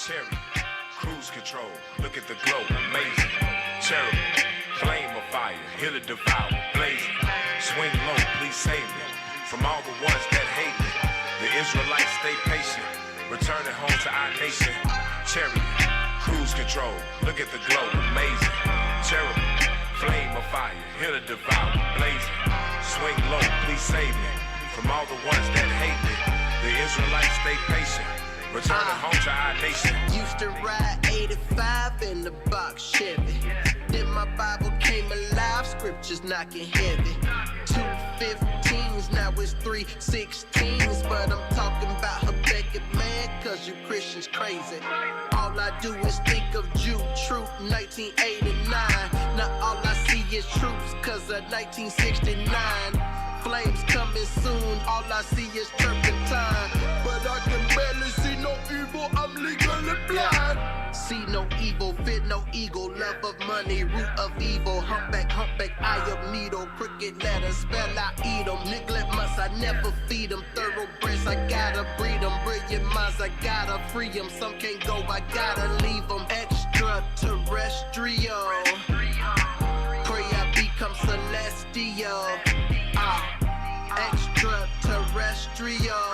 Cherry, cruise control, look at the glow, amazing. Cherry, flame of fire, here to devour, blazing. Swing low, please save me from all the ones that hate me. The Israelites stay patient, returning home to our nation. Cherry, cruise control, look at the glow, amazing. Cherry, flame of fire, here to devour, blazing. Swing low, please save me from all the ones that hate me. The Israelites stay patient, returning home to our nation. Used to ride 85 in the box Chevy. Then my Bible came alive, scriptures knocking heavy. 215s, now it's 316s. But I'm talking about Habakkuk, man, cause you Christians crazy. All I do is think of Jude, Truth, 1989. Now all I see is truths, cause of 1969. Flames coming soon, all I see is turpentine. But I can barely see no evil, I'm legally blind. See no evil, fit no ego, love of money, root of evil. Humpback, eye of needle, crooked letters, spell I eat them. Neglect must I never feed them, thoroughbreds I gotta breed them. Brilliant minds I gotta free them, some can't go, I gotta leave them. Extraterrestrial, pray I become celestial. Extraterrestrial,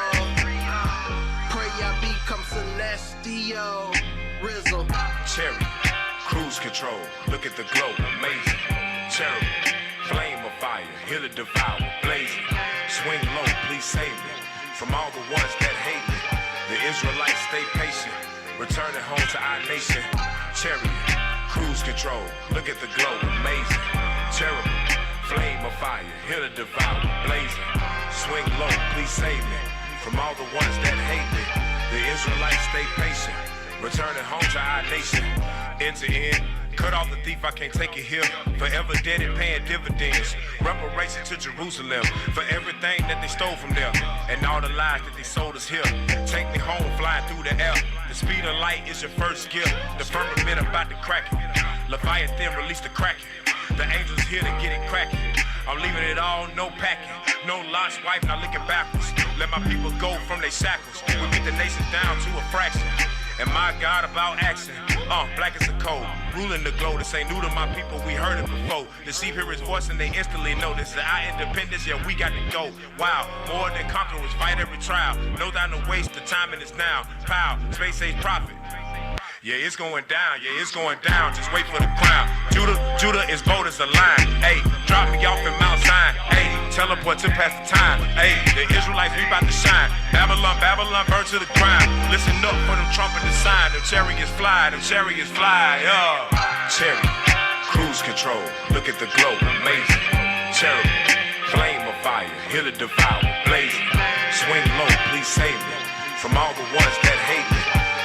pray I become celestial. Rizzle. Cherry, cruise control, look at the glow, amazing. Cherry, flame of fire, here to devour, blazing. Swing low, please save me from all the ones that hate me. The Israelites stay patient, returning home to our nation. Cherry, cruise control, look at the glow, amazing. Cherry, flame of fire, here to devour, blazing. Swing low, please save me from all the ones that hate me. The Israelites stay patient, returning home to our nation. End to end, cut off the thief, I can't take it here. Forever dead and paying dividends. Reparation to Jerusalem for everything that they stole from there, and all the lies that they sold us here. Take me home, flying through the air. The speed of light is your first gift. The firmament about to crack it. Leviathan release the kraken. The angels here to get it cracking. I'm leaving it all, no packing. No lost wife, not looking backwards. Let my people go from their shackles. We beat the nation down to a fraction. And my God about action, black as a coal, ruling the globe. This ain't new to my people, we heard it before. The sheep hear his voice and they instantly know this is our independence, yeah, we got to go. Wow, more than conquerors, fight every trial. No time to waste, the timing is now. Pow, space age prophet. Yeah, it's going down, just wait for the crown. Judah is bold as a lion. Ayy, drop me off in Mount Zion. Ayy, teleport to pass the time. Ayy, the Israelites, we about to shine. Babylon, burn to the ground. Listen up for them trumpet to sign. Them chariots fly, yeah. Cherry, cruise control, look at the glow, amazing. Cherry, flame of fire, here to devour, blazing. Swing low, please save me from all the ones that hate me.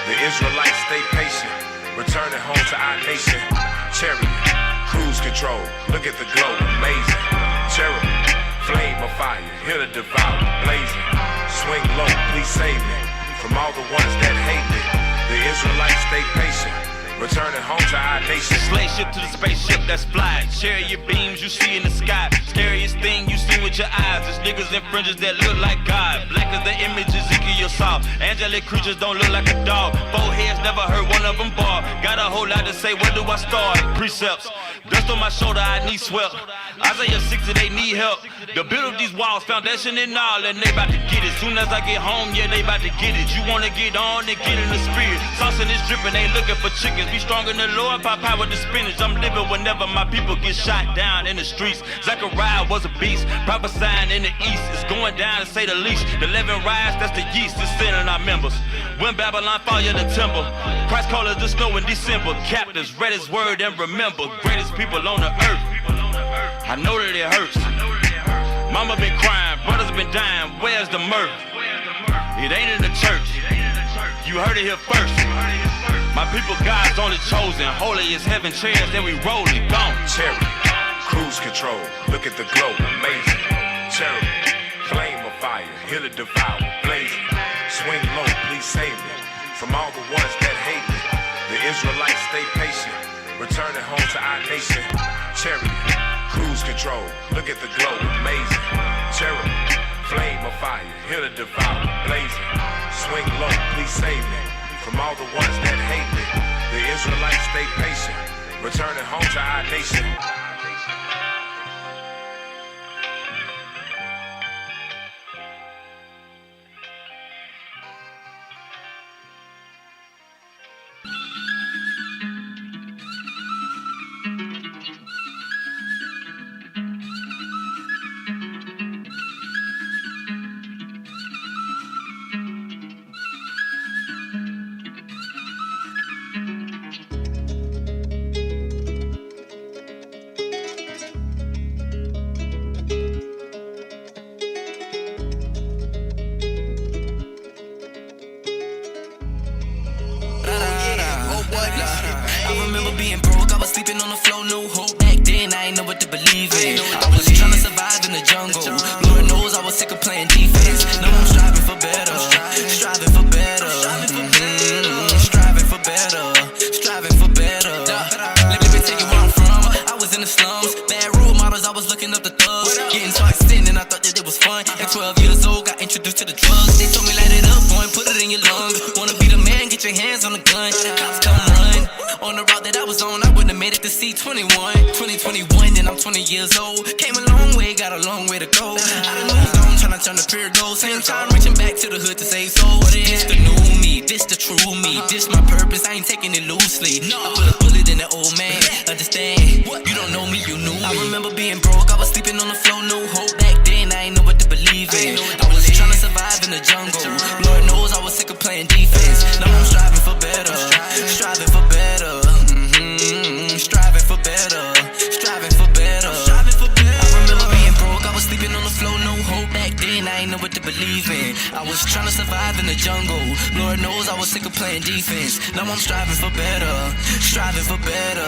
The Israelites stay patient, returning home to our nation. Cherry, cruise control, look at the glow, amazing. Cherry, flame of fire, here to devour, blazing. Swing low, please save me from all the ones that hate me. The Israelites stay patient, returning home to our nation. Slave ship to the spaceship that's flying. Chariot beams you see in the sky. Scariest thing you see with your eyes is niggas and fringes that look like God. Black as the image Ezekiel saw. Angelic creatures don't look like a dog. Four heads, never heard one of them bar. Got a whole lot to say, where do I start? Precepts, dust on my shoulder, I need swept. Isaiah 60, they need help. The build of these walls, foundation and all, and they about to get it. Soon as I get home, yeah, they about to get it. You wanna get on and get in the spirit. Sauce in this dripping, ain't looking for chickens. Be strong in the Lord, pop power with the spinach. I'm living whenever my people get shot down in the streets. Zechariah was a beast, prophesying in the east. It's going down to say the least. The living rise, that's the yeast, it's sending our members. When Babylon fall, you're the timber. Christ call us the snow in December. Captives, read his word and remember. Greatest people on the earth. I know that it hurts. Mama been crying, brothers been dying. Where's the mirth? It ain't in the church. You heard it here first. My people, God's only chosen. Holy is heaven, chairs, then we roll it. Gone. Cherry, cruise control, look at the glow, amazing. Cherry, flame of fire, here to devour, blazing. Swing low, please save me from all the ones that hate me. The Israelites stay patient, returning home to our nation. Cherry, cruise control, look at the glow, amazing. Cherry, flame of fire, here to devour, blazing. Swing low, please save me from all the ones that hate me. The Israelites stay patient, returning home to our nation. I remember being broke, I was sleeping on the floor, no hope. Back then, I ain't know what to believe in. I was trying to survive in the jungle. Lord knows I was sick of playing defense. Now I'm striving for better, striving for better, striving for better, striving for better. Let me tell you where I'm from. I was in the slums, bad role models, I was looking up the thugs. Getting tossed in and I thought that it was fun. At 12 years old, got introduced to the drugs. They told me light it up, boy, and put it in your lungs. Wanna be the man, get your hands on the gun. Cops come run. On the route that I was on, I wouldn't have made it to C21. 2021, and I'm 20 years old. Came a long way, got a long way to go. I done moved on, tryna turn the fear goal. Same time, reaching back to the hood to save souls. This the new me, this the true me. This my purpose, I ain't taking it loosely. I put a bullet in the old man. Understand, you don't know me, you knew me. I remember being broke, I was sleeping on the floor, no hope. Back then, I ain't know what to believe in. I was trying to survive in the jungle. Lord knows I was sick of playing defense. Now I'm striving for better, striving for better. Striving for better, striving for better, striving for better. I remember being broke, I was sleeping on the floor, no hope. Back then, I ain't know what to believe in. I was trying to survive in the jungle. Lord knows I was sick of playing defense. Now I'm striving for better, striving for better,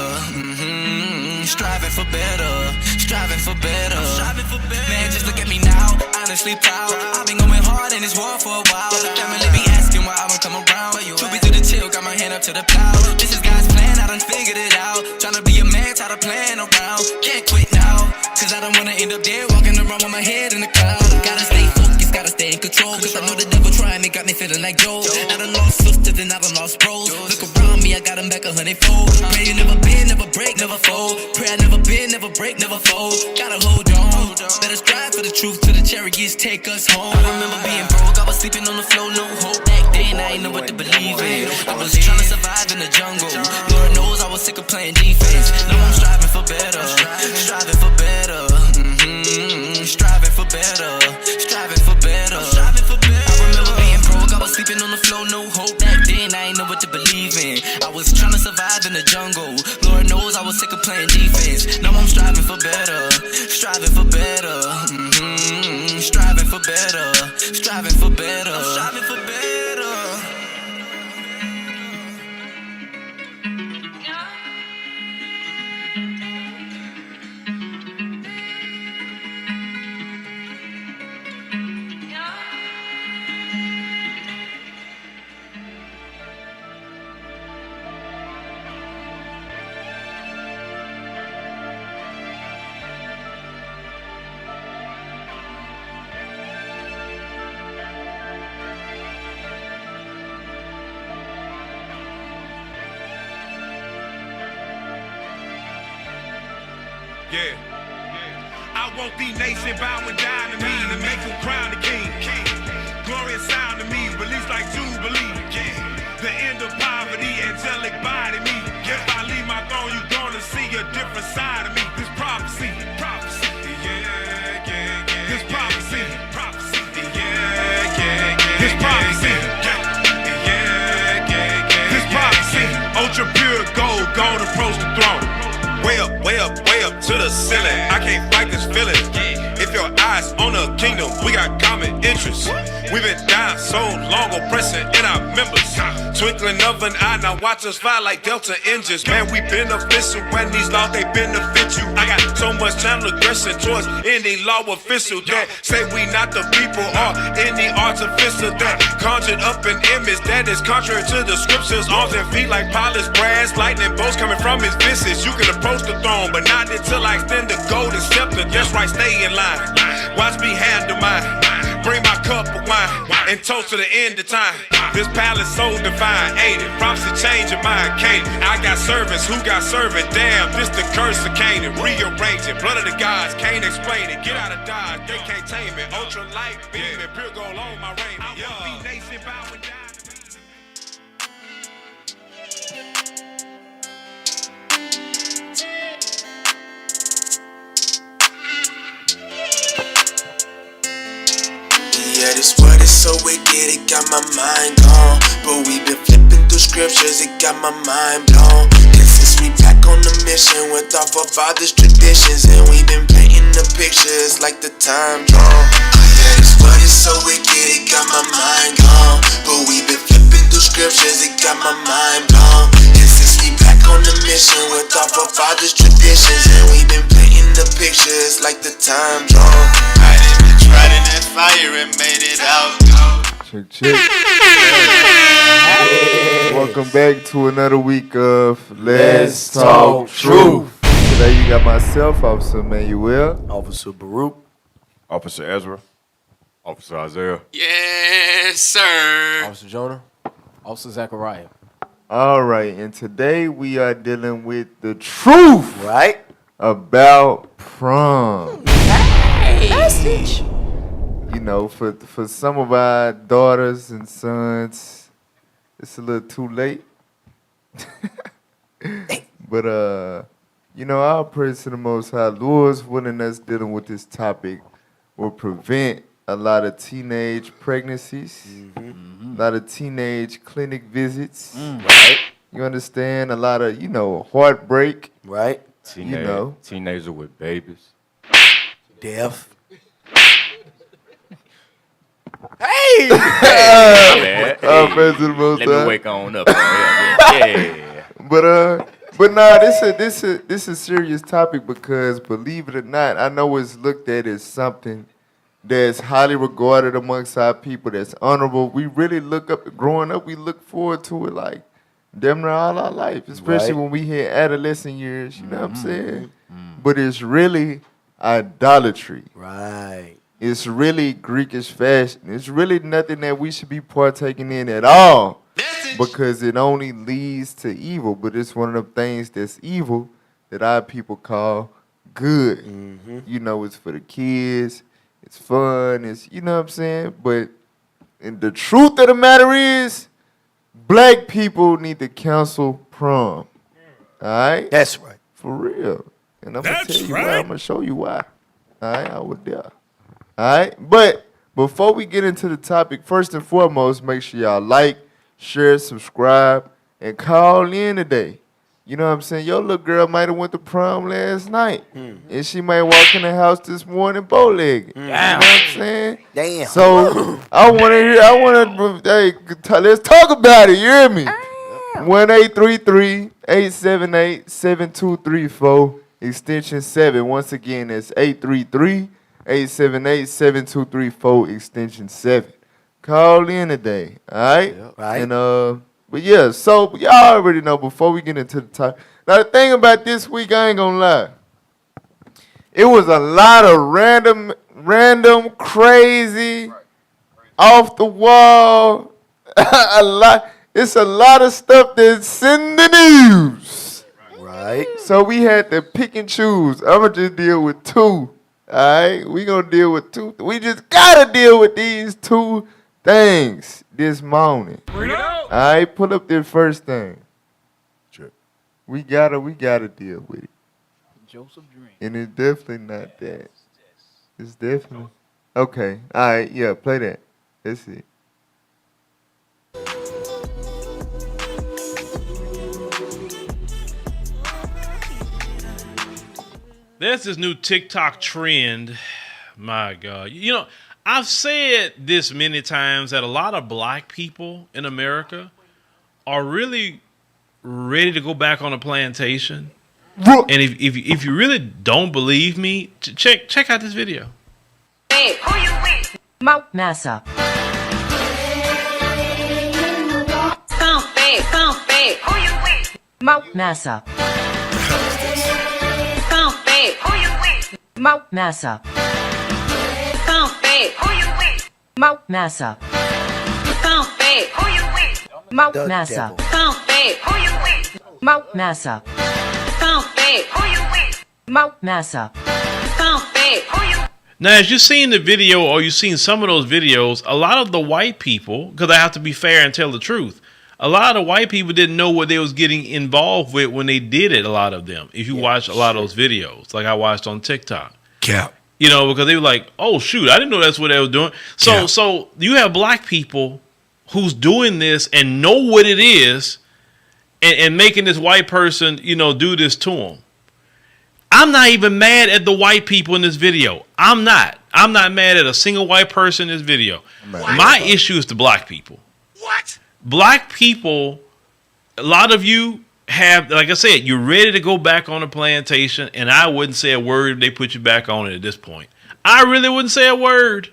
striving for better, striving for better, striving for better. Man, just look at me now, honestly proud. I've been going hard in this war for a while. Family be asking why I don't come around. Truth be to the chill, got my hand up to the plow. This is God's plan, I done figured it out. Tryna be a man, tired of playing around. Can't quit now, cause I don't wanna end up there walking around with my head in the cloud. Gotta stay focused, gotta stay in control, cause I know the devil trying to got me feeling like Joe. I done lost sisters and I done lost bros. Look around me, I got them back 100-fold. Pray you never bend, never break, never fold. Pray I never bend, never break, never fold. Gotta hold on, better strive for the truth till the chariots take us home. I remember being broke, I was sleeping on the floor, no hope. Back then, I ain't know what to believe in. I was trying to survive in the jungle. Lord knows I was sick of playing defense. Now I'm striving for better, striving for better, striving for better, striving for better, striving for better. I remember being broke, I was sleeping on the floor, no hope. Back then, I ain't know what to believe in. I was trying to survive in the jungle. Lord knows I was sick of playing defense. Now I'm striving for better, striving for better, striving for better, striving for better, striving for better. Yeah. I want these nations bowing down to me to make them crown the king. Glorious sound to me, release like Jubilee. The end of poverty, angelic body me. If I leave my throne, you gonna see a different side of me. This prophecy, prophecy, This prophecy, prophecy, This prophecy, This prophecy. Ultra pure gold, gone approach the throne. Way up, way up, way up to the ceiling. I can't fight this feeling. If your eyes on the kingdom, we got common interests. We've been down so long, oppressing in our members. Twinkling of an eye, now watch us fly like Delta engines. Man, we beneficial when these laws, they benefit you. I got so much channel aggression towards any law official that say we not the people or any artificial that conjured up an image that is contrary to the scriptures. Arms and feet like polished brass, lightning bolts coming from his visage. You can approach the throne, but not until I extend the golden scepter. That's right, stay in line. Watch me handle mine. Bring my cup of wine and toast to the end of time. This palace so divine, aided. Prompts to change your mind, Canaan. I got servants, who got servant? Damn, this the curse of Canaan. Rearrange it, blood of the gods, can't explain it. Get out of Dodge, they can't tame it. Ultra light beaming, pure gold on my raiment. I will be nation bound and die. Yeah, this what is so wicked, it got my mind gone. But we been flipping through scriptures, it got my mind blown. And since we back on the mission with our forefathers' traditions, and we been painting the pictures like the time drawn. Yeah, this what is so wicked, it got my mind gone. But we been flipping through scriptures, it got my mind blown. And since we back on the mission with our forefathers' traditions, and we been painting the pictures like the time drawn. I done been tried in that fire and made it out. Check. Welcome back to another week of Let's Talk Truth. Today you got myself, Officer Emmanuel, Officer Baruch, Officer Ezra, Officer Isaiah. Yes, sir. Officer Jonah, Officer Zachariah. All right, and today we are dealing with the truth Right? about prom. Message. You know, for some of our daughters and sons, it's a little too late. But you know, our praise to the Most High, Lord's willing us dealing with this topic will prevent a lot of teenage pregnancies, a lot of teenage clinic visits. Right? You understand? A lot of, heartbreak. Right? Teenager with babies. Death. Hey! Praise to the Most Let me High. wake on up. Yeah. But nah, this is a serious topic because, believe it or not, I know it's looked at as something that's highly regarded amongst our people, that's honorable. We really look up, growing up, we look forward to it like damn near all our life, especially Right. when we hit adolescent years, you know what I'm saying? But it's really idolatry. Right. It's really Greekish fashion. It's really nothing that we should be partaking in at all because it only leads to evil. But it's one of the things that's evil that our people call good. You know, it's for the kids. It's fun. It's, you know what I'm saying? But and the truth of the matter is, black people need to cancel prom. All right? That's right. For real. And I'm going to tell you why. I'm going to show you why. All right? I was there. All right? But before we get into the topic, first and foremost, make sure y'all like, share, subscribe, and call in today. You know what I'm saying? Your little girl might have went to prom last night. And she might walk in the house this morning bow-legged. You know what I'm saying? Damn. So I want to hear, let's talk about it. You hear me? 1-833-878-7234, extension 7. Once again, that's 833-878-7234, extension 7. Call in today, all right? Right. And but yeah, so y'all already know before we get into the topic. Now the thing about this week, I ain't gonna lie. It was a lot of random, crazy, off the wall, It's a lot of stuff that's in the news. Right. So we had to pick and choose. I'ma just deal with two. All right, we gonna deal with two. We just gotta deal with these two things this morning. Bring it out. All right, pull up this first thing. Sure. We gotta deal with it. Joseph Dream. And it's definitely not that. It's definitely okay. All right, yeah, play that. Let's see. There's this new TikTok trend. My God. You know, I've said this many times that a lot of black people in America are really ready to go back on a plantation. And if you really don't believe me, check out this video. Hey, who you with? Massa. Come back. Who you with? Massa. Come back. Who you with? Massa. Come back. Who you with? Massa. Mount The Massa. devil. Come babe, who you with? Mount Massa. Come babe, who you with? Mount Massa. Come babe, who you? Now, as you've seen the video or you've seen some of those videos, a lot of the white people, because I have to be fair and tell the truth, a lot of the white people didn't know what they was getting involved with when they did it, a lot of them. If you watch a lot of those videos, like I watched on TikTok. Cap. You know, because they were like, oh, shoot, I didn't know that's what they were doing. So you have black people who's doing this and know what it is and making this white person, you know, do this to them. I'm not even mad at the white people in this video. I'm not mad at a single white person in this video. My issue is the black people. What? Black people, a lot of you have, like I said, you're ready to go back on the plantation, and I wouldn't say a word if they put you back on it at this point. I really wouldn't say a word.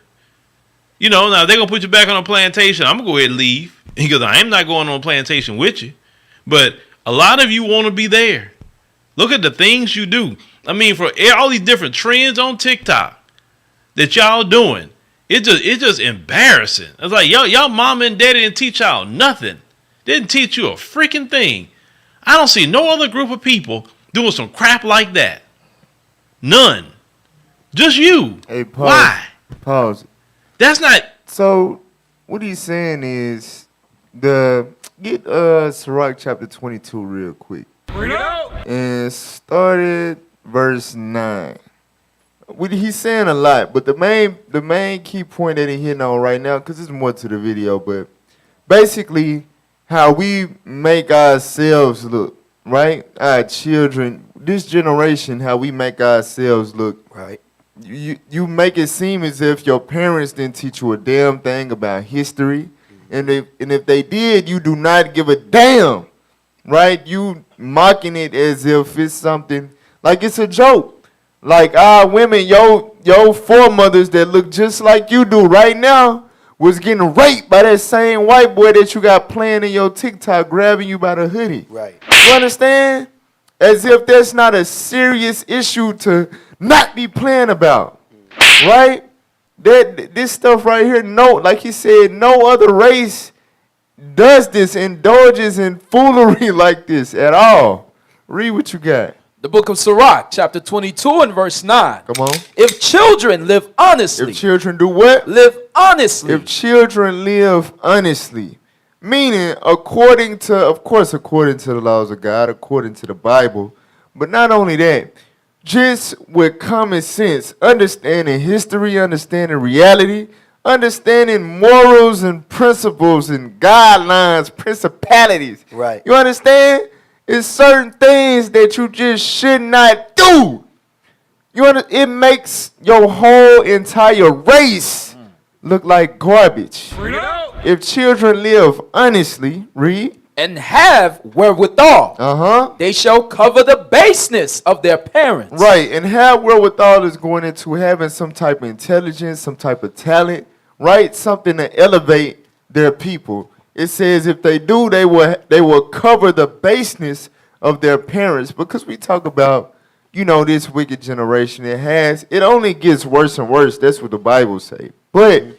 You know, now if they're going to put you back on a plantation, I'm going to go ahead and leave, because I am not going on a plantation with you. But a lot of you want to be there. Look at the things you do. I mean, for all these different trends on TikTok that y'all doing, it's just embarrassing. It's like, y'all mama and daddy didn't teach y'all nothing. Didn't teach you a freaking thing. I don't see no other group of people doing some crap like that. None. Just you. Hey, pause. Why? Pause. That's not. So what he's saying is get Sirach chapter 22 real quick. Bring it out. And started verse 9. He's saying a lot, but the main key point that he's hitting on right now, because there's more to the video, but basically how we make ourselves look, right? Our children, this generation, how we make ourselves look. Right. You make it seem as if your parents didn't teach you a damn thing about history, and if they did, you do not give a damn, right? You mocking it as if it's something like it's a joke. Like our women, your foremothers that look just like you do right now was getting raped by that same white boy that you got playing in your TikTok, grabbing you by the hoodie. Right. You understand? As if that's not a serious issue to not be playing about, right? This stuff right here, like he said, no other race does this, indulges in foolery like this at all. Read what you got. The book of Sirach, chapter 22 and verse 9. Come on. If children live honestly. If children do what? Live honestly. If children live honestly. Meaning, according to the laws of God, according to the Bible. But not only that, just with common sense, understanding history, understanding reality, understanding morals and principles and guidelines, principalities. Right. You understand? It's certain things that you just should not do. It makes your whole entire race look like garbage. Bring it out. If children live honestly, read. And have wherewithal. They shall cover the baseness of their parents. Right, and have wherewithal is going into having some type of intelligence, some type of talent, right? Something to elevate their people. It says if they do, they will cover the baseness of their parents. Because we talk about, this wicked generation, it only gets worse and worse. That's what the Bible says. But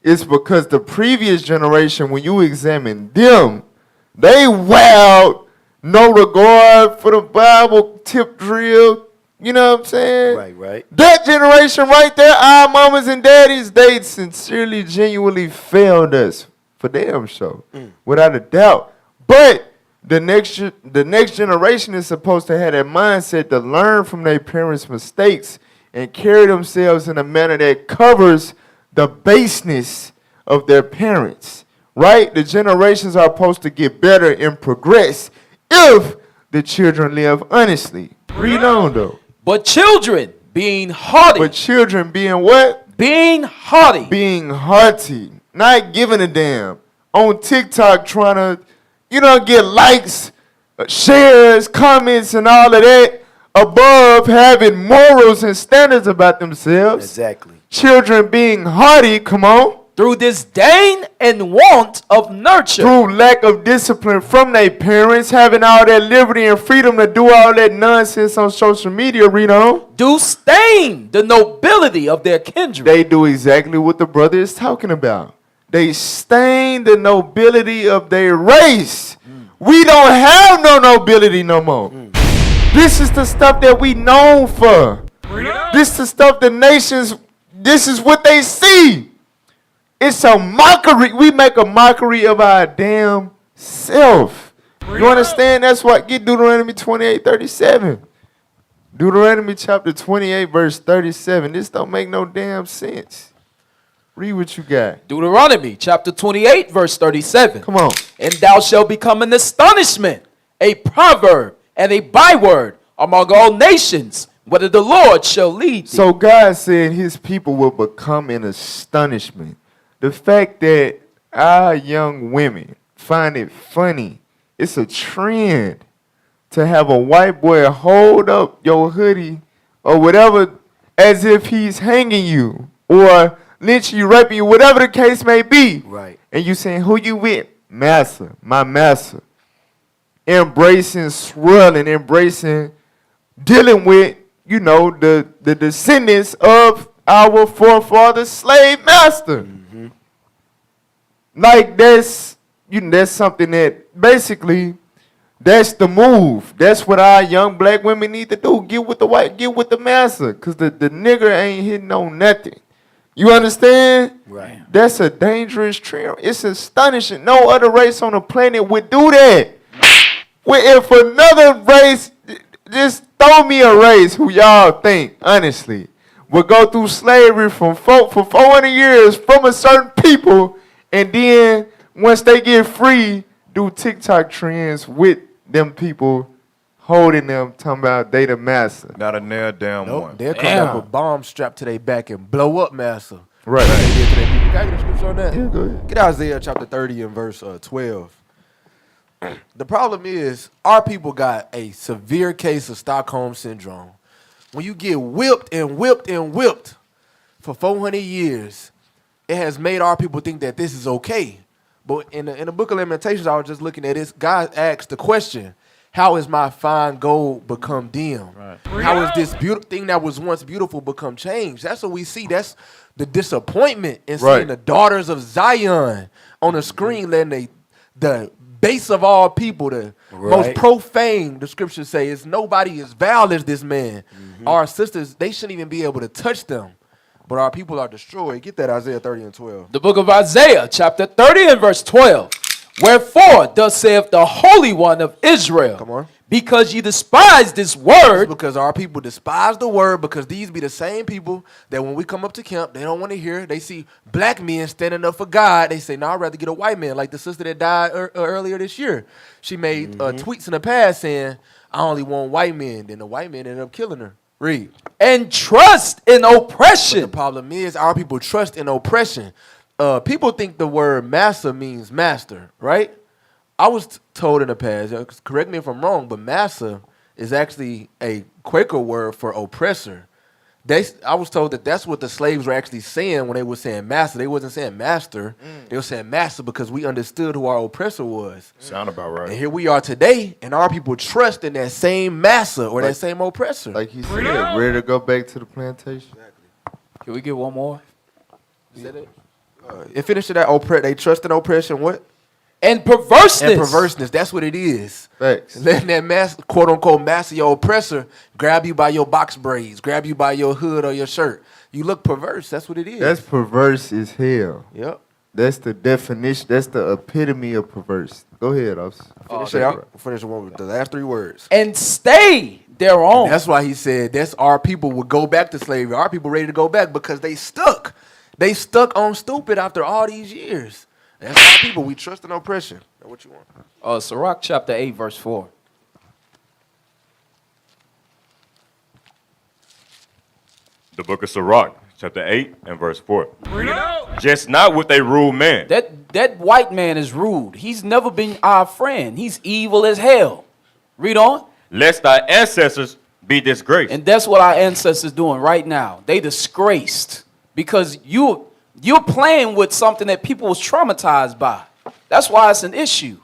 it's because the previous generation, when you examine them, they wild, no regard for the Bible, tip drill. You know what I'm saying? Right. That generation right there, our mamas and daddies, they sincerely, genuinely failed us. For damn sure, without a doubt. But the next generation is supposed to have that mindset to learn from their parents' mistakes and carry themselves in a manner that covers the baseness of their parents. Right? The generations are supposed to get better and progress if the children live honestly. Read on though. But children being haughty. But children being what? Being haughty. Being haughty. Not giving a damn. On TikTok trying to, get likes, shares, comments, and all of that above having morals and standards about themselves. Exactly. Children being haughty, come on. Through disdain and want of nurture. Through lack of discipline from their parents, having all that liberty and freedom to do all that nonsense on social media, read on. Do stain the nobility of their kindred. They do exactly what the brother is talking about. They stain the nobility of their race. We don't have no nobility no more. This is the stuff that we known for. This is the stuff the nations, this is what they see. It's a mockery. We make a mockery of our damn self. You understand? That's why, get Deuteronomy 28:37. Deuteronomy chapter 28, verse 37. This don't make no damn sense. Read what you got. Deuteronomy chapter 28, verse 37. Come on. And thou shalt become an astonishment, a proverb, and a byword among all nations, whether the Lord shall lead thee. So God said his people will become an astonishment. The fact that our young women find it funny, it's a trend to have a white boy hold up your hoodie or whatever as if he's hanging you or lynching you, raping you, whatever the case may be. Right. And you saying, who you with? Massa, my massa. Embracing, swirling, embracing, dealing with, you know, the descendants of our forefathers' slave master. Like that's, you know, that's something that basically, that's the move. That's what our young black women need to do. Get with the white, get with the massa. Because the nigger ain't hitting on nothing. You understand? Right. That's a dangerous trend. It's astonishing. No other race on the planet would do that. If another race, just throw me a race who y'all think, honestly, would go through slavery for 400 years from a certain people, and then once they get free, do TikTok trends with them people holding them, talking about they the master. Not a nail down Nope. one. They'll come up with a bomb strapped to their back and blow up Massa. Right. They did to their people. Can I get a scripture on that? Yeah, go ahead. Get Isaiah chapter 30 and verse 12. The problem is our people got a severe case of Stockholm syndrome. When you get whipped and whipped and whipped for 400 years, it has made our people think that this is okay. But in the book of Lamentations, I was just looking at this. God asked the question, how is my fine gold become dim? Right. How is this beautiful thing that was once beautiful become changed? That's what we see. That's the disappointment in seeing the daughters of Zion on the screen, letting the base of all people, the most profane, the scriptures say, is nobody as vile as this man. Our sisters, they shouldn't even be able to touch them. But our people are destroyed. Get that Isaiah 30 and 12. The book of Isaiah, chapter 30 and verse 12. Wherefore, thus saith the Holy One of Israel. Come on. Because ye despise this word. It's because our people despise the word, because these be the same people that when we come up to camp, they don't want to hear. They see black men standing up for God. They say, no, I'd rather get a white man, like the sister that died earlier this year. She made tweets in the past saying, I only want white men. Then the white man ended up killing her. Read. And trust in oppression. But the problem is our people trust in oppression. People think the word massa means master, right? I was told in the past, correct me if I'm wrong, but massa is actually a Quaker word for oppressor. I was told that that's what the slaves were actually saying when they were saying master. They wasn't saying master. They were saying master because we understood who our oppressor was. Sound about right. And here we are today, and our people trust in that same master or that same oppressor. Like he said, ready to go back to the plantation. Can we get one more? Is that it? It finished to that they trust in oppression, what? And perverseness. And perverseness, that's what it is. Facts. Letting that quote unquote master, your oppressor, grab you by your box braids, grab you by your hood or your shirt. You look perverse, that's what it is. That's perverse as hell. Yep. That's the definition, that's the epitome of perverse. Go ahead, officer. Finish it out. Finish one with the last three words. And stay thereon. And that's why he said that's our people would go back to slavery. Our people ready to go back because they stuck. They stuck on stupid after all these years. That's our people. We trust in oppression. That's what you want. Sirach chapter 8, verse 4. The book of Sirach, chapter 8 and verse 4. Just not with a rude man. That white man is rude. He's never been our friend. He's evil as hell. Read on. Lest thy ancestors be disgraced. And that's what our ancestors doing right now. They disgraced because you're playing with something that people was traumatized by. That's why it's an issue.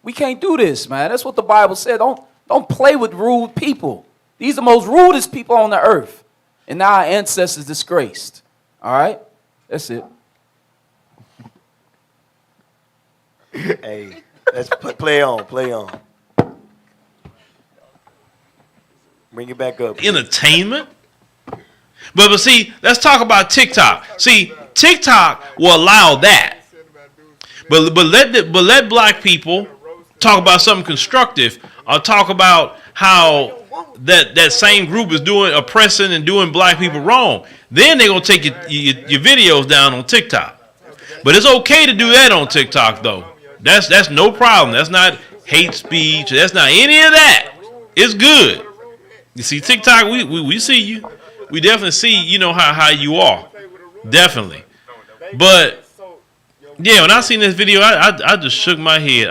We can't do this, man. That's what the Bible said. Don't play with rude people. These are the most rudest people on the earth. And now our ancestors disgraced. All right? That's it. Hey, let's play on. Bring it back up. Entertainment. But see, let's talk about TikTok. See, TikTok will allow that. But let black people talk about something constructive, or talk about how that same group is doing oppressing and doing black people wrong. Then they're gonna take your videos down on TikTok. But it's okay to do that on TikTok though. That's no problem. That's not hate speech. That's not any of that. It's good. You see, TikTok, we see you. We definitely see, you know, how you are. Definitely. But yeah, when I seen this video, I just shook my head.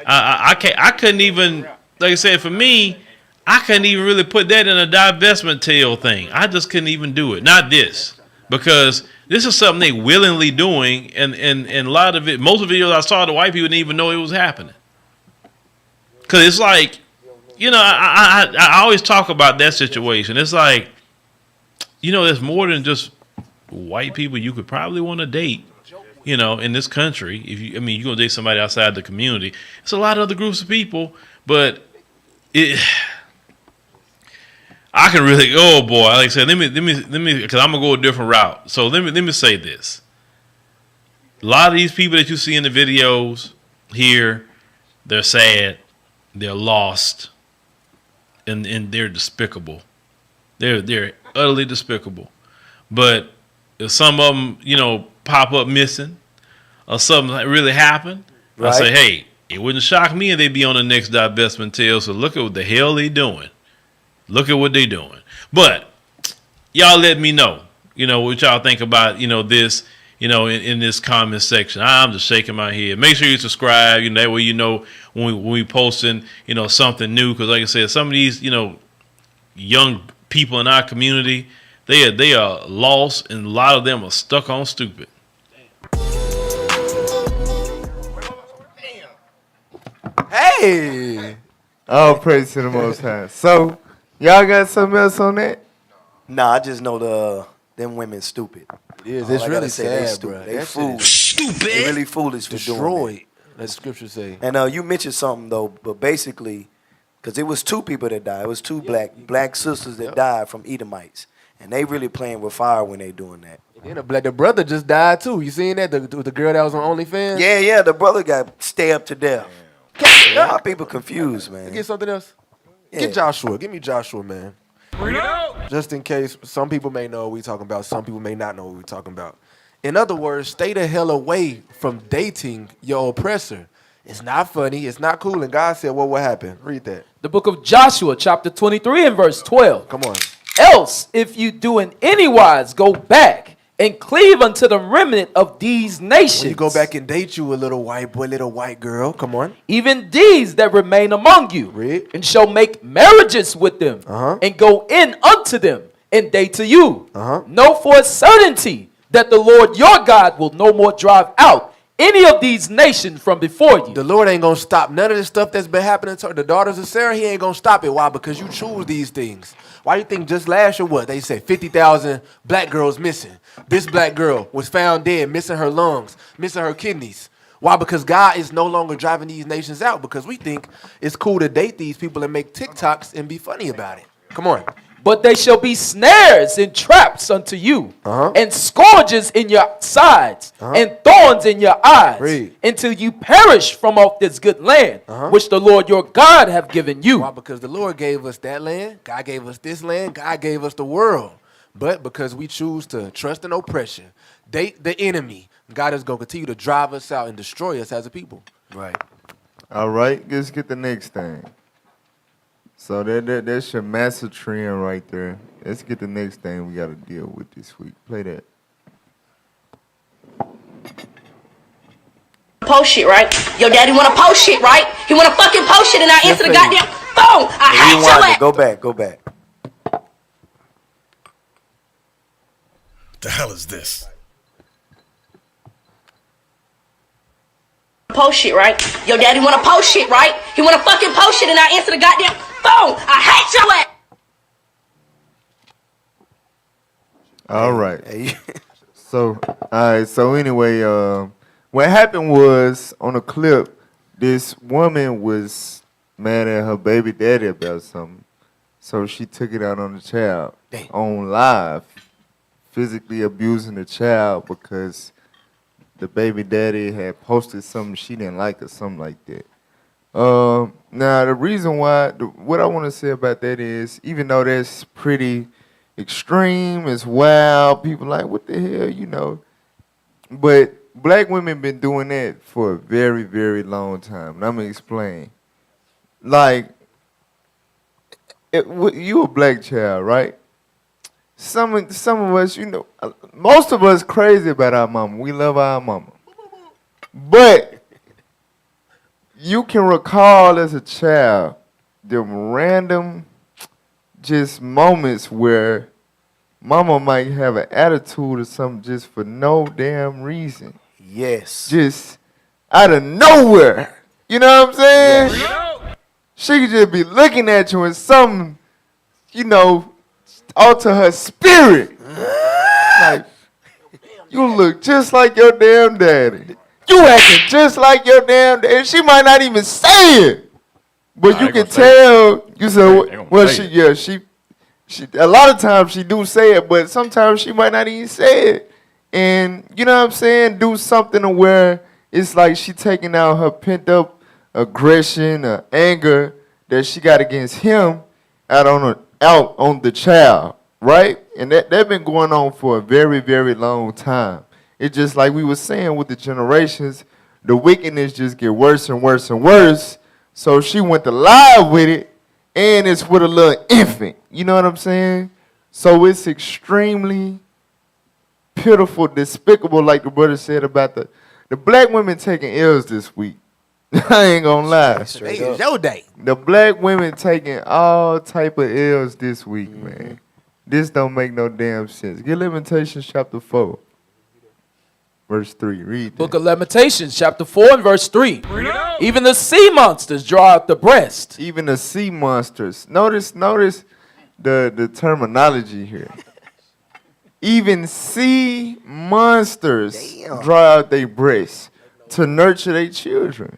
I couldn't even, like I said, for me, I couldn't even really put that in a divestment tale thing. I just couldn't even do it. Not this. Because this is something they willingly doing, and a lot of it, most of the videos I saw, the white people didn't even know it was happening. Because it's like, you know, I always talk about that situation. It's like, you know, there's more than just white people you could probably want to date, you know, in this country. You're going to date somebody outside the community. It's a lot of other groups of people, but I can really, oh boy, like I said, let me, because I'm going to go a different route. So let me say this. A lot of these people that you see in the videos here, they're sad, they're lost, and they're despicable. They're utterly despicable. But if some of them, you know, pop up missing, or something that really happened, I say, hey, it wouldn't shock me if they be on the next divestment tale. So look at what the hell they doing. Look at what they doing. But y'all let me know, you know, what y'all think about, you know, this, you know, in this comment section. I'm just shaking my head. Make sure you subscribe, you know, that way you know when we posting, you know, something new. Because like I said, some of these, you know, young people in our community, they are lost, and a lot of them are stuck on stupid. Hey! All praise to the Most High. So, y'all got something else on that? Nah, I just know them women stupid. It's really sad, they stupid. bro. They foolish. They really foolish for doing that. That scripture say. And you mentioned something though, but basically, because it was two people that died. It was two black sisters that died from Edomites, and they really playing with fire when they doing that. And the brother just died too. You seen that? The girl that was on OnlyFans? Yeah, the brother got stabbed to death. Y'all people confused, man. Get something else? Yeah. Get Joshua. Give me Joshua, man. Just in case some people may know what we're talking about, some people may not know what we're talking about. In other words, stay the hell away from dating your oppressor. It's not funny. It's not cool. And God said, well, what happened? Read that. The book of Joshua, chapter 23 and verse 12. Come on. Else, if you do in any wise go back and cleave unto the remnant of these nations. When you go back and date you a little white boy, little white girl, come on. Even these that remain among you. Read. And shall make marriages with them. And go in unto them and date to you. Know for a certainty that the Lord your God will no more drive out any of these nations from before you. The Lord ain't going to stop none of the stuff that's been happening to the daughters of Sarah. He ain't going to stop it. Why? Because you choose these things. Why you think just last year, what? They said 50,000 black girls missing. This black girl was found dead, missing her lungs, missing her kidneys. Why? Because God is no longer driving these nations out, because we think it's cool to date these people and make TikToks and be funny about it. Come on. But they shall be snares and traps unto you, and scourges in your sides, and thorns in your eyes, until you perish from off this good land, which the Lord your God have given you. Why? Because the Lord gave us that land. God gave us this land. God gave us the world. But because we choose to trust in oppression, date the enemy, God is going to continue to drive us out and destroy us as a people. Right. All right, let's get the next thing. So that's your massive trend right there. Let's get the next thing we got to deal with this week. Play that. Post shit, right? Your daddy wanna post shit, right? He wanna fucking post shit and I answer the goddamn phone. I hate your ass. Go back. The hell is this? Post shit, right? Your daddy wanna post shit, right? He wanna fucking post shit and I answer the goddamn phone. I hate your ass. All right. So, all right. So anyway, What happened was on a clip, this woman was mad at her baby daddy about something. So she took it out on the child on live, physically abusing the child because the baby daddy had posted something she didn't like or something like that. Now, the reason why, what I want to say about that is, even though that's pretty extreme, it's wild, people like, what the hell, you know. But black women been doing that for a very, very long time. And I'm going to explain. Like, you a black child, right? Some of us, you know, most of us crazy about our mama. We love our mama. But you can recall as a child them random just moments where mama might have an attitude or something just for no damn reason. Yes. Just out of nowhere. You know what I'm saying? Yes. She could just be looking at you and something, you know, alter her spirit. Like, you look just like your damn daddy. You acting just like your damn daddy. She might not even say it. But you can tell, you say, well, she a lot of times she do say it, but sometimes she might not even say it. And, you know what I'm saying, do something to where it's like she taking out her pent up aggression or anger that she got against him out on the child, right? And that been going on for a very, very long time. It's just like we were saying with the generations, the wickedness just get worse and worse and worse. So she went to live with it, and it's with a little infant. You know what I'm saying? So it's extremely pitiful, despicable, like the brother said about the black women taking L's this week. I ain't gonna lie. It's your day. The black women taking all type of L's this week, man. This don't make no damn sense. Get Lamentations chapter 4. Verse 3, read that. Book of Lamentations, chapter 4 and verse 3. Even the sea monsters draw out the breast. Even the sea monsters. Notice the terminology here. Even sea monsters draw out their breasts to nurture their children.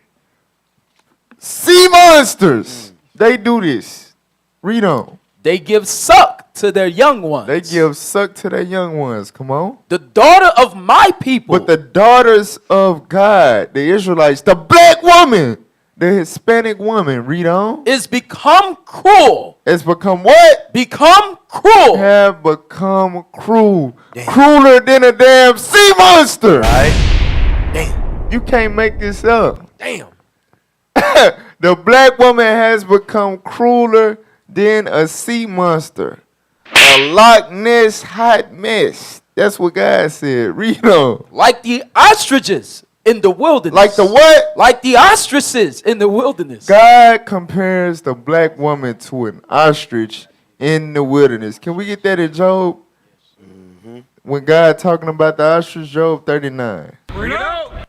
Sea monsters, they do this. Read on. They give suck to their young ones. They give suck to their young ones. Come on. The daughter of my people. But the daughters of God, the Israelites, the black woman, the Hispanic woman, read on. Is become cruel. It's become what? Become cruel. Have become cruel. Damn. Crueler than a damn sea monster. Right? Damn. You can't make this up. Damn. The black woman has become crueler than a sea monster. A Loch Ness hot mess. That's what God said. Read on. Like the ostriches in the wilderness. Like the what? Like the ostriches in the wilderness. God compares the black woman to an ostrich in the wilderness. Can we get that in Job? Mm-hmm. When God talking about the ostrich, Job 39. Bring it out.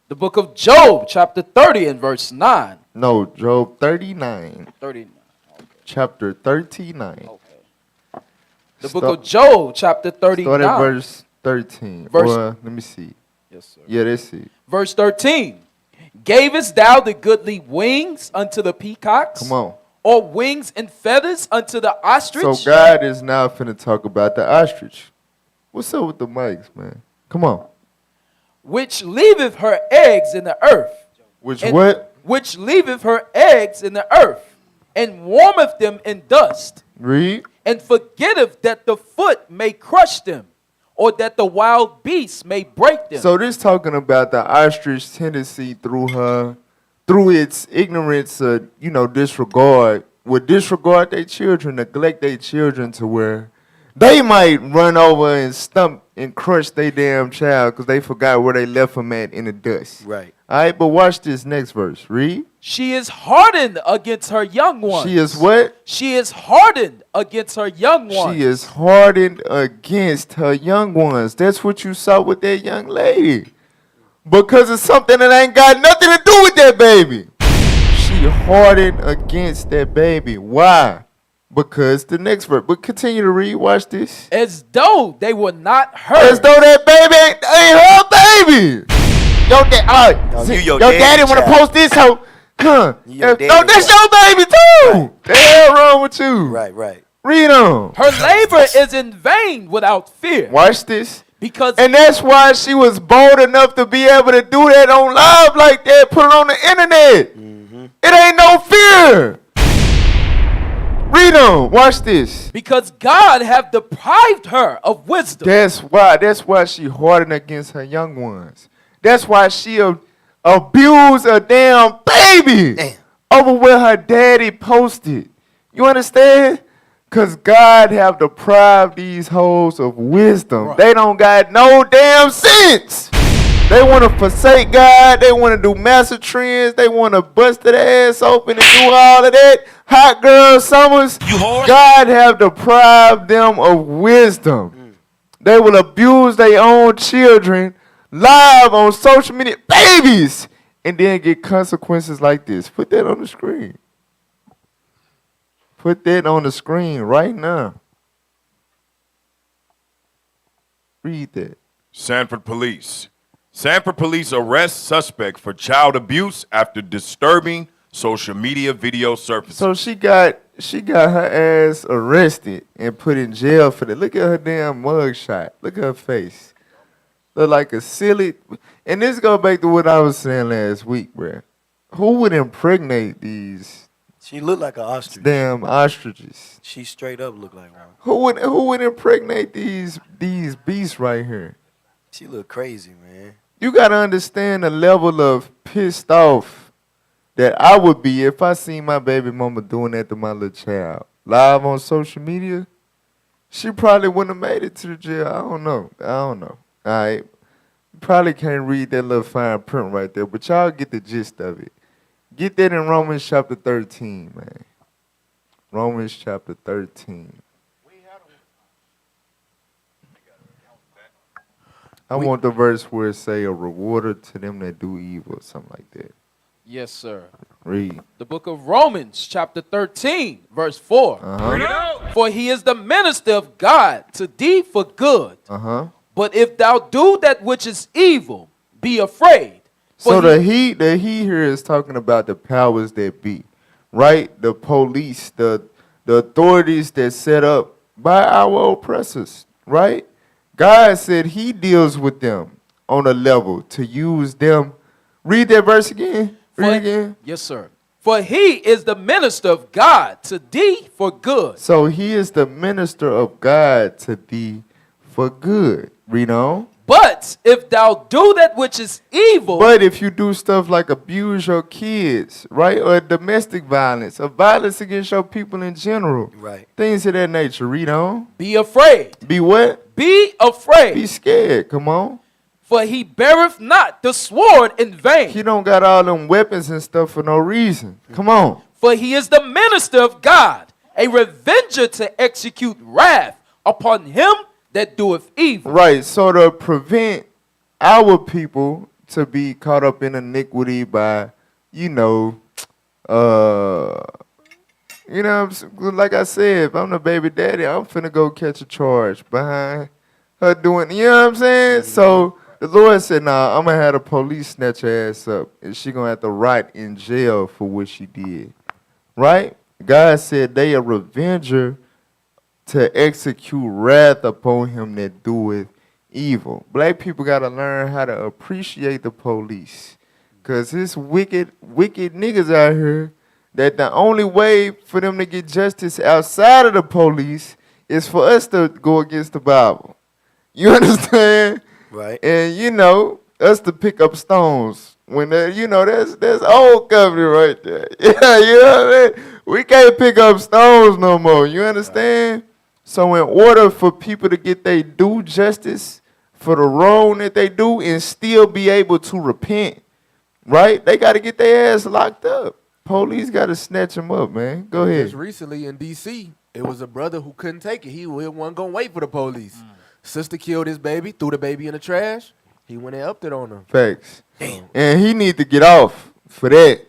The book of Job, chapter 30 and verse 9. No, Job 39. 39. Okay. Chapter 39. Okay. The book of Job, chapter 39. Start at verse 13. Let me see. Yes, sir. Yeah, let's see. Verse 13. Gavest thou the goodly wings unto the peacocks? Come on. Or wings and feathers unto the ostrich? So God is now finna talk about the ostrich. What's up with the mics, man? Come on. Which leaveth her eggs in the earth. Which what? Which leaveth her eggs in the earth, and warmeth them in dust. Read. And forgetteth that the foot may crush them, or that the wild beasts may break them. So this talking about the ostrich tendency through its ignorance, disregard, would disregard their children, neglect their children to where they might run over and stump and crush their damn child because they forgot where they left them at in the dust. Right. All right, but watch this next verse. Read. She is hardened against her young ones. She is what? She is hardened against her young ones. She is hardened against her young ones. That's what you saw with that young lady. Because it's something that ain't got nothing to do with that baby. She hardened against that baby. Why? Because the next verse. But continue to read. Watch this. As though they were not hers. As though that baby ain't her baby. your daddy want to child. post this hoe. Huh? Your daddy No, that's your baby too. The hell wrong with you? Right. Read on. Her labor is in vain without fear. Watch this. Because And that's why she was bold enough to be able to do that on live like that, put it on the internet. It ain't no fear. Read on. Watch this. because God have deprived her of wisdom. That's why she hardened against her young ones. That's why she abused a damn baby over where her daddy posted. You understand? Because God have deprived these hoes of wisdom. Right. They don't got no damn sense. They want to forsake God. They want to do master trends. They want to bust their ass open and do all of that. Hot girl summers. God have deprived them of wisdom. They will abuse their own children live on social media. Babies. And then get consequences like this. Put that on the screen. Put that on the screen right now. Read that. Sanford police arrest suspect for child abuse after disturbing social media video surfacing. So she got her ass arrested and put in jail for that. Look at her damn mugshot. Look at her face. Look like a silly. And this go back to what I was saying last week, bruh. Who would impregnate these? She looked like an ostrich. Damn ostriches. She straight up looked like one. Who would impregnate these beasts right here? She looked crazy, man. You gotta understand the level of pissed off that I would be if I seen my baby mama doing that to my little child live on social media. She probably wouldn't have made it to the jail. I don't know. All right. You probably can't read that little fine print right there, but y'all get the gist of it. Get that in Romans chapter 13, man. Romans chapter 13. I want the verse where it say a rewarder to them that do evil, something like that. Yes, sir. Read. The book of Romans, chapter 13, verse 4. For he is the minister of God to thee for good. But if thou do that which is evil, be afraid. So the he here is talking about the powers that be, right? The police, the authorities that set up by our oppressors, right? God said he deals with them on a level to use them. Read that verse again. Read it again. Yes, sir. For he is the minister of God to thee for good. So he is the minister of God to thee for good. Read on. But if thou do that which is evil. But if you do stuff like abuse your kids, right? Or domestic violence, or violence against your people in general. Right. Things of that nature. Read on. Be afraid. Be what? Be afraid. Be scared. Come on. For he beareth not the sword in vain. He don't got all them weapons and stuff for no reason. Come on. For he is the minister of God, a revenger to execute wrath upon him that doeth evil. Right. So to prevent our people to be caught up in iniquity by, like I said, if I'm the baby daddy, I'm finna go catch a charge behind her doing, you know what I'm saying? So the Lord said, nah, I'm gonna have the police snatch her ass up and she gonna have to rot in jail for what she did. Right? God said they a revenger to execute wrath upon him that doeth evil. Black people gotta learn how to appreciate the police. Cause it's wicked niggas out here that the only way for them to get justice outside of the police is for us to go against the Bible. You understand? Right. And us to pick up stones. When that's old covenant right there. Yeah, you know what I mean? We can't pick up stones no more. You understand? Right. So in order for people to get their due justice for the wrong that they do and still be able to repent, right? They got to get their ass locked up. Police got to snatch them up, man. Go ahead. Just recently in D.C., it was a brother who couldn't take it. He wasn't going to wait for the police. Sister killed his baby, threw the baby in the trash. He went and upped it on her. Facts. Damn. And he need to get off for that.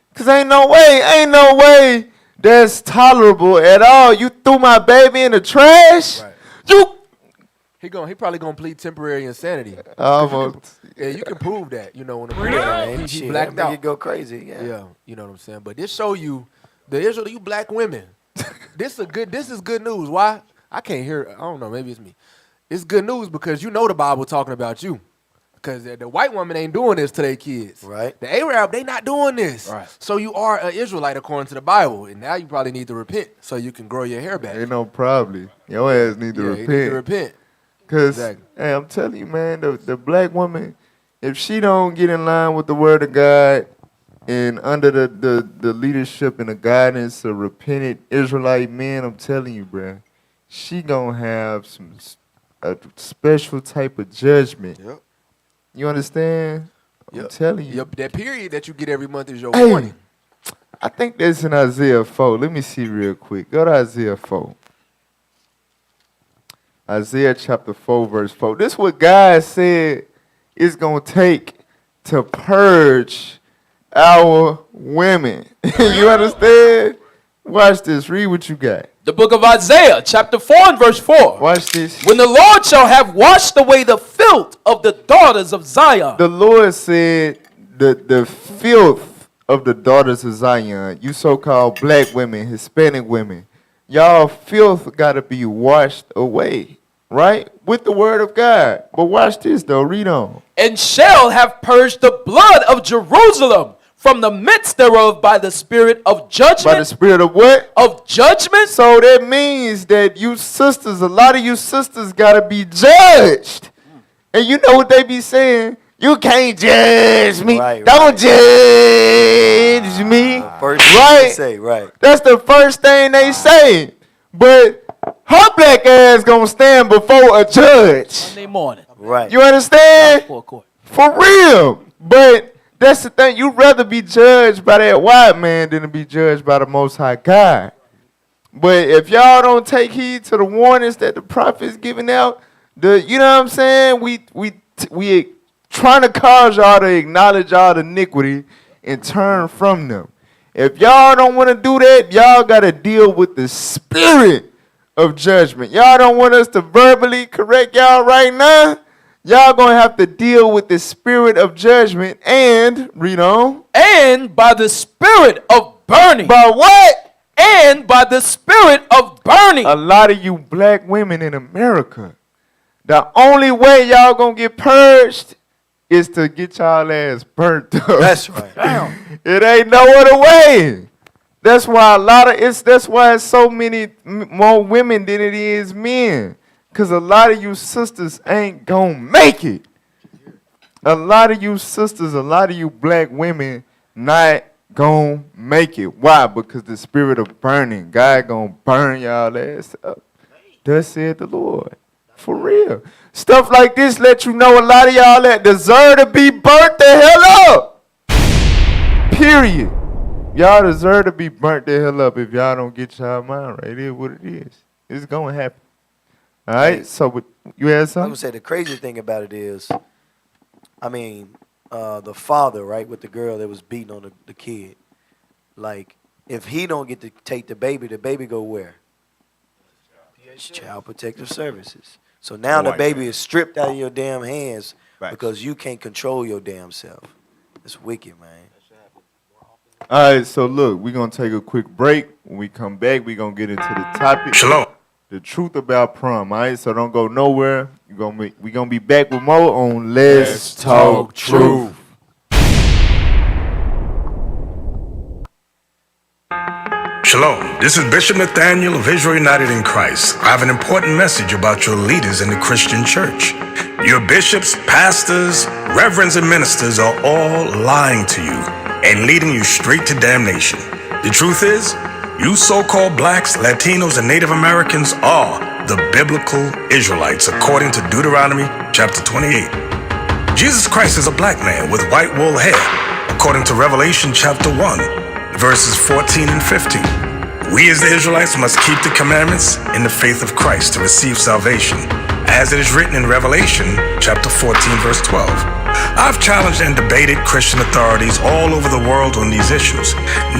Because ain't no way that's tolerable at all. You threw my baby in the trash? Right. He probably gonna plead temporary insanity. Almost. Yeah, you can prove that. You know, when he Shit, blacked that make out. it go crazy. Yeah, you know what I'm saying. But this show you you black women. This is good news. Why? I can't hear. I don't know. Maybe it's me. It's good news because you know the Bible talking about you. Because the white woman ain't doing this to their kids. Right. The Arab, they not doing this. Right. So you are an Israelite according to the Bible. And now you probably need to repent so you can grow your hair back. Ain't no probably. Your ass need to You repent. need to repent. Because, Exactly. hey, I'm telling you, man, the black woman, if she don't get in line with the word of God and under the leadership and the guidance of repentant Israelite men, I'm telling you, bruh, she gonna have a special type of judgment. Yep. You understand? I'm telling you. That period that you get every month is your Hey, warning. I think that's in Isaiah 4. Let me see real quick. Go to Isaiah 4. Isaiah chapter 4, verse 4. This is what God said it's going to take to purge our women. You understand? Watch this. Read what you got. The book of Isaiah, chapter 4 and verse 4. Watch this. When the Lord shall have washed away the filth of the daughters of Zion. The Lord said the filth of the daughters of Zion, you so-called black women, Hispanic women, y'all filth got to be washed away, right? With the word of God. But watch this, though. Read on. And shall have purged the blood of Jerusalem from the midst thereof by the spirit of judgment. By the spirit of what? Of judgment. So that means that you sisters, a lot of you sisters got to be judged. And you know what they be saying? You can't judge me. Don't judge me. First thing right? they say, right. That's the first thing they say. But her black ass gonna stand before a judge. Sunday morning. Right. You understand? Court. For real. But that's the thing. You'd rather be judged by that white man than to be judged by the Most High God. But if y'all don't take heed to the warnings that the prophet is giving out, you know what I'm saying? We trying to cause y'all to acknowledge y'all iniquity and turn from them. If y'all don't want to do that, y'all got to deal with the spirit of judgment. Y'all don't want us to verbally correct y'all right now. Y'all gonna have to deal with the spirit of judgment and, read on. And by the spirit of burning. By what? And by the spirit of burning. A lot of you black women in America, the only way y'all gonna get purged is to get y'all ass burnt up. That's right. Damn. It ain't no other way. That's why that's why it's so many more women than it is men. Because a lot of you sisters ain't gonna make it. A lot of you sisters, a lot of you black women not gonna make it. Why? Because the spirit of burning, God gonna burn y'all ass up. Thus said the Lord. For real. Stuff like this let you know a lot of y'all that deserve to be burnt the hell up. Period. Y'all deserve to be burnt the hell up if y'all don't get y'all mind right. It is what it is. It's gonna happen. All right, so you had I'm something? gonna say the crazy thing about it is, I mean, the father, right, with the girl that was beating on the kid. Like, if he don't get to take the baby go where? Child Protective Services. So now the baby is stripped out of your damn hands because you can't control your damn self. It's wicked, man. All right, so look, we're going to take a quick break. When we come back, we're going to get into the topic. Shalom. The truth about prom, all right? So don't go nowhere. We're going to be back with more on Let's Talk Truth. Shalom. This is Bishop Nathaniel of Israel United in Christ. I have an important message about your leaders in the Christian church. Your bishops, pastors, reverends, and ministers are all lying to you and leading you straight to damnation. The truth is, you so-called blacks, Latinos, and Native Americans are the biblical Israelites, according to Deuteronomy chapter 28. Jesus Christ is a black man with white wool hair, according to Revelation chapter 1, verses 14 and 15. We as the Israelites must keep the commandments in the faith of Christ to receive salvation, as it is written in Revelation chapter 14, verse 12. I've challenged and debated Christian authorities all over the world on these issues.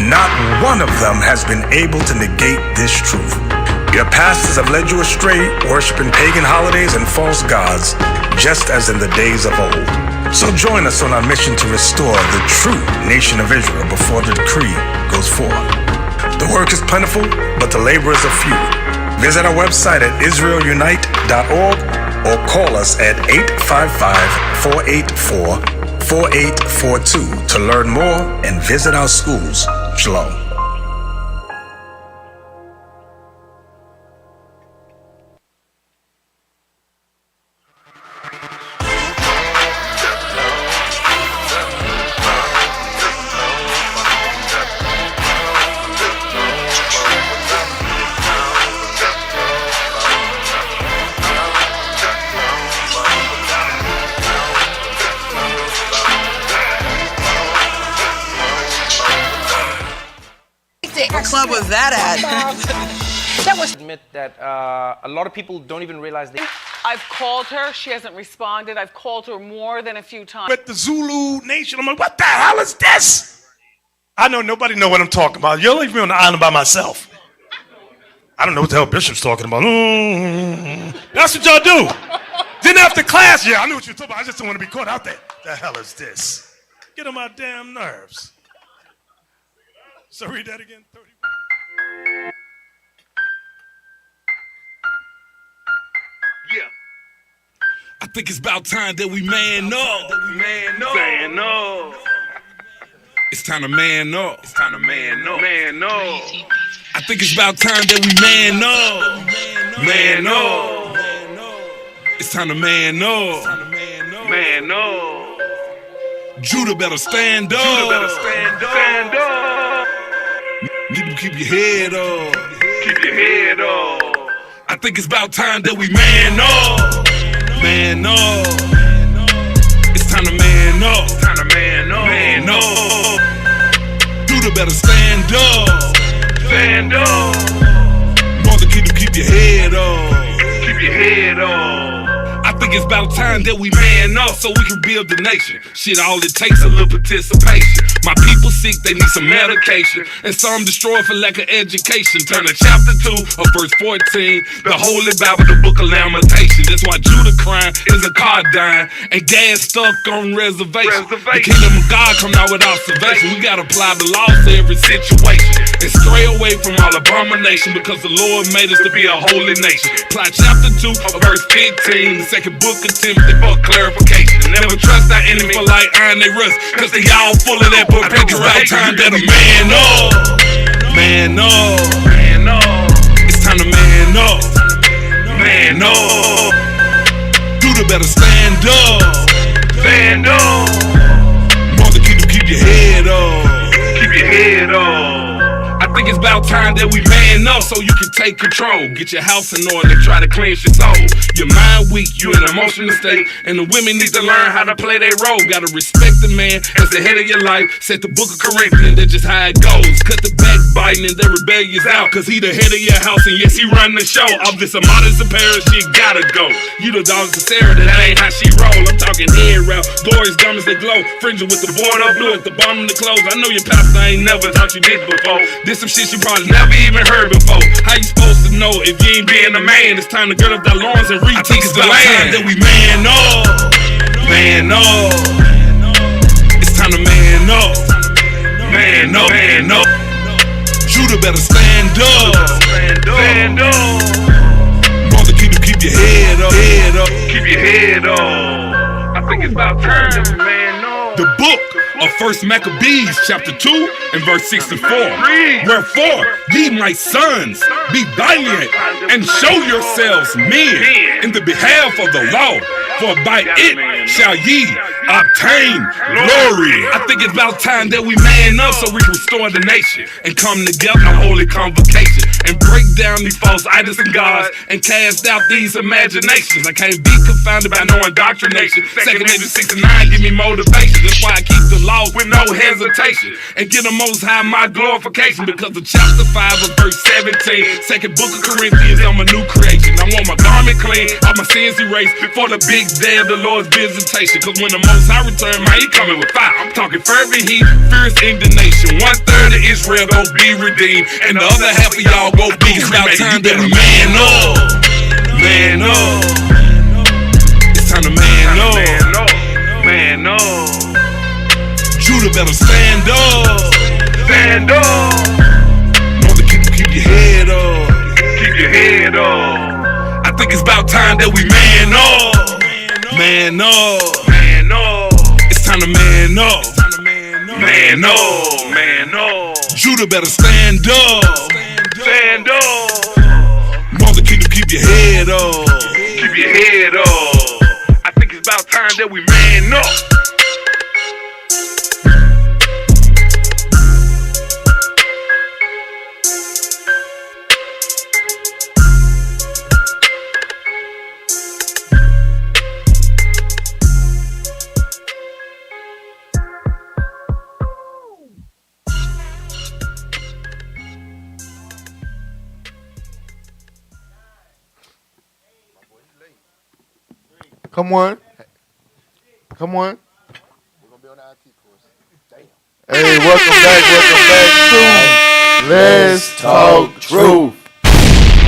Not one of them has been able to negate this truth. Your pastors have led you astray, worshiping pagan holidays and false gods, just as in the days of old. So join us on our mission to restore the true nation of Israel before the decree goes forth. The work is plentiful, but the laborers are few. Visit our website at israelunite.org or call us at 855-484-4842 to learn more and visit our schools. Shalom. What club was that at? That was admit that a lot of people don't even realize they. I've called her. She hasn't responded. I've called her more than a few times. With the Zulu Nation, I'm like, what the hell is this? I know nobody know what I'm talking about. You'll leave me on the island by myself. I don't know what the hell Bishop's talking about. That's what y'all do. Then after class, yeah, I knew what you were talking about. I just don't want to be caught out there. The hell is this? Get on my damn nerves. So read that again. 30. Yeah. I think it's about time that we man up. Man up. It's time to man up. It's time to man up. Man up. I think it's about time that we man up. Man up. It's time to man up. Man up. Judah better stand up. Judah better stand up. Stand up. Need to keep your head up. Keep your head up. I think it's about time that we man up. Man up. It's time to man up. It's time to man up. Man up. Judah better stand up. Stand up. Mother, keep your head up. Keep your head up. I think it's about time that we man up so we can build the nation. Shit, all it takes is a little participation. My people sick, they need some medication. And some destroyed for lack of education. Turn to chapter 2 of verse 14. The Holy Bible, the book of Lamentation. That's why Judah crying is a car dying. And gas stuck on reservation. The kingdom of God come out with observation. We gotta apply the laws to every situation. And stray away from all abomination. Because the Lord made us to be a holy nation. Apply chapter 2 of verse 15. The second book of Timothy for clarification. Never trust our enemy for like iron they rust. Cause they all full of that. But it's about time that a man up. Man up. Man up. It's time to man up. Man up. Judah better stand up. Stand up. Mother, keep your head up. Keep your head up. I think it's about time that we man up so you can take control. Get your house in order and try to cleanse your soul. Your mind weak, you in an emotional state. And the women need to learn how to play their role. Gotta respect the man as the head of your life. Set the book of Corinthians, that's just how it goes. Cut the backbiting and the rebellious out. Cause he the head of your house and yes, he run the show. Off this modest apparel, she gotta go. You the dogs of Sarah, that ain't how she roll. I'm talking head wrap, glorious garments that glow. Fringing with the border blue at the bottom of the clothes. I know your pastor ain't never taught you this before. This some shit you probably never even heard before. How you supposed to know if you ain't being a man? It's time to gird up that loins and reteach the land. That we man up. Man up. It's time to man up. Man up. Man up. Judah better stand up. Stand up. Mother, keep your head up. Head up. Keep your head up. I think it's about time that we man up. The book of 1 Maccabees chapter 2 and verse 64. Wherefore, ye my sons, be valiant and show yourselves men in the behalf of the law, for by it shall ye obtain glory. I think it's about time that we man up so we can restore the nation and come together in holy convocation and break down these false idols and gods and cast out these imaginations. I can't be confounded by no indoctrination. 2 Corinthians 6 and 9 give me motivation. That's why I keep the law with no hesitation and give the Most High my glorification, because of chapter 5 of verse 17, second book of Corinthians, I'm a new creation. I'm want my garment clean, all my sins erased before the big day of the Lord's visitation. Cause when the Most High return, man, he coming with fire. I'm talking fervent heat, fierce indignation. 1/3 of Israel gon' be redeemed, and the other half of y'all gon' be cremated. You better man up, man up. It's time to man up, man up. Judah better stand up, stand up. Northern kingdom, keep your head up, keep your head up. I think it's about time that we man up, man up, man up. It's time to man up, man up, man up. Judah better stand up, stand up. Northern kingdom, keep your head up, keep your head up. I think it's about time that we man up. Come on. Come on. Hey, welcome back to Let's Talk Truth.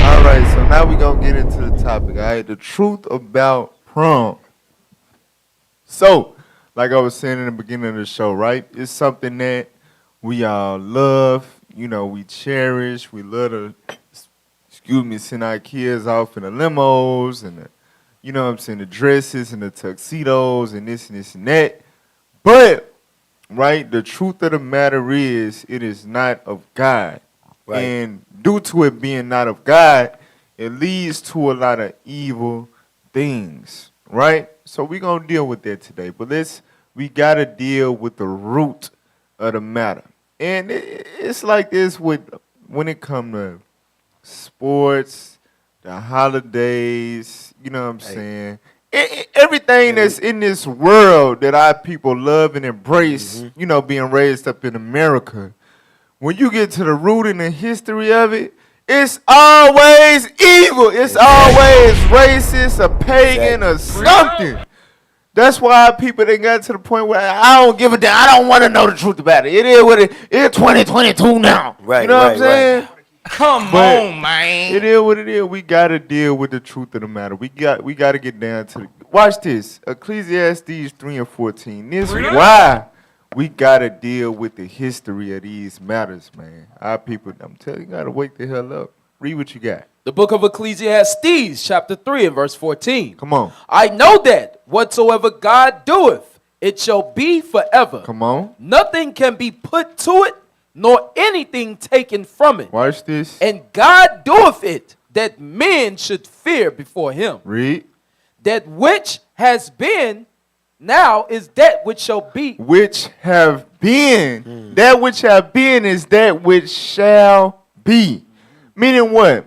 All right, so now we're going to get into the topic, all right? The truth about prom. So, like I was saying in the beginning of the show, right? It's something that we all love, you know, we cherish. We love to, send our kids off in the limos and the, you know what I'm saying, the dresses and the tuxedos and this and that. But, right, the truth of the matter is it is not of God. Right. And due to it being not of God, it leads to a lot of evil things, right? So we're going to deal with that today. But we got to deal with the root of the matter. And it's like this when it comes to sports, the holidays, you know what I'm saying? Everything that's in this world that our people love and embrace, you know, being raised up in America, when you get to the root and the history of it, it's always evil. It's always racist or pagan or something. That's why people they got to the point where I don't give a damn. I don't want to know the truth about it. It is what it is. It's 2022 now. Right, you know what I'm saying? Right. Come on, man. It is what it is. We got to deal with the truth of the matter. We got to get down to the... Watch this. Ecclesiastes 3:14. This is why we got to deal with the history of these matters, man. Our people, I'm telling you, got to wake the hell up. Read what you got. The book of Ecclesiastes, chapter 3 and verse 14. Come on. I know that whatsoever God doeth, it shall be forever. Come on. Nothing can be put to it, nor anything taken from it. Watch this. And God doeth it, that men should fear before him. Read. That which has been, now is that which shall be. Which have been. That which have been is that which shall be. Meaning what?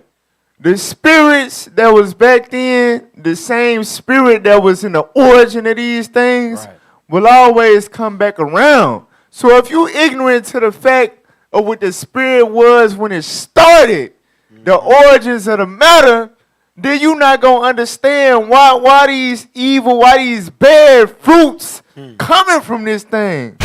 The spirits that was back then, the same spirit that was in the origin of these things, will always come back around. So if you ignorant to the fact of what the spirit was when it started, the origins of the matter, then you not going to understand why these evil, why these bad fruits coming from this thing.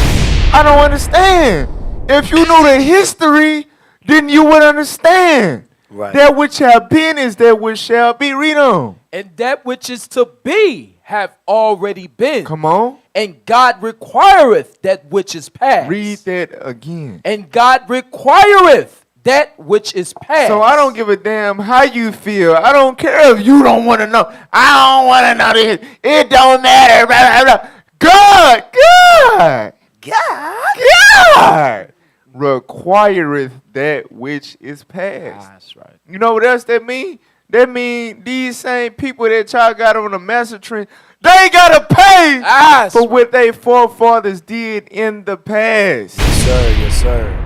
I don't understand. If you knew the history, then you would understand. Right. That which have been is that which shall be. Read on. And that which is to be have already been. Come on. And God requireth that which is past. Read that again. And God requireth that which is past. So I don't give a damn how you feel. I don't care if you don't want to know. I don't want to know this. It don't matter. Blah, blah, blah. God requireth that which is past. That's right. You know what else that mean? That mean these same people that y'all got on the master tree, they gotta pay for what they forefathers did in the past. Yes, sir. Yes, sir.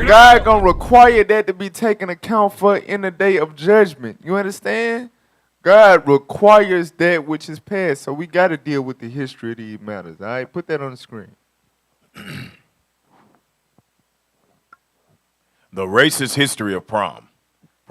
God gonna require that to be taken account for in the day of judgment. You understand? God requires that which is past. So we gotta deal with the history of these matters. All right, put that on the screen. The racist history of prom.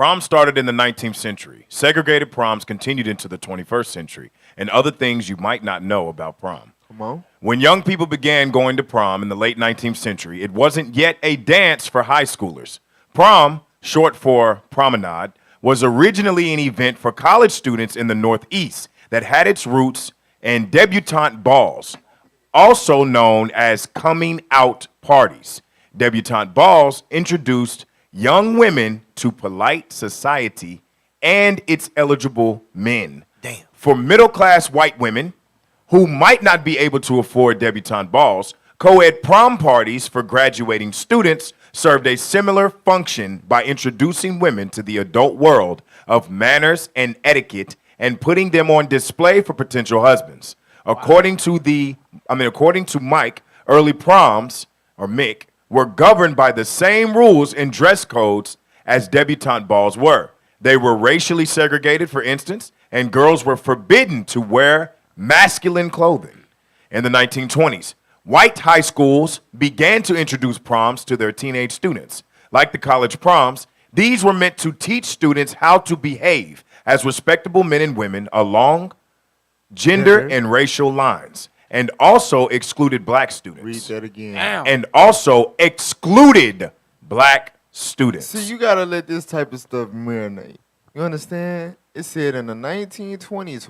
Prom started in the 19th century. Segregated proms continued into the 21st century, and other things you might not know about prom. Come on. When young people began going to prom in the late 19th century, it wasn't yet a dance for high schoolers. Prom, short for promenade, was originally an event for college students in the Northeast that had its roots in debutante balls, also known as coming out parties. Debutante balls introduced young women to polite society and its eligible men. Damn. For middle-class white women who might not be able to afford debutante balls, co-ed prom parties for graduating students served a similar function by introducing women to the adult world of manners and etiquette and putting them on display for potential husbands. According to Mike, early proms, or Mick, were governed by the same rules and dress codes as debutante balls were. They were racially segregated, for instance, and girls were forbidden to wear masculine clothing. In the 1920s, white high schools began to introduce proms to their teenage students. Like the college proms, these were meant to teach students how to behave as respectable men and women along gender and racial lines, and also excluded black students. Read that again. And also excluded black students. See, you gotta let this type of stuff marinate. You understand? It said in the 1920s,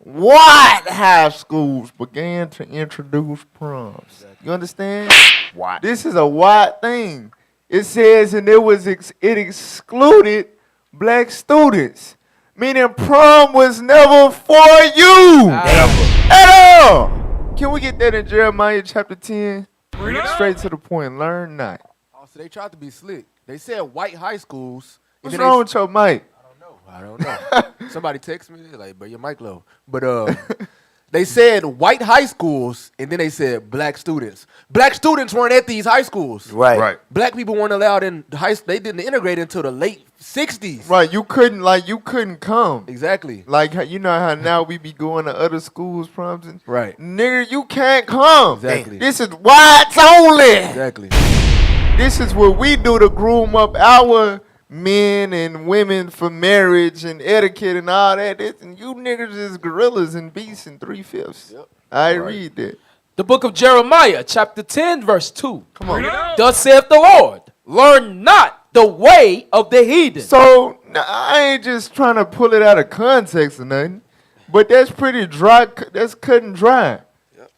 white high schools began to introduce proms. You understand? White. This is a white thing. It says, and it excluded black students. Meaning prom was never for you. At all. Can we get that in Jeremiah chapter 10? Straight to the point. Learn not. Oh, so they tried to be slick. They said white high schools. What's wrong with your mic? I don't know. Somebody text me, they're like, bro, your mic low. But they said white high schools, and then they said black students. Black students weren't at these high schools. Right. Black people weren't allowed in the high. They didn't integrate until the late 60s. Right, you couldn't come. Exactly. Like you know how now we be going to other schools proms and right. Nigga, you can't come. Exactly. This is whites only. Exactly. This is what we do to groom up our men and women for marriage and etiquette and all that. And you niggas is gorillas and beasts in 3/5. Yep. I read that. The book of Jeremiah, chapter 10, verse 2. Come on. Thus saith the Lord, learn not the way of the heathen. So I ain't just trying to pull it out of context or nothing, but that's pretty dry. That's cut and dry.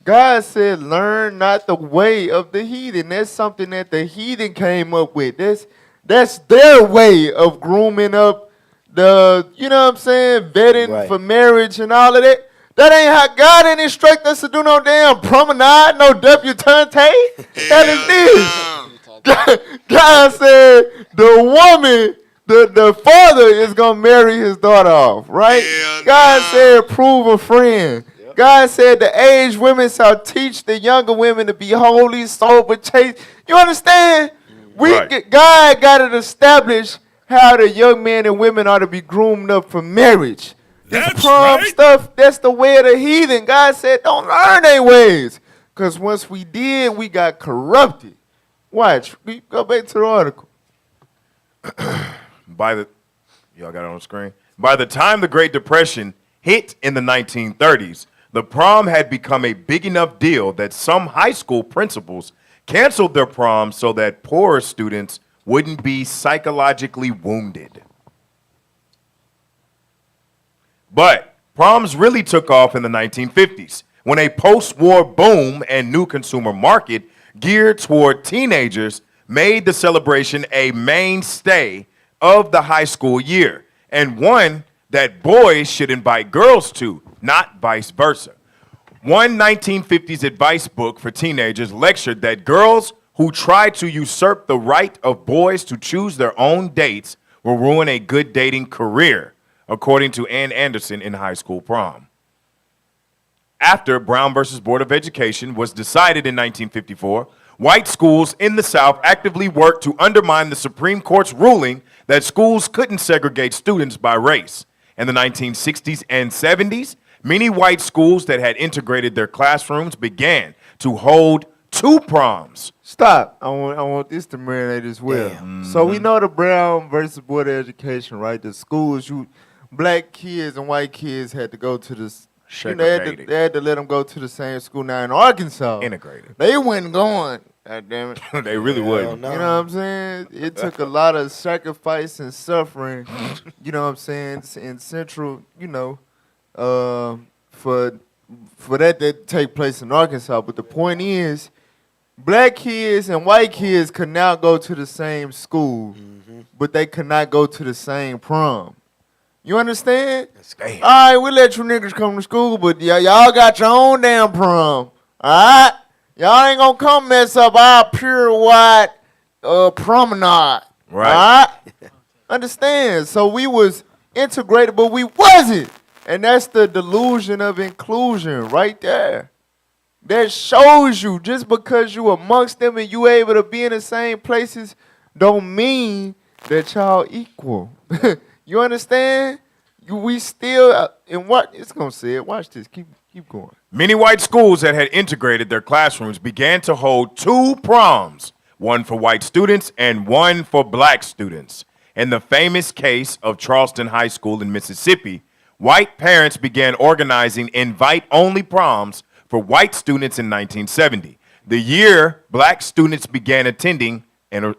God said, learn not the way of the heathen. That's something that the heathen came up with. That's their way of grooming up the, you know what I'm saying, vetting for marriage and all of that. That ain't how God ain't instruct us to do no damn promenade, no debutante. That is this. God said the woman, the father is going to marry his daughter off, right? God said prove a friend. God said the aged women shall teach the younger women to be holy, sober, chaste. You understand? God got it established how the young men and women are to be groomed up for marriage. This prom stuff, that's the way of the heathen. God said, don't learn their ways. Because once we did, we got corrupted. Watch. We go back to the article. Y'all got it on the screen. By the time the Great Depression hit in the 1930s, the prom had become a big enough deal that some high school principals canceled their prom so that poorer students wouldn't be psychologically wounded. But proms really took off in the 1950s when a post-war boom and new consumer market geared toward teenagers made the celebration a mainstay of the high school year, and one that boys should invite girls to, not vice versa. One 1950s advice book for teenagers lectured that girls who try to usurp the right of boys to choose their own dates will ruin a good dating career, according to Ann Anderson in High School Prom. After Brown versus Board of Education was decided in 1954, white schools in the South actively worked to undermine the Supreme Court's ruling that schools couldn't segregate students by race. In the 1960s and 70s, many white schools that had integrated their classrooms began to hold 2 proms. Stop. I want this to marinate as well. So we know the Brown versus Board of Education, right? The schools, black kids and white kids had to go to this. Segregated. They had to let them go to the same school. Now in Arkansas, Integrated. they wasn't going. God damn it. They really wouldn't. You know what I'm saying? It took a lot of sacrifice and suffering, you know what I'm saying, in Central, for that to take place in Arkansas. But the point is, black kids and white kids could now go to the same school, but they could not go to the same prom. You understand? All right, we let you niggas come to school, but y'all got your own damn prom. All right? Y'all ain't gonna come mess up our pure white promenade. Right. All right? Understand? So we was integrated, but we wasn't. And that's the delusion of inclusion right there. That shows you just because you amongst them and you able to be in the same places don't mean that y'all equal. You understand? We still, and what it's gonna say it. Watch this. Keep going. Many white schools that had integrated their classrooms began to hold 2 proms, one for white students and one for black students. In the famous case of Charleston High School in Mississippi, white parents began organizing invite-only proms for white students in 1970. The year black students began attending. In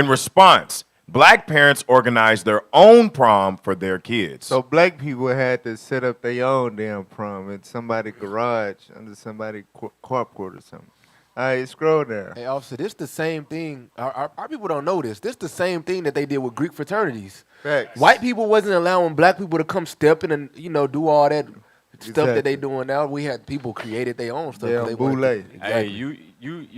response, black parents organized their own prom for their kids. So black people had to set up their own damn prom in somebody's garage under somebody's carport or something. All right, scroll down. Hey, officer, this the same thing. Our people don't know this. This the same thing that they did with Greek fraternities. Facts. White people wasn't allowing black people to come step in and do all that stuff that they doing now. We had people created their own stuff. Yeah, they boule. Hey, you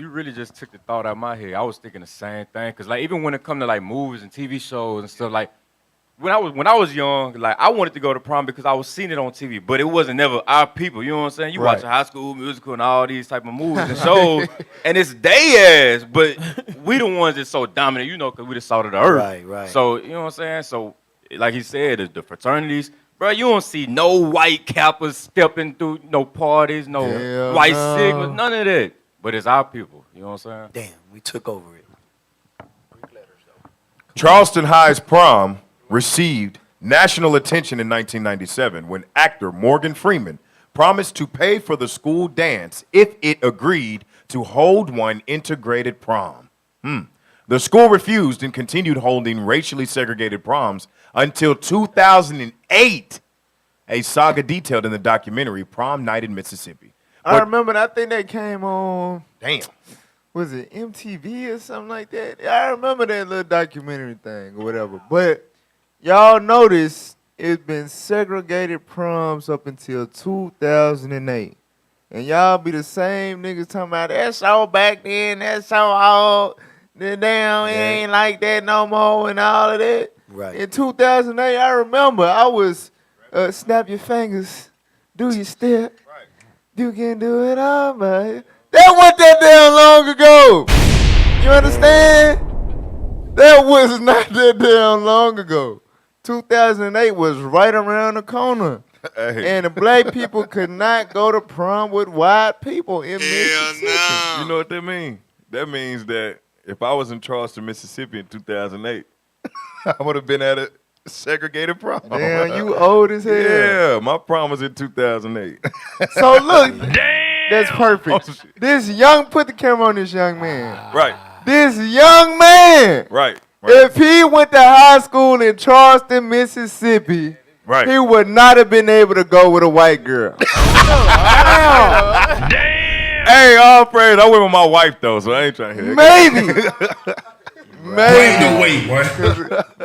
really just took the thought out of my head. I was thinking the same thing, because like even when it come to like movies and TV shows and stuff, like when I was young, like I wanted to go to prom because I was seeing it on TV, but it wasn't never our people. You know what I'm saying? You watch High School Musical and all these type of movies and shows, and it's they ass, but we the ones that's so dominant, because we the salt of the earth. Right. So you know what I'm saying? So like he said, the fraternities. Bro, you don't see no white Kappas stepping through no parties, no white Sigmas, none of that. But it's our people. You know what I'm saying? Damn, we took over it. Charleston High's prom received national attention in 1997 when actor Morgan Freeman promised to pay for the school dance if it agreed to hold one integrated prom. The school refused and continued holding racially segregated proms until 2008, a saga detailed in the documentary Prom Night in Mississippi. I remember that thing that came on. Damn. Was it MTV or something like that? I remember that little documentary thing or whatever. But y'all notice it's been segregated proms up until 2008. And y'all be the same niggas talking about that's all back then, that's so old. The damn, it ain't like that no more and all of that. Right. In 2008, I remember I was snap your fingers, do your step. Right. You can do it all, man. That wasn't that damn long ago. You understand? That was not that damn long ago. 2008 was right around the corner. Hey. And the black people could not go to prom with white people in Mississippi. No. You know what that means? That means that if I was in Charleston, Mississippi in 2008, I would have been at a segregated prom. Damn, you old as hell. Yeah, my prom was in 2008. So look, that's perfect. This put the camera on this young man. Right. This young man. Right. If he went to high school in Charleston, Mississippi, he would not have been able to go with a white girl. Hey, all praise. I went with my wife though, so I ain't trying to hear that. Maybe.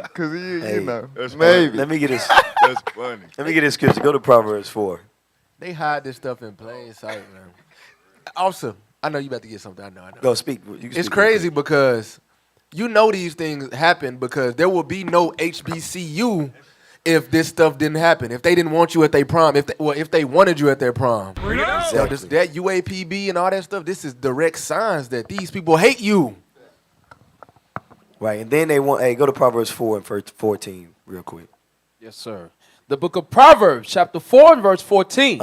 Because Hey, you know, that's maybe. Let me get this. That's funny. Let me get this scripture. Go to Proverbs 4. They hide this stuff in plain sight, man. Also, I know you about to get something. I know. Go speak. You can It's speak crazy because these things happen because there will be no HBCU if this stuff didn't happen. If they didn't want you at their prom, if they wanted you at their prom. So that UAPB and all that stuff, this is direct signs that these people hate you. Right, and then they want. Hey, go to Proverbs 4 and 14 real quick. Yes, sir. The book of Proverbs, chapter 4 and verse 14.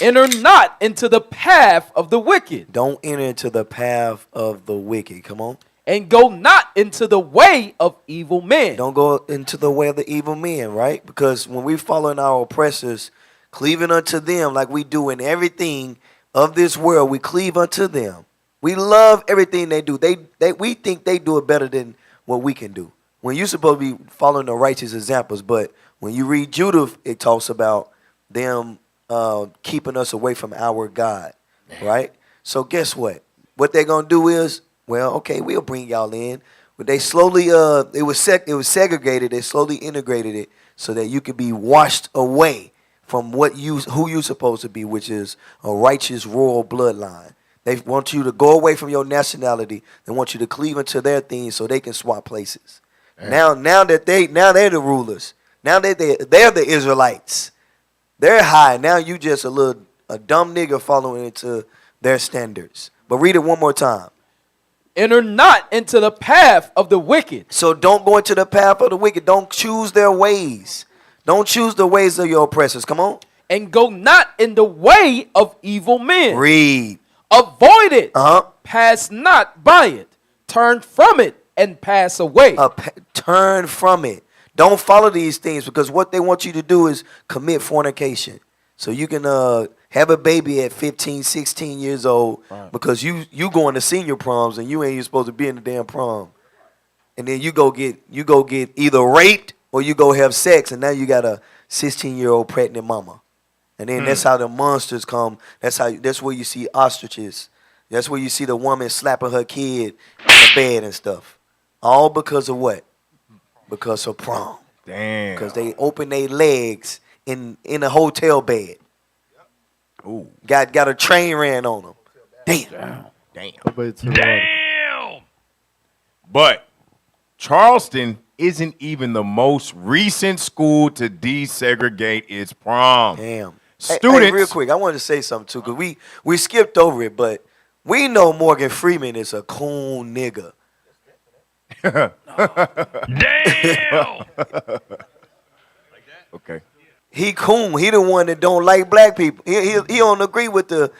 Enter not into the path of the wicked. Don't enter into the path of the wicked. Come on. And go not into the way of evil men. Don't go into the way of the evil men, right? Because when we following our oppressors, cleaving unto them like we do in everything of this world, we cleave unto them. We love everything they do. We think they do it better than what we can do. When you're supposed to be following the righteous examples, but when you read Judah, it talks about them keeping us away from our God, right? So guess what? What they're gonna do is, well, okay, we'll bring y'all in. But they slowly, it was segregated. They slowly integrated it so that you could be washed away from who you're supposed to be, which is a righteous royal bloodline. They want you to go away from your nationality. They want you to cleave into their things so they can swap places. Now they're the rulers. Now they're the Israelites. They're high. Now you just a dumb nigga following into their standards. But read it one more time. Enter not into the path of the wicked. So don't go into the path of the wicked. Don't choose their ways. Don't choose the ways of your oppressors. Come on. And go not in the way of evil men. Read. Avoid it. Pass not by it. Turn from it and pass away. Turn from it. Don't follow these things because what they want you to do is commit fornication. So you can have a baby at 15, 16 years old because you going to senior proms and you ain't even supposed to be in the damn prom. And then you go get either raped or you go have sex and now you got a 16-year-old pregnant mama. And then that's how the monsters come. That's where you see ostriches. That's where you see the woman slapping her kid in the bed and stuff. All because of what? Because of prom. Damn. Because they open their legs in a hotel bed. Ooh. Got a train ran on them. Damn. Damn. But Charleston isn't even the most recent school to desegregate its prom. Damn. Students. Hey, real quick, I wanted to say something too, because we skipped over it, but we know Morgan Freeman is a coon nigga. Damn. Okay. He coon. He the one that don't like black people. He don't agree with the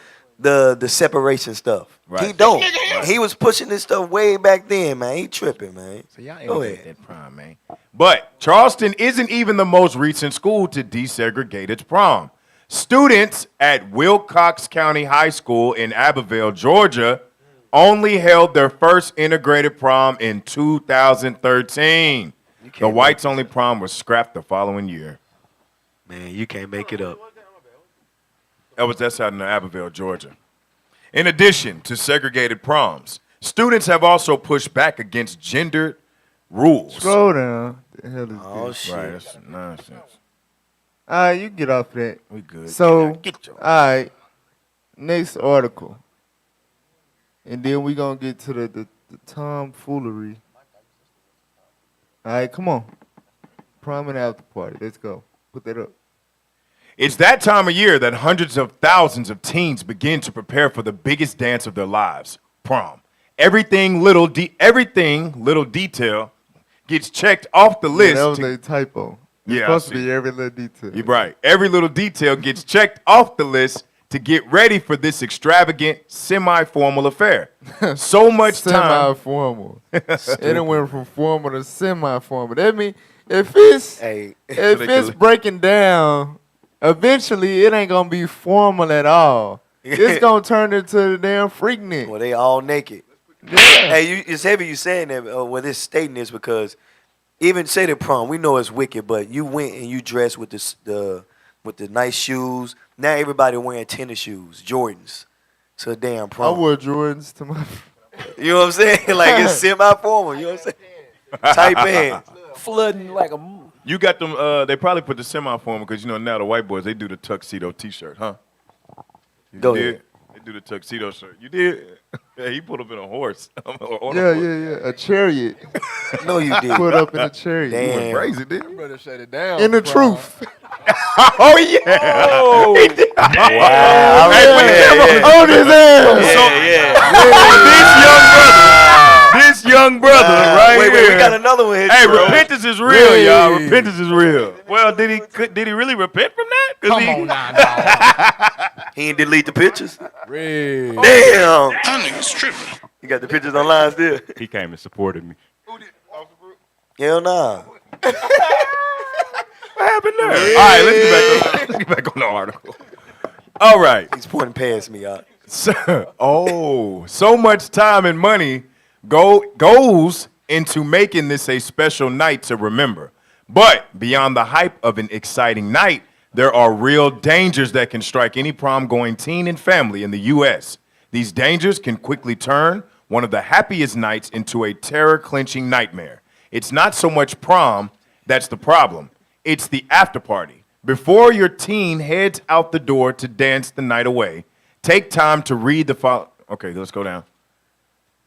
separation stuff. Right. He don't. He was pushing this stuff way back then, man. He tripping, man. So y'all ain't that prom, man. But Charleston isn't even the most recent school to desegregate its prom. Students at Wilcox County High School in Abbeville, Georgia, only held their first integrated prom in 2013. The whites-only prom was scrapped the following year. Man, you can't make it up. That's out in Abbeville, Georgia. In addition to segregated proms, students have also pushed back against gendered rules. Scroll down. The hell is Oh, this? shit. Right, that's nonsense. All right, you get off that. We good. So, Get your- all right, next article. And then we going to get to the tomfoolery. All right, come on. Prom and after party. Let's go. Put that up. It's that time of year that hundreds of thousands of teens begin to prepare for the biggest dance of their lives, prom. Everything little detail gets checked off the list. Yeah, that was a typo. It's Yeah, supposed I to see. be every little detail. You're right. Every little detail gets checked off the list to get ready for this extravagant, semi-formal affair. So much time. Semi-formal. It went from formal to semi-formal. That means if it's breaking down, eventually it ain't gonna be formal at all. It's gonna turn into the damn Freaknik. Well, they all naked. Yeah. Hey, it's heavy you saying that with this stating this because even say the prom, we know it's wicked, but you went and you dressed with the nice shoes. Now everybody wearing tennis shoes, Jordans. So damn prom. I wore Jordans to my. You know what I'm saying? Like it's semi-formal. You know what I'm saying? Tight pants. Flooding like a. You got them. They probably put the semi-formal because you know now the white boys they do the tuxedo T-shirt, huh? Go did? ahead. They do the tuxedo shirt. You did? Yeah, he put up in a horse. Yeah. A chariot. No, you did. Put up in a chariot. Damn. You went crazy, didn't you? Better shut it down. In the truth. Oh yeah. Oh. He did. Wow. Hey, put the camera on his ass. This young brother right Wait, here. we got another one here. Hey, bro. repentance is real, y'all. Repentance is real. Well, did he really repent from that? Come on now, dog. He ain't delete the pictures. Red. Damn. That nigga's tripping. You got the pictures online still? He came and supported me. Hell nah. What happened there? All right, let's get back on the article. All right. He's pointing past me, y'all. So much time and money goes into making this a special night to remember. But beyond the hype of an exciting night, there are real dangers that can strike any prom-going teen and family in the U.S. These dangers can quickly turn one of the happiest nights into a terror-clenching nightmare. It's not so much prom that's the problem. It's the after party. Before your teen heads out the door to dance the night away, take time to read the file. Okay, let's go down.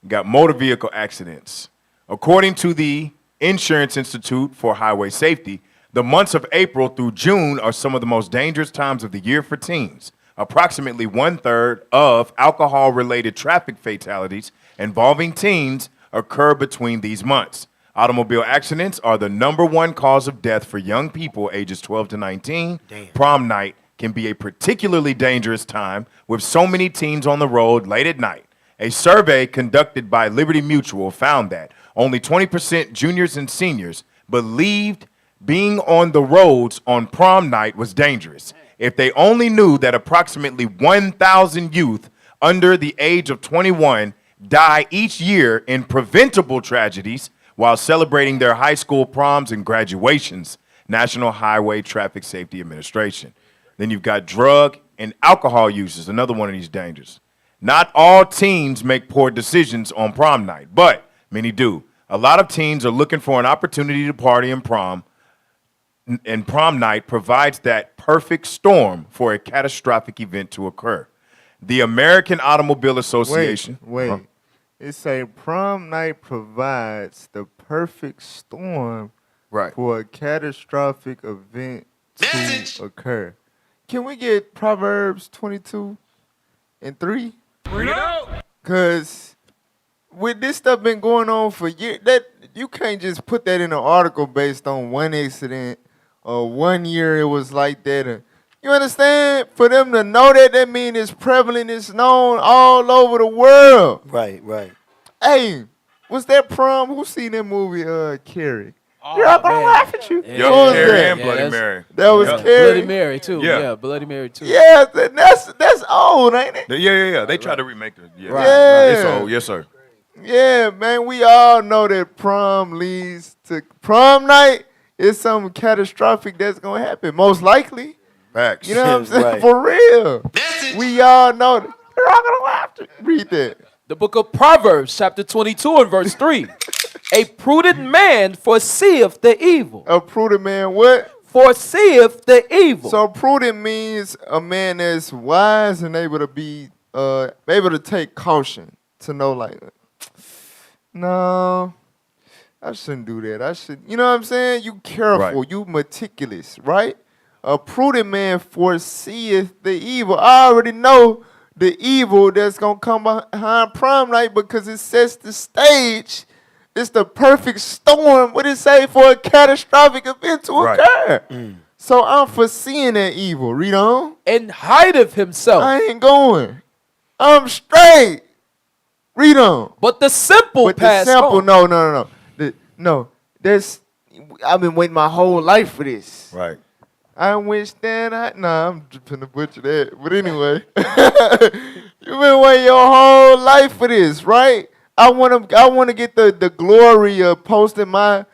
You got motor vehicle accidents. According to the Insurance Institute for Highway Safety, the months of April through June are some of the most dangerous times of the year for teens. Approximately 1/3 of alcohol-related traffic fatalities involving teens occur between these months. Automobile accidents are the #1 cause of death for young people ages 12 to 19. Damn. Prom night can be a particularly dangerous time with so many teens on the road late at night. A survey conducted by Liberty Mutual found that only 20% juniors and seniors believed being on the roads on prom night was dangerous. If they only knew that approximately 1,000 youth under the age of 21 die each year in preventable tragedies while celebrating their high school proms and graduations, National Highway Traffic Safety Administration. Then you've got drug and alcohol users, another one of these dangers. Not all teens make poor decisions on prom night, but many do. A lot of teens are looking for an opportunity to party in prom, and prom night provides that perfect storm for a catastrophic event to occur. The American Automobile Association. Wait. It's a prom night provides the perfect storm for a catastrophic event to occur. Can we get Proverbs 22:3? Bring it out. Because with this stuff been going on for years, that you can't just put that in an article based on one incident or 1 year it was like that. You understand? For them to know that, that means it's prevalent, it's known all over the world. Right. Hey, was that prom? Who seen that movie, Carrie? Oh, You're not gonna laugh at you. Yeah, Carrie and Bloody Mary. That was Carrie. Bloody Mary too. Yeah. Yeah, Bloody Mary too. Yeah, that's old, ain't it? Yeah. They tried to remake it. Yeah. Right. It's old. Yes, sir. Yeah, man, we all know that prom leads to prom night is something catastrophic that's gonna happen. Most likely. Facts. You know what I'm saying? Right. For real. We all know that. You're not gonna laugh to read that. The book of Proverbs, chapter 22 and verse 3. A prudent man foreseeth the evil. A prudent man what? Foreseeth the evil. So prudent means a man that's wise and able to be able to take caution, to know like, no, I shouldn't do that. I should, you know what I'm saying? You careful, you meticulous, right? A prudent man foreseeth the evil. I already know the evil that's going to come behind prom night because it sets the stage. It's the perfect storm, what it say, for a catastrophic event to occur. So I'm foreseeing that evil. Read on. And hideth himself. I ain't going. I'm straight. Read on. But the simple pass on. No. I've been waiting my whole life for this. Right. I wish that I'm just gonna butcher that. But anyway, you've been waiting your whole life for this, right? I want to get the glory of posting my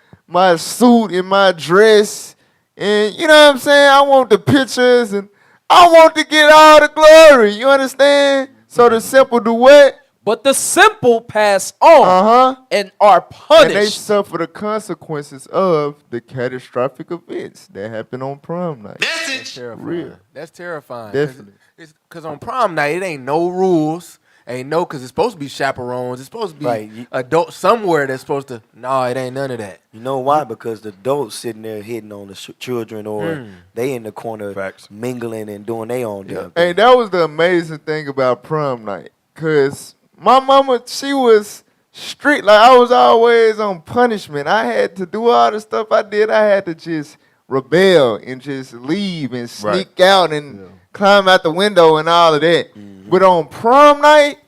suit and my dress, and you know what I'm saying. I want the pictures, and I want to get all the glory. You understand? So the simple do what? But the simple pass on and are punished. And they suffer the consequences of the catastrophic events that happen on prom night. That's terrifying. Real. That's terrifying. Definitely. Because on prom night, it ain't no rules. Because it's supposed to be chaperones. It's supposed to be adults somewhere that's supposed to. No, it ain't none of that. You know why? Because the adults sitting there hitting on the children, or they in the corner mingling and doing their own damn thing. Hey, that was the amazing thing about prom night. Because my mama, she was strict. Like, I was always on punishment. I had to do all the stuff I did. I had to just rebel and just leave and sneak out and climb out the window and all of that. But on prom night,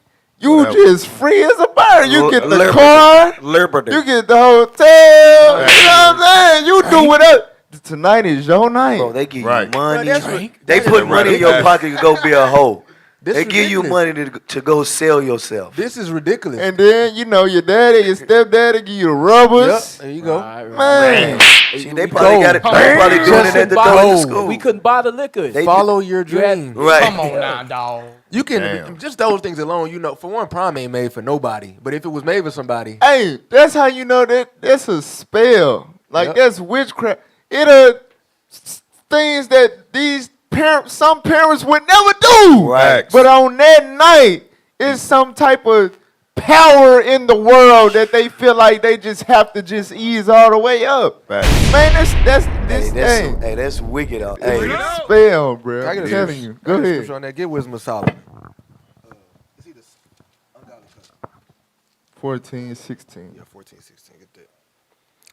you just free as a bird. You get the car, you get the hotel. You know what I'm saying? You do whatever. Tonight is your night. Bro, they give you money. They put money in your pocket to go be a hoe. They give you money to go sell yourself. This is ridiculous. And then, you know, your daddy, your stepdaddy give you the rubbers. Yep, there you go. Man. See, they probably got it. They probably doing it at the door of school. We couldn't buy the liquor. Follow your dream. Right. Come on now, dog. You can, just those things alone, you know, for one, prom ain't made for nobody. But if it was made for somebody. Hey, that's how you know that's a spell. Like, that's witchcraft. It are things that some parents would never do. Right. But on that night, it's some type of power in the world that they feel like they just have to just ease all the way up. Right. Man, that's wicked. It's a spell, bro. I I'm telling you. Go ahead. On that. Get Wisdom of Solomon. 14, 16. Yeah, 14, 16. Get that.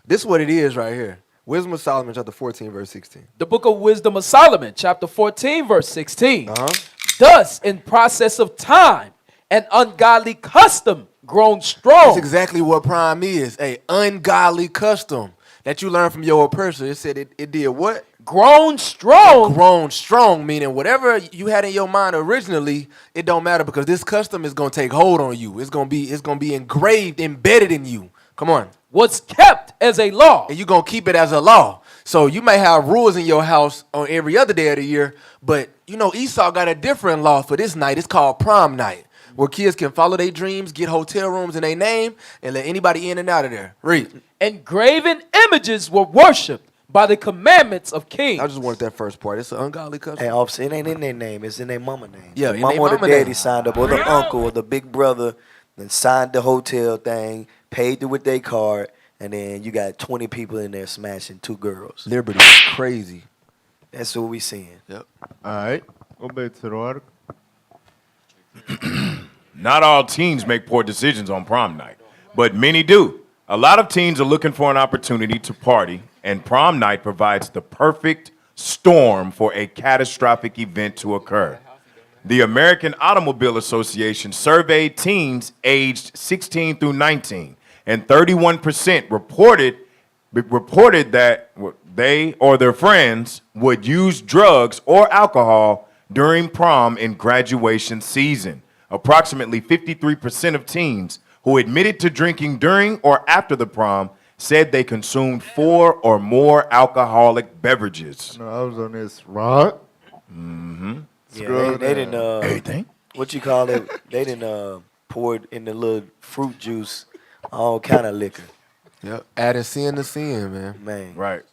This is what it is right here. Wisdom of Solomon, chapter 14, verse 16. The book of Wisdom of Solomon, chapter 14, verse 16. Thus, in process of time, an ungodly custom grown strong. That's exactly what prom is. A ungodly custom that you learn from your oppressor. It said it did what? Grown strong. Grown strong, meaning whatever you had in your mind originally, it don't matter because this custom is gonna take hold on you. It's gonna be engraved, embedded in you. Come on. What's kept as a law. And you're gonna keep it as a law. So you may have rules in your house on every other day of the year, but you know Esau got a different law for this night. It's called prom night, where kids can follow their dreams, get hotel rooms in their name, and let anybody in and out of there. Read. Engraven images were worshipped by the commandments of kings. I just wanted that first part. It's an ungodly custom. Hey, officer, it ain't in their name. It's in their mama name. Yeah, the in mama their or the mama daddy name. signed up, or the uncle or the big brother, then signed the hotel thing, paid it with their card, and then you got 20 people in there smashing 2 girls. Liberty is crazy. That's what we seeing. Yep. All right. Go back to the article. Not all teens make poor decisions on prom night, but many do. A lot of teens are looking for an opportunity to party, and prom night provides the perfect storm for a catastrophic event to occur. The American Automobile Association surveyed teens aged 16 through 19, and 31% reported that they or their friends would use drugs or alcohol during prom and graduation season. Approximately 53% of teens who admitted to drinking during or after the prom said they consumed 4 or more alcoholic beverages. No, I was on this rock. Mm-hmm. Yeah, they didn't. Everything. What you call it? They didn't pour it in the little fruit juice, all kind of liquor. Yep. Adding sin to sin, man. Man. Right.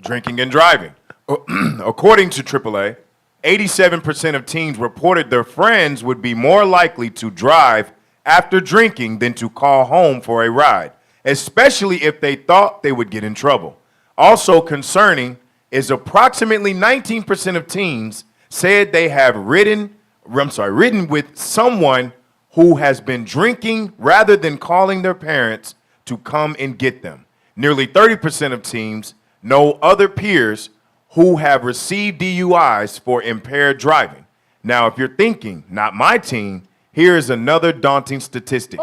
Drinking and driving. According to AAA, 87% of teens reported their friends would be more likely to drive after drinking than to call home for a ride, especially if they thought they would get in trouble. Also concerning is approximately 19% of teens said they have ridden with someone who has been drinking rather than calling their parents to come and get them. Nearly 30% of teens know other peers who have received DUIs for impaired driving. Now, if you're thinking, not my teen, here is another daunting statistic.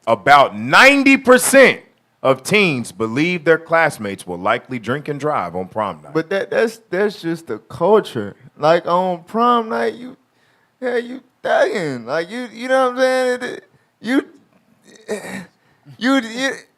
About 90% of teens believe their classmates will likely drink and drive on prom night. But that's just the culture. Like on prom night, you thugging. Like you know what I'm saying? You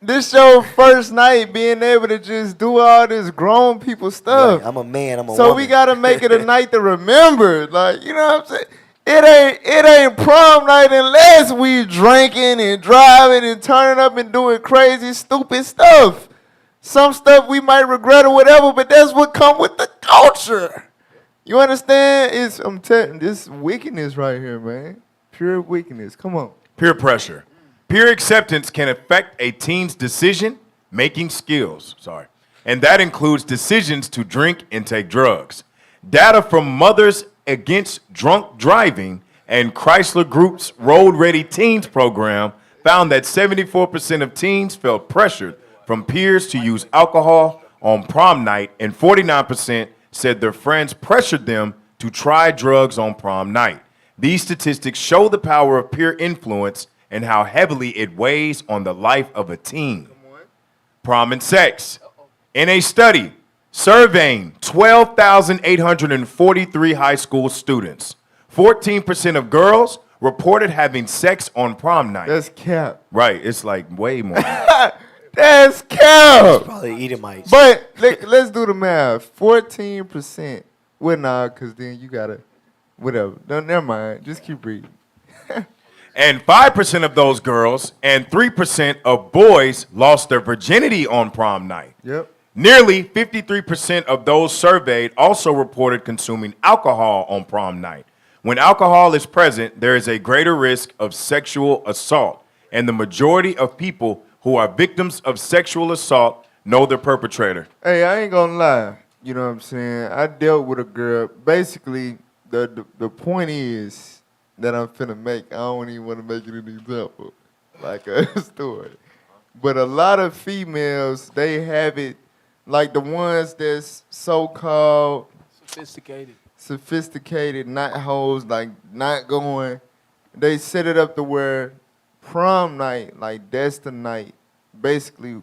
this your first night being able to just do all this grown people stuff. Right. I'm a man. I'm a so woman. we gotta make it a night to remember. Like, you know what I'm saying? It ain't prom night unless we drinking and driving and turning up and doing crazy, stupid stuff. Some stuff we might regret or whatever, but that's what come with the culture. You understand? I'm telling this wickedness right here, man. Pure wickedness. Come on. Peer pressure. Peer acceptance can affect a teen's decision-making skills. And that includes decisions to drink and take drugs. Data from Mothers Against Drunk Driving and Chrysler Group's Road Ready Teens program found that 74% of teens felt pressured from peers to use alcohol on prom night, and 49% said their friends pressured them to try drugs on prom night. These statistics show the power of peer influence and how heavily it weighs on the life of a teen. Prom and sex. In a study surveying 12,843 high school students, 14% of girls reported having sex on prom night. That's cap. Right, it's like way more. That's cap. Probably Edomites. But let's do the math. 14%. Well, nah, because then you got to, whatever. No, never mind. Just keep reading. And 5% of those girls and 3% of boys lost their virginity on prom night. Yep. Nearly 53% of those surveyed also reported consuming alcohol on prom night. When alcohol is present, there is a greater risk of sexual assault, and the majority of people who are victims of sexual assault know their perpetrator. Hey, I ain't gonna lie. You know what I'm saying? I dealt with a girl. Basically, the point is that I'm finna make, I don't even want to make it an example, like a story. But a lot of females, they have it, like the ones that's so-called sophisticated, not hoes, like not going, they set it up to where prom night, like that's the night. Basically,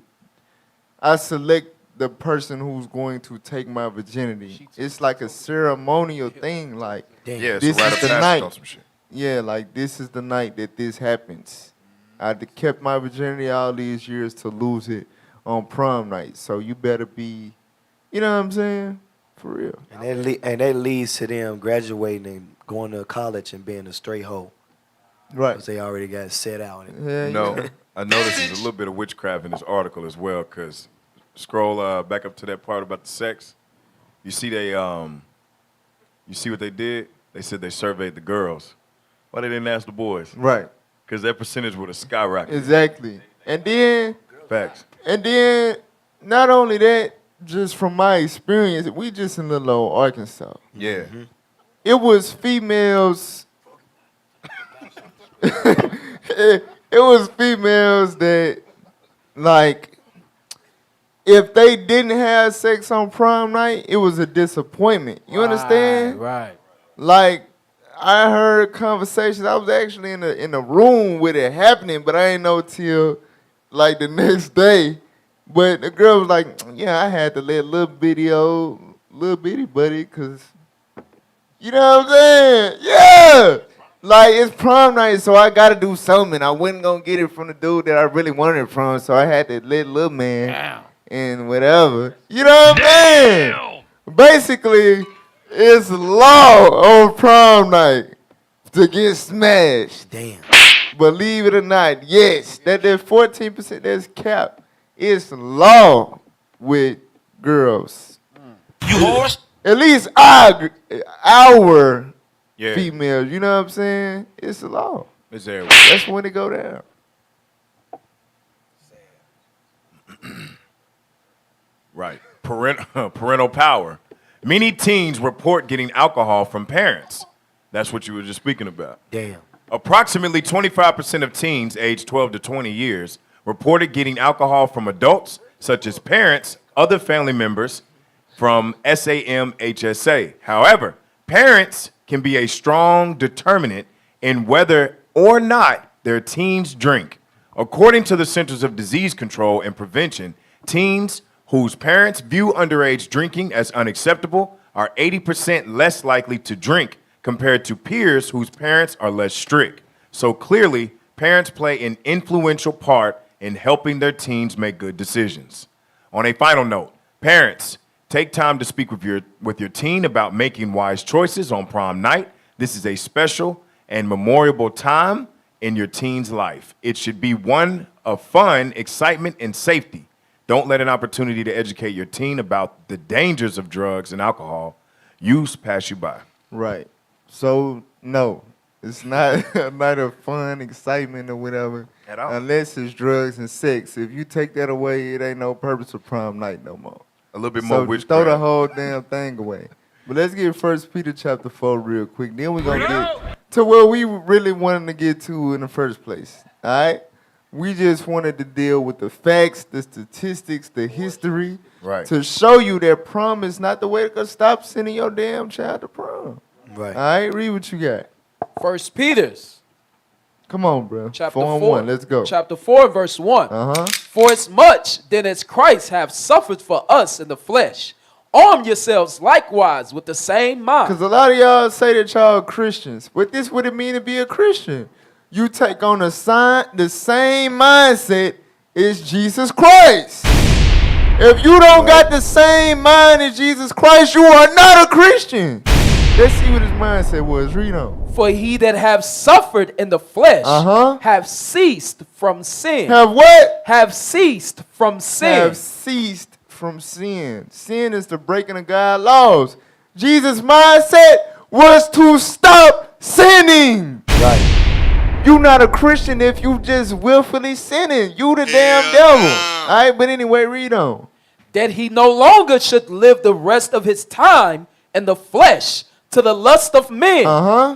I select the person who's going to take my virginity. It's like a ceremonial thing, like Yeah, this so is the night. on some shit. Yeah, like this is the night that this happens. I kept my virginity all these years to lose it on prom night. So you better be, you know what I'm saying? For real. And that leads to them graduating and going to college and being a straight hoe. Right. Because they already got set out. No, I noticed there's a little bit of witchcraft in this article as well, because scroll back up to that part about the sex. You see you see what they did? They said they surveyed the girls. Why they didn't ask the boys? Right. Because that percentage would have skyrocketed. Exactly. And then Facts. And then not only that, just from my experience, we just in little old Arkansas. Yeah. It was females. it was females that, like, if they didn't have sex on prom night, it was a disappointment. You understand? Right. Like, I heard conversations. I was actually in the room with it happening, but I didn't know till like the next day. But the girl was like, "Yeah, I had to let little bitty buddy, cause you know what I'm saying? Yeah, like it's prom night, so I got to do something. I wasn't gonna get it from the dude that I really wanted it from, so I had to let little man and whatever. You know what I'm saying? Basically, it's law on prom night to get smashed. Damn. Believe it or not, yes, that 14% that's cap. It's law with girls. You horse? At least our females, you know what I'm saying? It's a law. It's there. That's when it go down. Right. Parental power. Many teens report getting alcohol from parents. That's what you were just speaking about. Damn. Approximately 25% of teens aged 12 to 20 years reported getting alcohol from adults, such as parents, other family members, from SAMHSA. However, parents can be a strong determinant in whether or not their teens drink. According to the Centers of Disease Control and Prevention, teens whose parents view underage drinking as unacceptable are 80% less likely to drink compared to peers whose parents are less strict. So clearly, parents play an influential part in helping their teens make good decisions. On a final note, parents, take time to speak with your teen about making wise choices on prom night. This is a special and memorable time in your teen's life. It should be one of fun, excitement, and safety. Don't let an opportunity to educate your teen about the dangers of drugs and alcohol use pass you by. Right. So, no, it's not a night of fun, excitement, or whatever. At all. Unless it's drugs and sex. If you take that away, it ain't no purpose of prom night no more. A little bit So more just witchcraft. throw the whole damn thing away. But let's get 1 Peter chapter 4 real quick. Then we're going to get to where we really wanted to get to in the first place. All right? We just wanted to deal with the facts, the statistics, the history, Right. to show you that prom is not the way to go. Stop sending your damn child to prom. Right. All right, read what you got. First Peter's Come on, bro. chapter 4 and 4. 1. Let's go. Chapter 4, verse 1. Uh-huh. For as much then as Christ have suffered for us in the flesh, arm yourselves likewise with the same mind. Because a lot of y'all say that y'all are Christians, but this what it mean to be a Christian. You take on the same mindset as Jesus Christ. If you don't got the same mind as Jesus Christ, you are not a Christian. Let's see what his mindset was. Read on. For he that have suffered in the flesh have ceased from sin. Have what? Have ceased from sin. Have ceased from sin. Sin is the breaking of God's laws. Jesus' mindset was to stop sinning. Right. You not a Christian if you just willfully sinning. You the damn devil. All right, but anyway, read on. That he no longer should live the rest of his time in the flesh to the lust of men,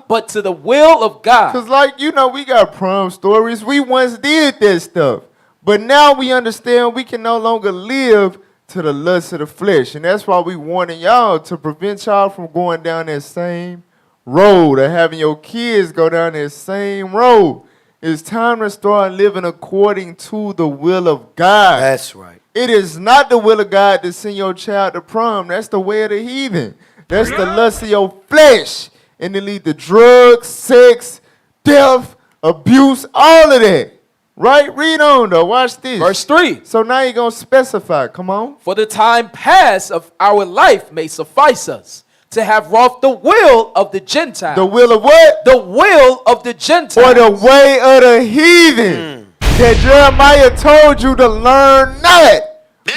but to the will of God. Because like, you know, we got prom stories. We once did that stuff. But now we understand we can no longer live to the lust of the flesh. And that's why we warning y'all to prevent y'all from going down that same road or having your kids go down that same road. It's time to start living according to the will of God. That's right. It is not the will of God to send your child to prom. That's the way of the heathen. That's the lust of your flesh. And it lead to drugs, sex, death, abuse, all of that. Right? Read on though. Watch this. Verse 3. So now you're going to specify. Come on. For the time past of our life may suffice us to have wrought the will of the Gentiles. The will of what? The will of the Gentiles. Or the way of the heathen. That Jeremiah told you to learn not.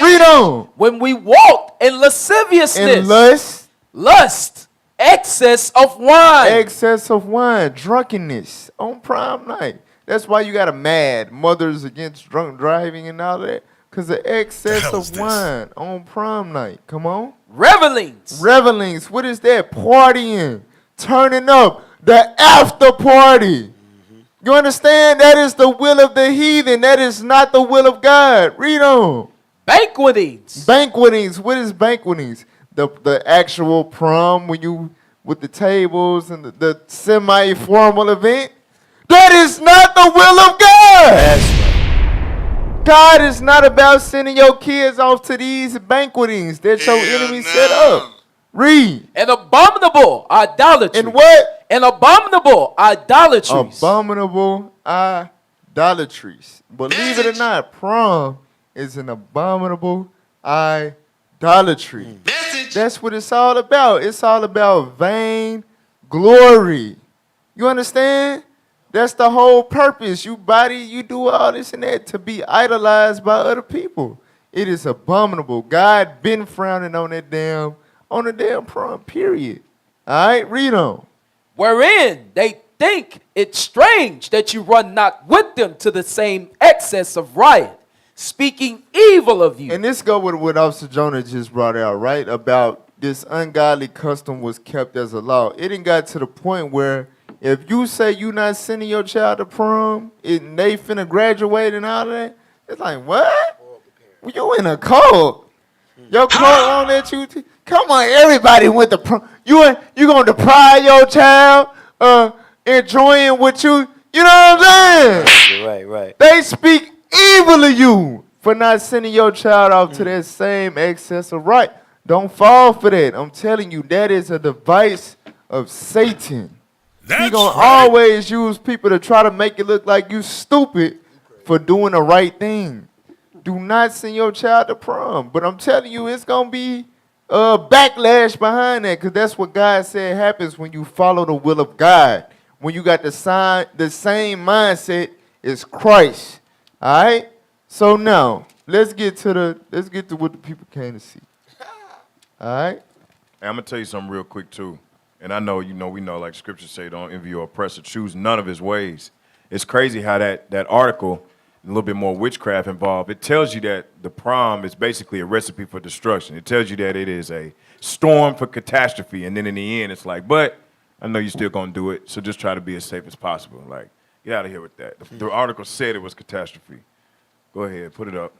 Read on. When we walked in lasciviousness. In lust. Lust. Excess of wine. Excess of wine. Drunkenness on prom night. That's why you got a mad mothers against drunk driving and all that. Because of excess of wine on prom night. Come on. Revelings. Revelings. What is that? Partying. Turning up. The after party. You understand? That is the will of the heathen. That is not the will of God. Read on. Banquetings. Banquetings. What is banquetings? The actual prom when you with the tables and the semi-formal event. That is not the will of God. That's right. God is not about sending your kids off to these banquetings that your enemy set up. Read. An abominable idolatry. And what? An abominable idolatries. Abominable idolatries. Believe it or not, prom is an abominable idolatry. That's what it's all about. It's all about vain glory. You understand? That's the whole purpose. You do all this and that to be idolized by other people. It is abominable. God been frowning on the damn prom, period. All right, read on. Wherein they think it strange that you run not with them to the same excess of riot, speaking evil of you. And this go with what Officer Jonah just brought out, right? About this ungodly custom was kept as a law. It didn't got to the point where if you say you not sending your child to prom and they finna graduate and all of that, it's like, what? You in a cult. Your cult won't let you. Come on, everybody went to prom. You gonna deprive your child enjoying what you know what I'm saying? Right. They speak evil of you for not sending your child off to that same excess of right. Don't fall for that. I'm telling you, that is a device of Satan. He gonna always use people to try to make it look like you stupid for doing the right thing. Do not send your child to prom. But I'm telling you, it's gonna be backlash behind that, because that's what God said happens when you follow the will of God. When you got the same mindset as Christ. All right. So now let's get to what the people came to see. All right. Hey, I'm gonna tell you something real quick too. And I know, we know, like Scripture say, don't envy your oppressor, choose none of his ways. It's crazy how that article, a little bit more witchcraft involved, it tells you that the prom is basically a recipe for destruction. It tells you that it is a storm for catastrophe, and then in the end, it's like, but I know you're still gonna do it, so just try to be as safe as possible. Like, Get out of here with that. The article said it was catastrophe. Go ahead, put it up.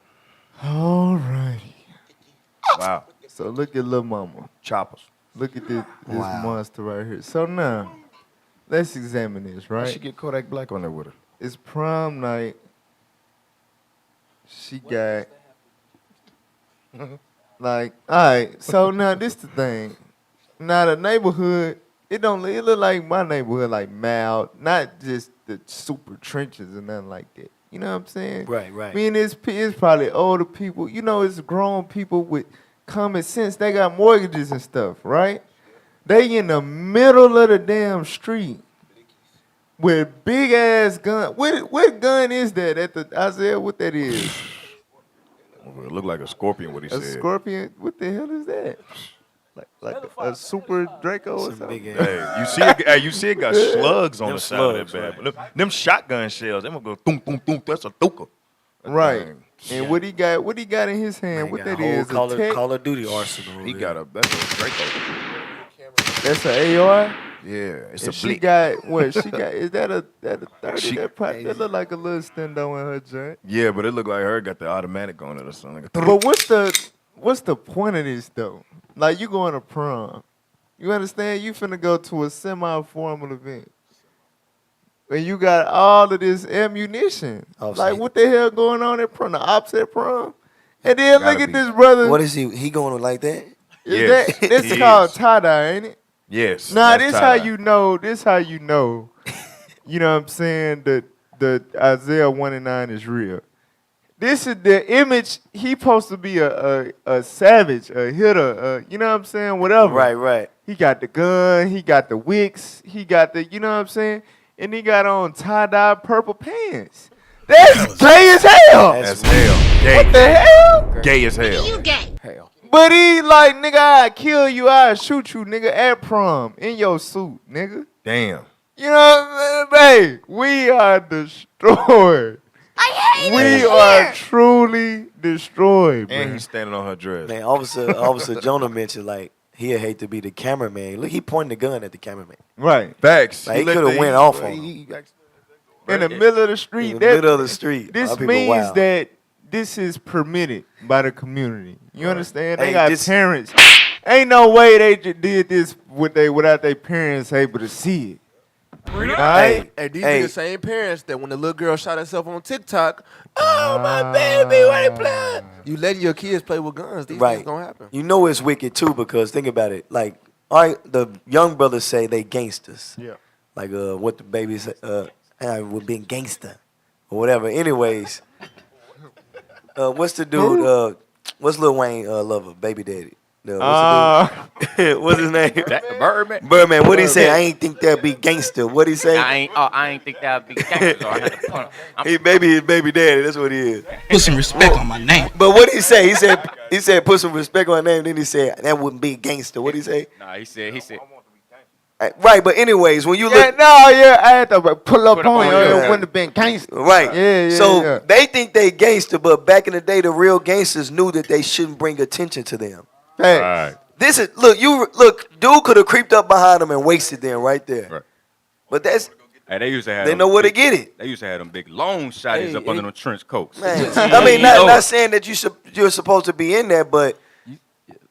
All righty. Wow. So look at Lil Mama. Choppers. Look at this monster right here. So now, let's examine this, Why right? she get Kodak Black on there with her? It's prom night. She got like, all right. So now this the thing. Now the neighborhood, it look like my neighborhood, like mild, not just the super trenches or nothing like that. You know what I'm saying? Right. I mean, it's probably older people. You know, it's grown people with common sense. They got mortgages and stuff, right? They in the middle of the damn street with big ass gun. What gun is that at the Isaiah? What that is? It looked like a scorpion. What he A said. scorpion? What the hell is that? Like a super Draco or something? Hey, you see it got slugs on Them the side of slugs, that bad. Them shotgun shells, them will go thum thum thum. That's a thuka. Right. And what he got in his hand? What that is? Call of Duty arsenal. He got that's a Draco. That's an AR. Yeah, it's And a she bleak. got what? She got is that a 30? That look like a little stendo in her joint. Yeah, but it looked like her got the automatic on it or something. But what's the point of this though? Like you going to prom, you understand? You finna go to a semi-formal event, and you got all of this ammunition. Like what the hell going on at prom? The ops at prom, and then look at this brother. What is he? He going like that? Is this called tie-dye, ain't it? Yes. Nah, that's this how tie-dye. you know. This how you know. You know what I'm saying? That the Isaiah 1:9 is real. This is the image. He supposed to be a savage, a hitter. You know what I'm saying? Whatever. Right. He got the gun. He got the wicks. He got the. You know what I'm saying? And he got on tie-dye purple pants. That's gay as hell. That's hell. Gay. What the hell? Gay as hell. You gay. Hell. But he like, nigga, I kill you, I shoot you, nigga, at prom in your suit, nigga. Damn. You know what I'm saying? Babe, we are destroyed. I hate We are truly destroyed, And man. he's standing on her dress. Man, Officer Jonah mentioned like he'd hate to be the cameraman. Look, he pointing the gun at the cameraman. Right. Facts. Like, he could have went off on him. In the middle of the street. In the middle of the street. This Our people means wild. that this is permitted by the community. You understand? They Hey, got this- parents. Ain't no way they did this without their parents able to see it. All right? Hey, these Hey. are the same parents that when the little girl shot herself on TikTok, oh my baby, what they play? You letting your kids play with guns, these things gonna happen. You know it's wicked too because think about it. Like, all right, the young brothers say they gangsters. Yeah. Like what the baby say, we're being gangster or whatever. Anyways, what's the dude? What's Lil Wayne lover? Baby daddy. No, what's, the dude? What's his name? Birdman. Birdman. What he say? I ain't think that'd be gangster. What he say? I ain't think that'd be gangster. So I had to punch him. He his baby daddy. That's what he is. Put some respect on my name. But what he say? He said put some respect on my name. Then he said that wouldn't be gangster. What he say? Nah, he said. Right, but anyways, when you look, I had to pull up Put on you. on It you. wouldn't have been gangster. right, Yeah. so they think they gangster, but back in the day, the real gangsters knew that they shouldn't bring attention to them. Hey, Right. This is dude could have creeped up behind them and wasted them right there. Right. But that's Hey, they used to have. they them know where to big- get it. They used to have them big long shotties Hey, up under hey. them trench coats. Man, I mean, not saying that you're supposed to be in there, but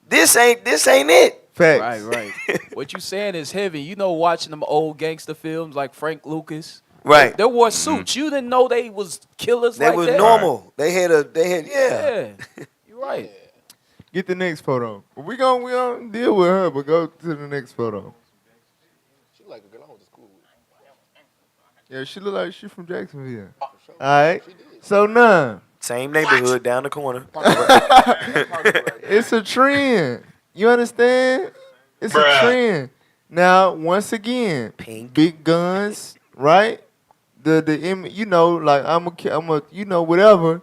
this ain't it. facts. Right. What you saying is heavy. You know, watching them old gangster films like Frank Lucas. Right. They wore suits. You didn't know they was killers That like was that. normal. They had yeah. Yeah. You're right. Get the next photo. We gonna deal with her, but go to the next photo. She like a girl I went to school with. Yeah, she look like she from Jacksonville. All right. So now Same neighborhood down the corner. it's a trend. You understand? It's a trend. Now, once again, Pink. big guns, right? You know, like I'm a you know whatever,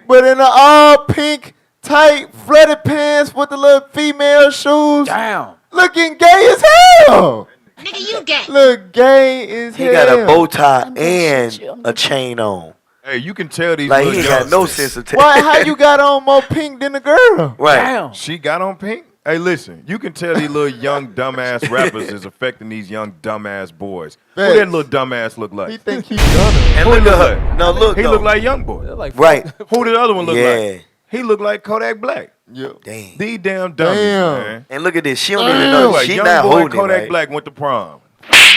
but in the all pink tight flooded pants with the little female shoes, Damn. looking gay as hell. Nigga, you gay. Look gay as He hell. got a bow tie and a chain on. Hey, you can tell these Like he little ain't got no youngsters. sense of Why? How you got on more pink than the girl? Right. Damn. She got on pink? Hey, listen, you can tell these little young dumbass rappers is affecting these young dumbass boys. Who that little dumbass look like? He think he done it. And Who he look look at her. like? No, look. He though. look like Young Boy. Right. Who the other one look Yeah. like? He look like Kodak Black. Yeah. Damn. These damn dummies, man. And look at this. She don't He even look know. like She Young not Boy holding and Kodak it, right? Black went to prom.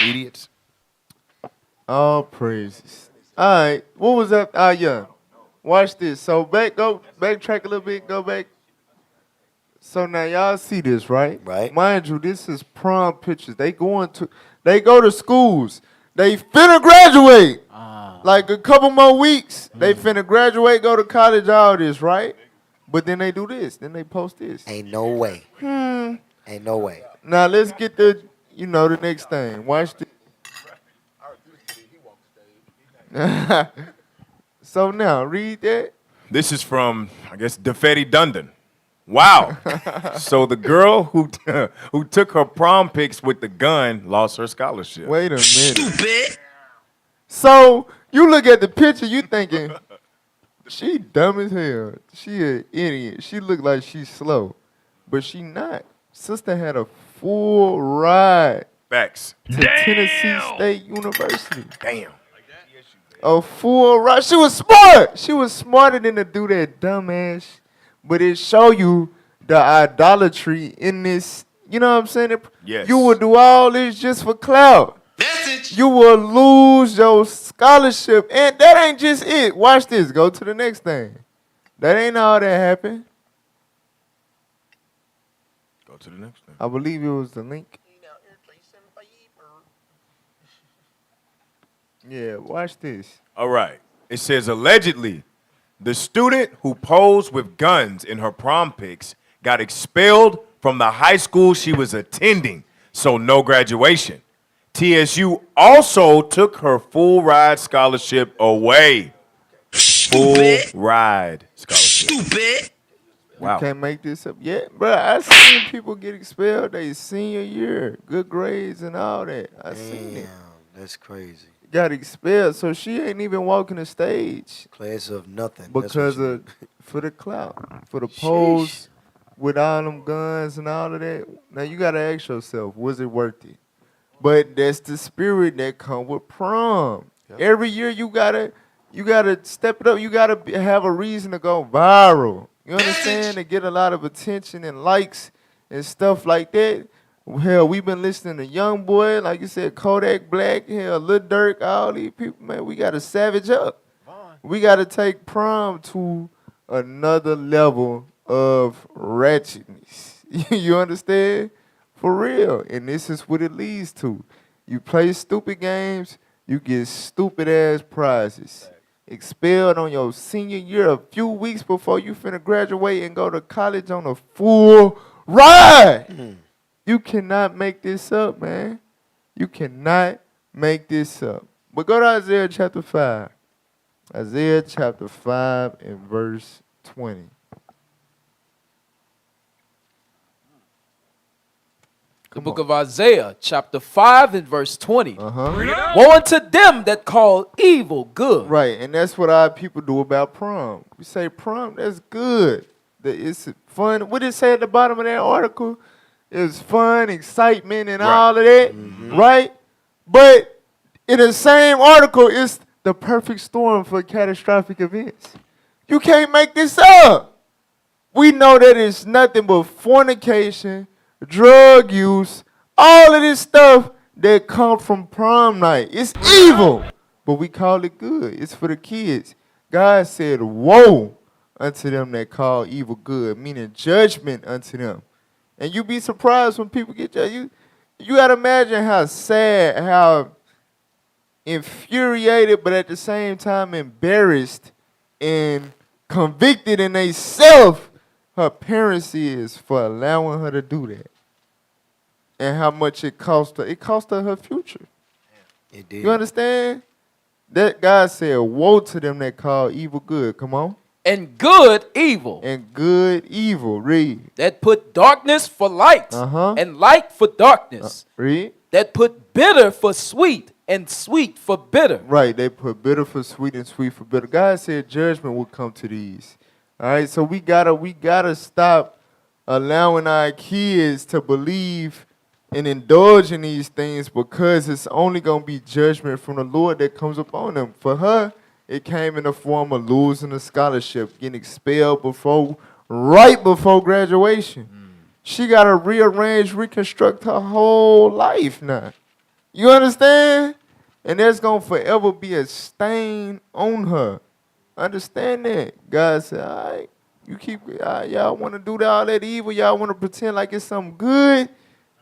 Idiots. All praises. All right. What was that? Yeah. Watch this. So backtrack a little bit. Go back. So now y'all see this, right? Right. Mind you, this is prom pictures. They go to schools. They finna graduate. Like a couple more weeks. They finna graduate, go to college, all this, right? But then they do this. Then they post this. Ain't no way. Ain't no way. Now let's get the next thing. Watch this. So now, read that. This is from, I guess, Defetti Dundon. Wow. So the girl who took her prom pics with the gun lost her scholarship. Wait a minute. Stupid. So you look at the picture, you thinking, she dumb as hell. She an idiot. She look like she's slow. But she not. Sister had a full ride Facts. to Tennessee State University. Damn. A full ride. She was smart. She was smarter than to do that dumbass. But it show you the idolatry in this. You know what I'm saying? Yes. You will do all this just for clout. You will lose your scholarship. And that ain't just it. Watch this. Go to the next thing. That ain't all that happened. Go to the next thing. I believe it was the link. Yeah, watch this. All right. It says allegedly, the student who posed with guns in her prom pics got expelled from the high school she was attending, so no graduation. TSU also took her full ride scholarship away. Stupid. Full ride scholarship. Stupid. Wow. You can't make this up yet. Bro, I seen people get expelled their senior year. Good grades and all that. I seen it. That's crazy. Got expelled, so she ain't even walking the stage. Class of nothing. Because for the clout, for the pose with all them guns and all of that. Now you gotta ask yourself, was it worth it? But that's the spirit that come with prom. Yep. Every year you gotta step it up. You gotta have a reason to go viral. You understand? To get a lot of attention and likes and stuff like that. Hell, we've been listening to Young Boy, like you said, Kodak Black, hell, Lil Durk, all these people, man, we got to savage up. We got to take prom to another level of ratchetness. You understand? For real. And this is what it leads to. You play stupid games, you get stupid-ass prizes. Expelled on your senior year a few weeks before you finna graduate and go to college on a full ride. You cannot make this up, man. You cannot make this up. But go to Isaiah chapter 5. Isaiah chapter 5 and verse 20. The book of Isaiah, chapter 5 and verse 20. Woe unto them that call evil good. Right, and that's what our people do about prom. We say prom, that's good. It's fun. What did it say at the bottom of that article? It's fun, excitement, and all of that, right? But in the same article, it's the perfect storm for catastrophic events. You can't make this up. We know that it's nothing but fornication, drug use, all of this stuff that come from prom night. It's evil, but we call it good. It's for the kids. God said, woe unto them that call evil good, meaning judgment unto them. And you be surprised when people get judged. You got to imagine how sad, how infuriated, but at the same time embarrassed and convicted in themselves her parents is for allowing her to do that. And how much it cost her. It cost her her future. It did. You understand? That God said, woe to them that call evil good. Come on. And good evil. And good evil. Read. That put darkness for light. And light for darkness. Read. That put bitter for sweet and sweet for bitter. Right. They put bitter for sweet and sweet for bitter. God said judgment will come to these. All right. So we gotta stop allowing our kids to believe and indulge in these things because it's only going to be judgment from the Lord that comes upon them. For her, it came in the form of losing a scholarship, getting expelled right before graduation. She got to rearrange, reconstruct her whole life now. You understand? And there's going to forever be a stain on her. Understand that. God said, all right, y'all want to do all that evil, y'all want to pretend like it's something good.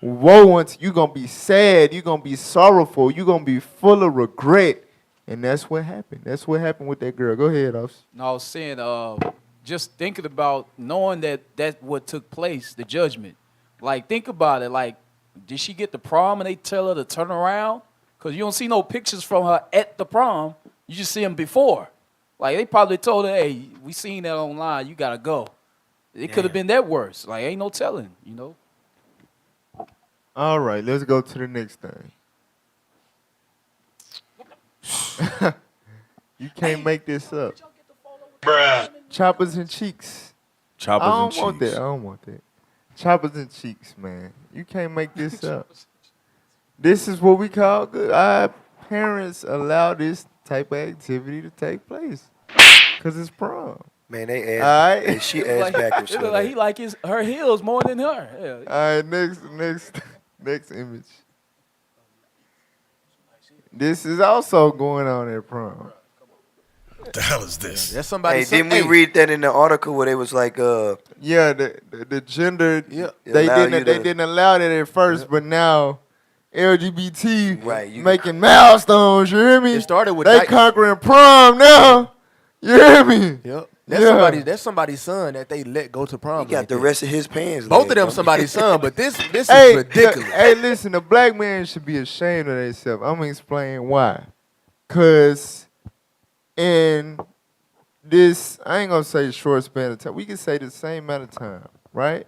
Woe unto you, going to be sad, you're going to be sorrowful, you're going to be full of regret. And that's what happened. That's what happened with that girl. Go ahead, Officer. No, I was saying, just thinking about knowing that what took place, the judgment. Like, think about it. Like, did she get the prom and they tell her to turn around? Because you don't see no pictures from her at the prom. You just see them before. Like, they probably told her, hey, we seen that online. You got to go. It could have been that worse. Like, ain't no telling, you know. All right, let's go to the next thing. You can't make this up. Bruh. Choppers and cheeks. Choppers I don't and want cheeks. that. I don't want that. Choppers and cheeks, man. You can't make this up. This is what we call good. Our parents allow this type of activity to take place because it's prom. Man, they ass. All right. Hey, she ass backwards. It look like he like her heels more than her. Yeah. All right, next image. This is also going on at prom. What the hell is this? That's somebody. Hey, didn't we read that in the article where they was like, yeah, the gender, they allow didn't you they to- didn't allow that at first, but now LGBT Right, making milestones. You hear me? It started with they conquering prom now. You hear me? Yep. That's Yeah. That's somebody's son that they let go to prom. He got the rest of his pants. Both leg, of them bro. somebody's son, but this is Hey, ridiculous. Hey, listen, the black man should be ashamed of themselves. I'm gonna explain why. Cause in this, I ain't gonna say short span of time. We can say the same amount of time, right?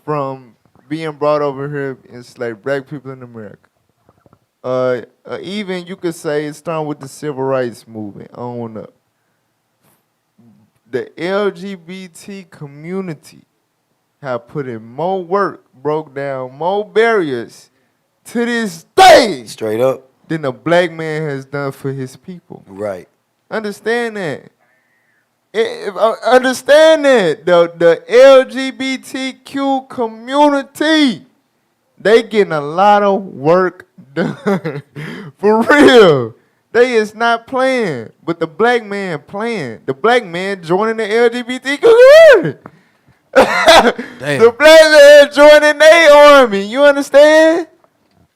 From being brought over here enslaved black people in America. Even you could say it's starting with the civil rights movement on up. The LGBT community have put in more work, broke down more barriers to this day. Straight up. Than a black man has done for his people. Right. Understand that. Understand that. The LGBTQ community, they getting a lot of work done. For real. They is not playing, but the black man playing. The black man joining the LGBT community. The black man joining their army. You understand?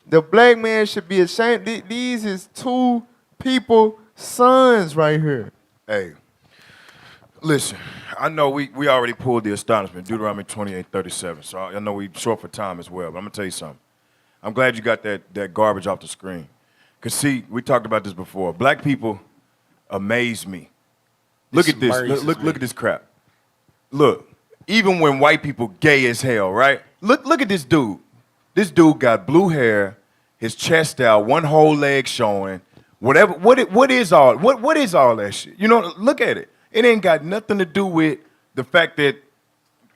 The black man should be ashamed. These is two people, sons right here. Hey, listen, I know we already pulled the astonishment, Deuteronomy 28:37, so I know we short for time as well, but I'm going to tell you something. I'm glad you got that garbage off the screen. Because, see, we talked about this before. Black people amaze me. Look at this. Look at this crap. Look, even when white people gay as hell, right? Look at this dude. This dude got blue hair, his chest out, one whole leg showing. Whatever. What is all that shit? You know, look at it. It ain't got nothing to do with the fact that,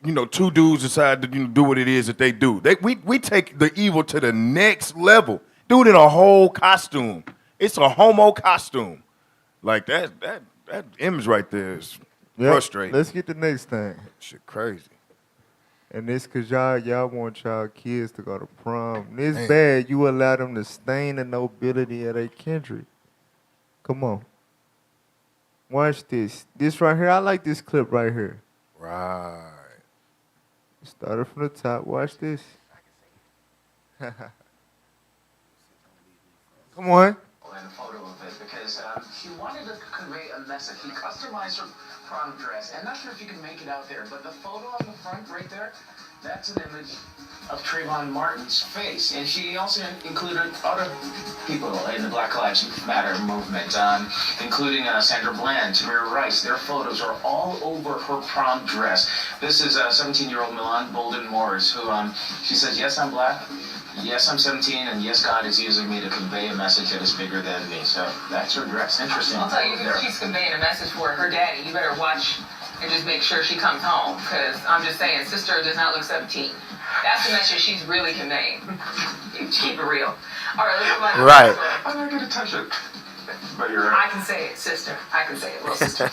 you know, two dudes decide to do what it is that they do. We take the evil to the next level. Dude in a whole costume. It's a homo costume. Like that image right there is frustrating. Let's get the next thing. Shit crazy. And this cause y'all want y'all kids to go to prom. And it's bad you allow them to stain the nobility of their country. Come on. Watch this. This right here, I like this clip right here. Right. Started from the top. Watch this. Come on. And a photo of it because she wanted to convey a message. She customized her prom dress. I'm not sure if you can make it out there, but the photo on the front right there, that's an image of Trayvon Martin's face. And she also included other people in the Black Lives Matter movement, including Sandra Bland, Tamir Rice. Their photos are all over her prom dress. This is 17-year-old Milan Bolden Morris, who she says, yes, I'm black. Yes, I'm 17, and yes, God is using me to convey a message that is bigger than me. So that's her dress. Interesting. I'll tell you, she's conveying a message for her daddy. You better watch and just make sure she comes home. Because I'm just saying, sister does not look 17. That's the message she's really conveying. Keep it real. All right, let's go back. Right. I'm not going to touch it. But you're right. I can say it, sister. I can say it, little sister.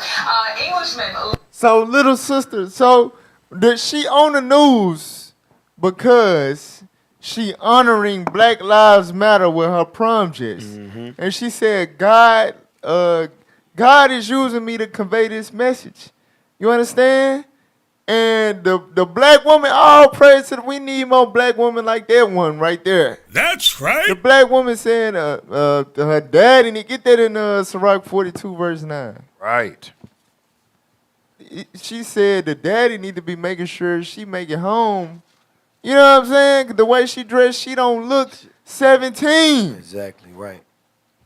Englishman. So, little sister, so did she on the news because she honoring Black Lives Matter with her prom dress. And she said, God is using me to convey this message. You understand? And the black woman, all praise to we need more black women like that one right there. That's right. The black woman saying her daddy, and get that in Sirach 42 verse 9. Right. She said the daddy need to be making sure she make it home. You know what I'm saying? The way she dressed, she don't look 17. Exactly, right.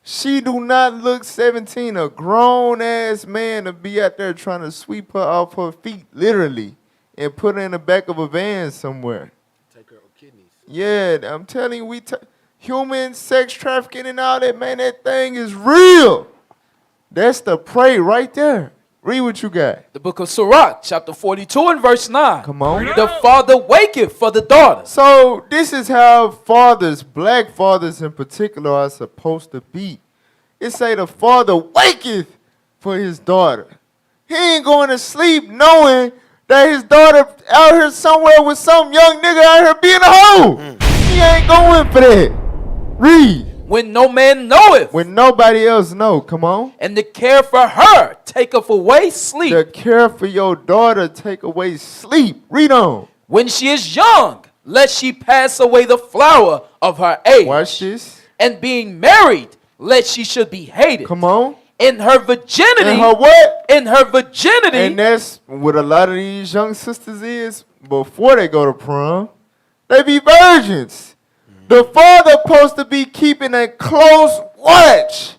She do not look 17. A grown-ass man to be out there trying to sweep her off her feet, literally, and put her in the back of a van somewhere. Take her kidneys. Yeah, I'm telling you, human sex trafficking and all that, man, that thing is real. That's the prey right there. Read what you got. The book of Sirach, chapter 42 and verse 9. Come on. The father waketh for the daughter. So this is how fathers, black fathers in particular, are supposed to be. It say the father waketh for his daughter. He ain't going to sleep knowing that his daughter out here somewhere with some young nigga out here being a hoe. He ain't going for that. Read. When no man knoweth. When nobody else know. Come on. And the care for her taketh away sleep. The care for your daughter take away sleep. Read on. When she is young, let she pass away the flower of her age. Watch this. And being married, let she should be hated. Come on. In her virginity. In her what? In her virginity. And that's what a lot of these young sisters is before they go to prom. They be virgins. The father supposed to be keeping a close watch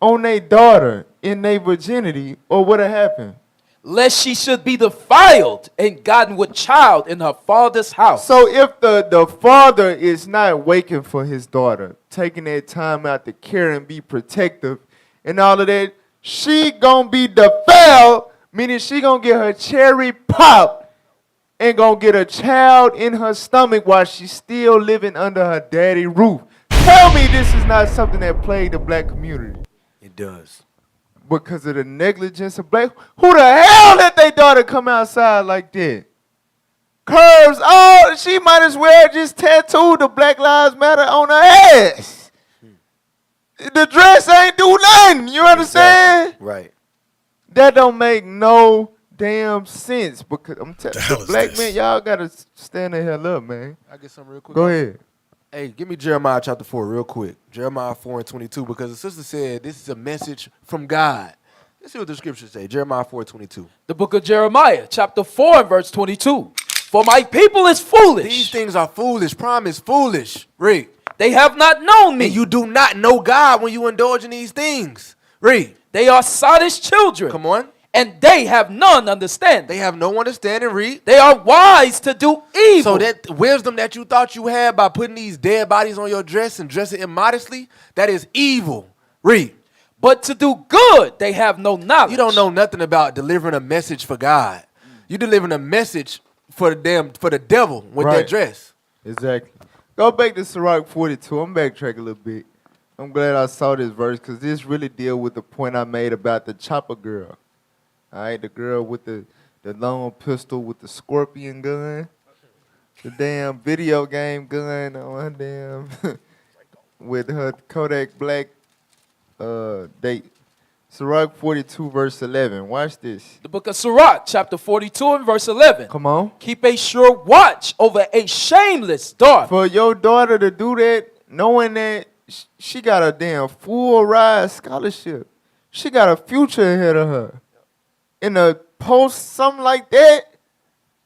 on their daughter in their virginity, or what happened? Lest she should be defiled and gotten with child in her father's house. So if the father is not waiting for his daughter, taking that time out to care and be protective and all of that, she gonna be defiled, meaning she gonna get her cherry popped and gonna get a child in her stomach while she's still living under her daddy roof. Tell me this is not something that plagued the black community. It does. Because of the negligence of black. Who the hell let their daughter come outside like that? Curves, oh, she might as well just tattoo the Black Lives Matter on her ass. The dress ain't do nothing, you understand? Exactly. Right. That don't make no damn sense, because I'm telling you, black men, y'all gotta stand the hell up, man. I get something real quick. Go ahead. Hey, give me Jeremiah chapter 4 real quick. Jeremiah 4 and 22, because the sister said this is a message from God. Let's see what the scriptures say. Jeremiah 4 and 22. The book of Jeremiah, chapter 4 and verse 22. For my people is foolish. These things are foolish. Prom is foolish. Read. They have not known me. And you do not know God when you indulge in these things. Read. They are sottish children. Come on. And they have none understanding. They have no understanding. Read. They are wise to do evil. So that wisdom that you thought you had by putting these dead bodies on your dress and dressing immodestly, that is evil. Read. But to do good, they have no knowledge. You don't know nothing about delivering a message for God. You delivering a message for the devil with that dress. Exactly. Go back to Sirach 42. I'm backtrack a little bit. I'm glad I saw this verse because this really deal with the point I made about the chopper girl. All right, the girl with the long pistol with the scorpion gun, the damn video game gun on her damn, with her Kodak Black date. Sirach 42 verse 11. Watch this. The book of Sirach, chapter 42 and verse 11. Come on. Keep a sure watch over a shameless daughter. For your daughter to do that, knowing that she got a damn full ride scholarship. She got a future ahead of her. In a post something like that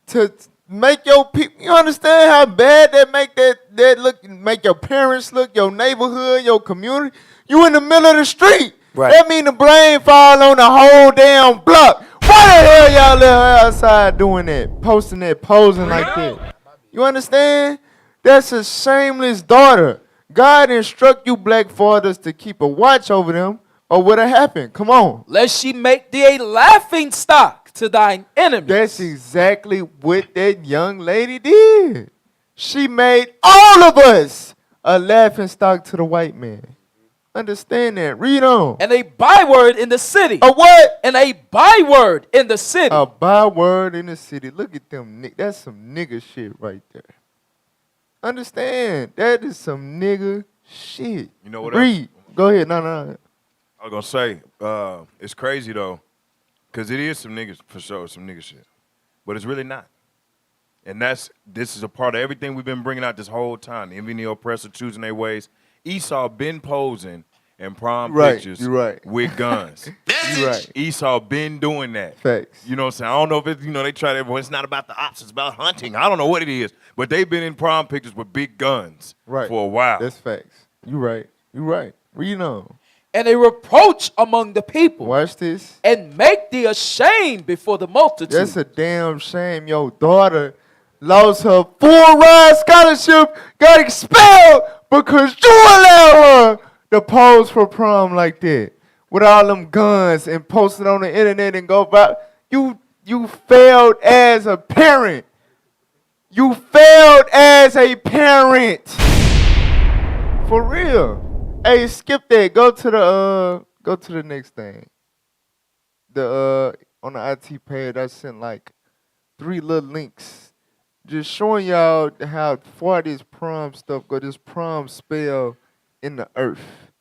to make your people, you understand how bad that make that look, make your parents look, your neighborhood, your community. You in the middle of the street. Right. That mean the blame fall on the whole damn block. Why the hell y'all let her outside doing that, posting that, posing like that? You understand? That's a shameless daughter. God instruct you black fathers to keep a watch over them, or what'll happen? Come on. Lest she make thee a laughing stock to thine enemies. That's exactly what that young lady did. She made all of us a laughing stock to the white man. Understand that. Read on. And a byword in the city. A what? And a byword in the city. A byword in the city. Look at them. That's some nigga shit right there. Understand. That is some nigga shit. You know what? Read. Go ahead. No. I was gonna say, it's crazy though, because it is some niggas for sure, some nigga shit, but it's really not. And this is a part of everything we've been bringing out this whole time. The envy and the oppressor choosing their ways. Esau been posing in prom pictures with guns. You're right. Esau been doing that. Facts. You know what I'm saying? I don't know if it's, they try to, well, it's not about the ops, it's about hunting. I don't know what it is, but they've been in prom pictures with big guns for a while. That's facts. You're right. Read on. And a reproach among the people. Watch this. And make thee ashamed before the multitude. That's a damn shame. Your daughter lost her full ride scholarship, got expelled because you allowed her to pose for prom like that with all them guns and post it on the internet and go back. You failed as a parent. You failed as a parent. For real. Hey, skip that. Go to the next thing. On the IT page, I sent like 3 little links. Just showing y'all how far this prom stuff go. This prom spell in the earth.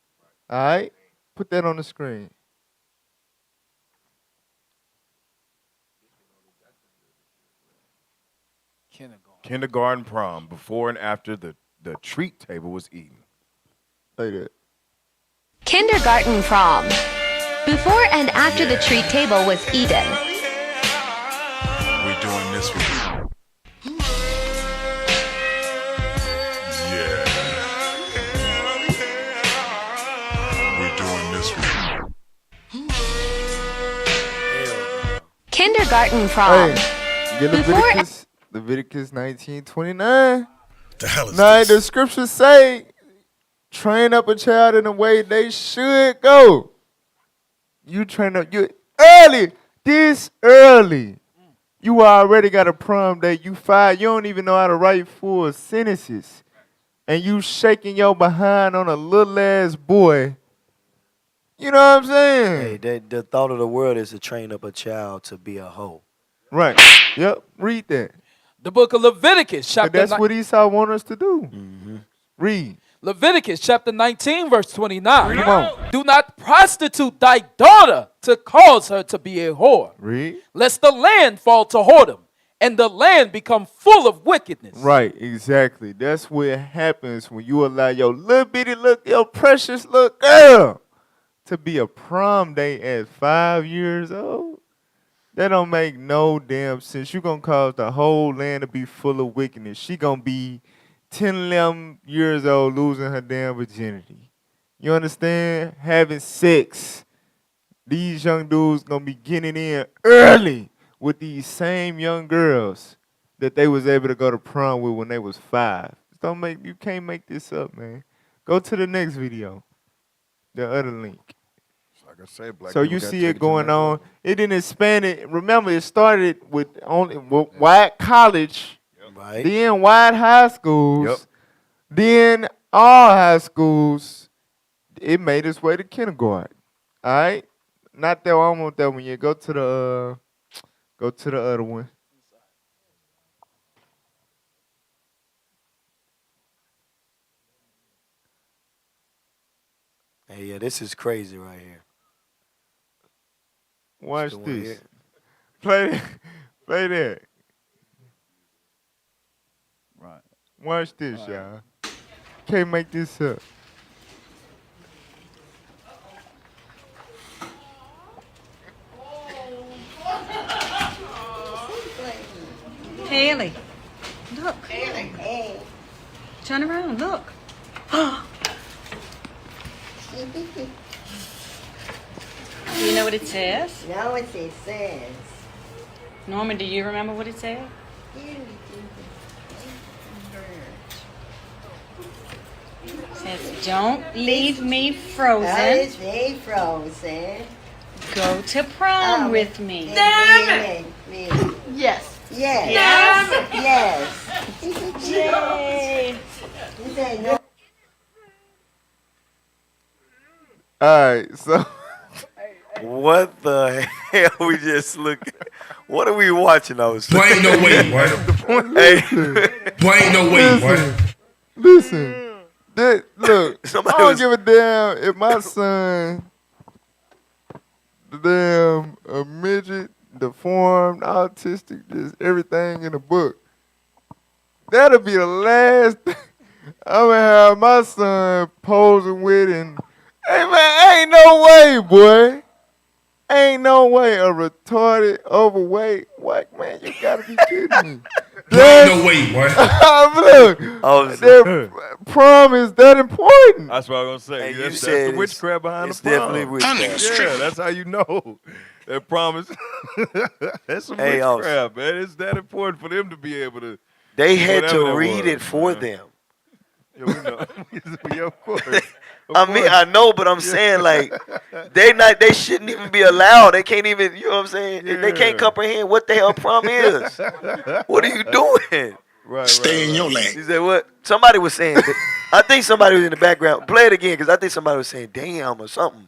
All right? Put that on the screen. Kindergarten prom, before and after the treat table was eaten. Like that. Kindergarten prom. Before and after the treat table was eaten. We're doing this one. Yeah. We're doing this one. Kindergarten prom. Hey, get Leviticus 19:29. The hell is now, this? the scriptures say, train up a child in the way they should go. You train up this early. You already got a prom date. You 5. You don't even know how to write full sentences. And you shaking your behind on a little ass boy. You know what I'm saying? Hey, the thought of the world is to train up a child to be a hoe. Right. Yep. Read that. The book of Leviticus, chapter That's what Esau want us to do. Mm-hmm. Read. Leviticus chapter 19, verse 29. Come on. Do not prostitute thy daughter to cause her to be a whore. Read. Lest the land fall to whoredom, and the land become full of wickedness. Right, exactly. That's what happens when you allow your little bitty your precious little girl to be a prom date at 5 years old. That don't make no damn sense. You're going to cause the whole land to be full of wickedness. She going to be 10, 11 years old losing her damn virginity. You understand? Having sex. These young dudes going to be getting in early with these same young girls that they was able to go to prom with when they was 5. You can't make this up, man. Go to the next video. The other link. Like I say, black so people you gotta see take it going to the next on. level. It didn't expand it. Remember, it started with only white college, Right. then white high schools, then all high schools. It made its way to kindergarten. All right, not that one. I want that one yet. Go to the other one. Hey, yeah, this is crazy right here. Watch the one this. here. Play that. Play that. Right. Watch this, y'all. Can't make this up. Haley, look. Haley, hey. Turn around, look. Do you know what it says? No, what it says. Norman, do you remember what it said? It says, don't leave me frozen. Oh, stay frozen. Go to prom with me. Damn it! Yes. Yes. Yes. Yay. All right, so What the hell we just looking? What are we watching? I was. Boy, ain't no way, boy. Hey, Boy, ain't no way, boy. listen. Look, Somebody I don't was- give a damn if my son, the damn a midget, deformed, autistic, just everything in the book. That'll be the last thing I'm gonna have my son posing with, and hey man, ain't no way, boy. Ain't no way a retarded, overweight white man. You gotta be kidding me. Boy, ain't no way, boy. Look, their prom is that important. That's what I was gonna say. Hey, you that's said the witchcraft behind it's the prom. definitely witchcraft. Yeah, that's how you know. That promise. That's some Hey, witchcraft, man. It's that important for them to be able to. They had whatever to that read was, it for man. them. Yeah, we know. Yeah, of course. I mean, I know, but I'm saying like they shouldn't even be allowed. They can't even, you know what I'm saying? They can't comprehend what the hell prom is. What are you doing? Right, Stay in your lane. He said what? Somebody was saying. I think somebody was in the background. Play it again, because I think somebody was saying "damn" or something.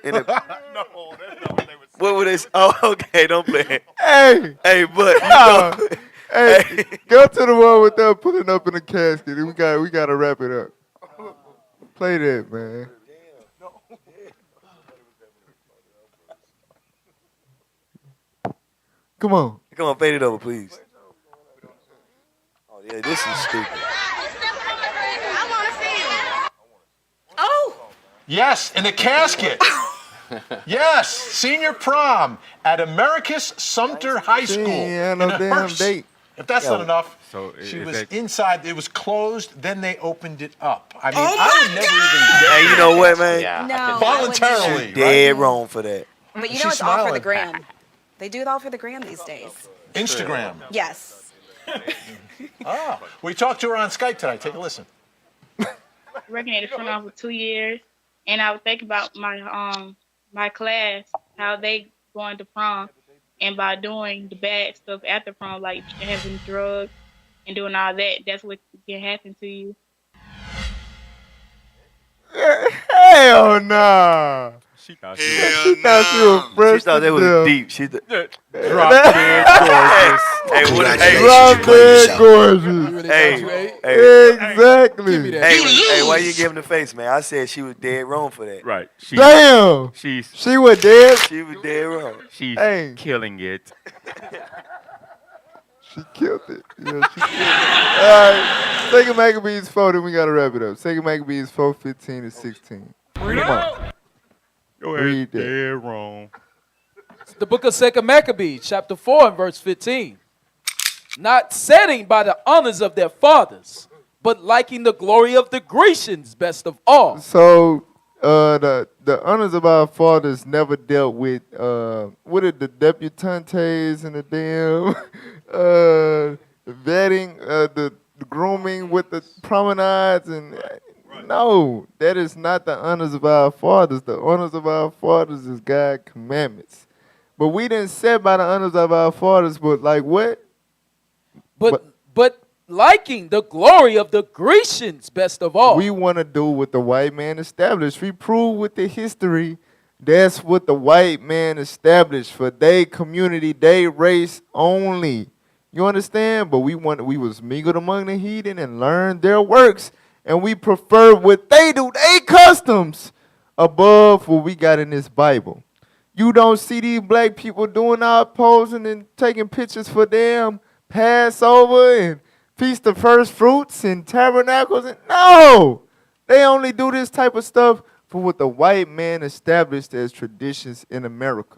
In the, No, that's not what they were saying. what were they? Oh, okay, don't play it. Hey, But you nah. know, Hey, go to the one with them putting up in the casket. We got to wrap it up. Play that, man. Come on. come on, fade it over, please. Oh yeah, this is stupid. Oh, Yes, in a casket. Yes, senior prom at Americus Sumter High She School. ain't had in no a damn hearse. date. If that's not enough, So she is was that- inside. It was closed. Then they opened it up. I mean, Oh I would my never even get Hey, you know what, man? no. voluntarily. Dead wrong for that. But you She's know it's all for the smiling. gram. They do it all for the gram these days. Instagram. Yes. Oh, we talked to her on Skype tonight. Take a listen. Working at the front office for 2 years, and I would think about my class, how they going to prom, and by doing the bad stuff after prom, like having drugs and doing all that, that's what can happen to you. Hell nah. She thought She thought she was fresh. She thought that was deep. She Drop dead gorgeous. Hey, what? Drop dead gorgeous. Hey, Exactly. hey, why you give him the face, man? I said she was dead wrong for that. Right. Damn. She was dead. She was dead wrong. She's Hey. killing it. She killed it. Yeah, she killed it. All right. Second Maccabees 4, then we got to wrap it up. Second Maccabees 4, 15 to 16. Come on. Go Read that. Dead wrong. It's the book of 2 Maccabees, chapter 4 and verse 15. Not setting by the honors of their fathers, but liking the glory of the Grecians best of all. So, the honors of our fathers never dealt with, what are the debutantes and the damn vetting, the grooming with the promenades and... No, that is not the honors of our fathers. The honors of our fathers is God's commandments. But we didn't set by the honors of our fathers, but like what? But liking the glory of the Grecians best of all. We want to do what the white man established. We prove with the history that's what the white man established for their community, their race only. You understand? But we was mingled among the heathen and learned their works. And we prefer what they do, they customs, above what we got in this Bible. You don't see these black people doing our posing and taking pictures for them Passover and Feast of First Fruits and Tabernacles. No, they only do this type of stuff for what the white man established as traditions in America.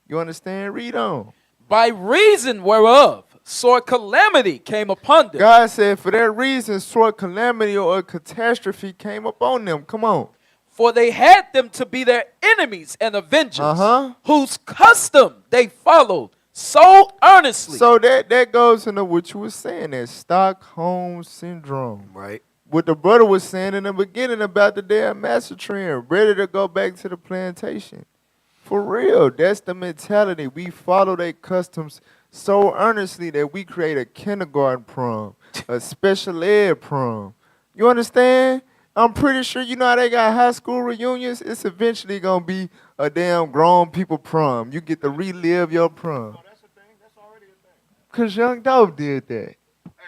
You understand? Read on. By reason whereof sore calamity came upon them. God said for that reason, sore calamity or a catastrophe came upon them. Come on. For they had them to be their enemies and avengers, whose custom they followed so earnestly. So that goes into what you were saying, that Stockholm syndrome. Right. What the brother was saying in the beginning about the damn massacre, ready to go back to the plantation. For real, that's the mentality. We follow their customs so earnestly that we create a kindergarten prom, a special ed prom. You understand? I'm pretty sure you know how they got high school reunions? It's eventually going to be a damn grown people prom. You get to relive your prom. Because Young Dolph did that.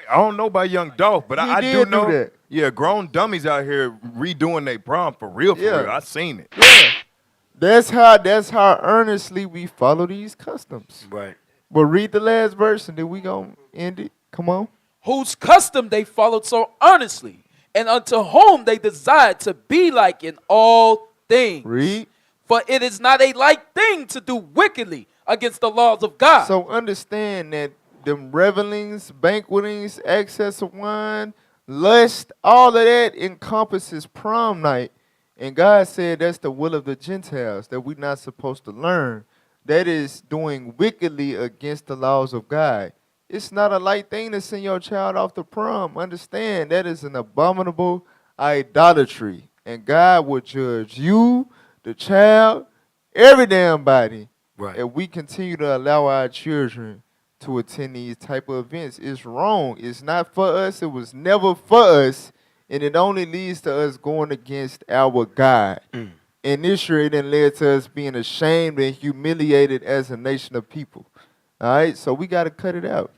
I don't know about Young Dolph, but I He do did know. do that. Yeah, grown dummies out here redoing their prom for real, for real. I seen it. Yeah. That's how earnestly we follow these customs. Right. But read the last verse and then we gonna end it. Come on. Whose custom they followed so earnestly, and unto whom they desired to be like in all things. Read. For it is not a light thing to do wickedly against the laws of God. So understand that them revelings, banquetings, excess of wine, lust, all of that encompasses prom night. And God said that's the will of the Gentiles that we're not supposed to learn. That is doing wickedly against the laws of God. It's not a light thing to send your child off to prom. Understand, that is an abominable idolatry. And God will judge you, the child, every damn body. Right. If we continue to allow our children to attend these type of events, it's wrong. It's not for us. It was never for us. And it only leads to us going against our God. And this year, it then led to us being ashamed and humiliated as a nation of people. All right? So we got to cut it out.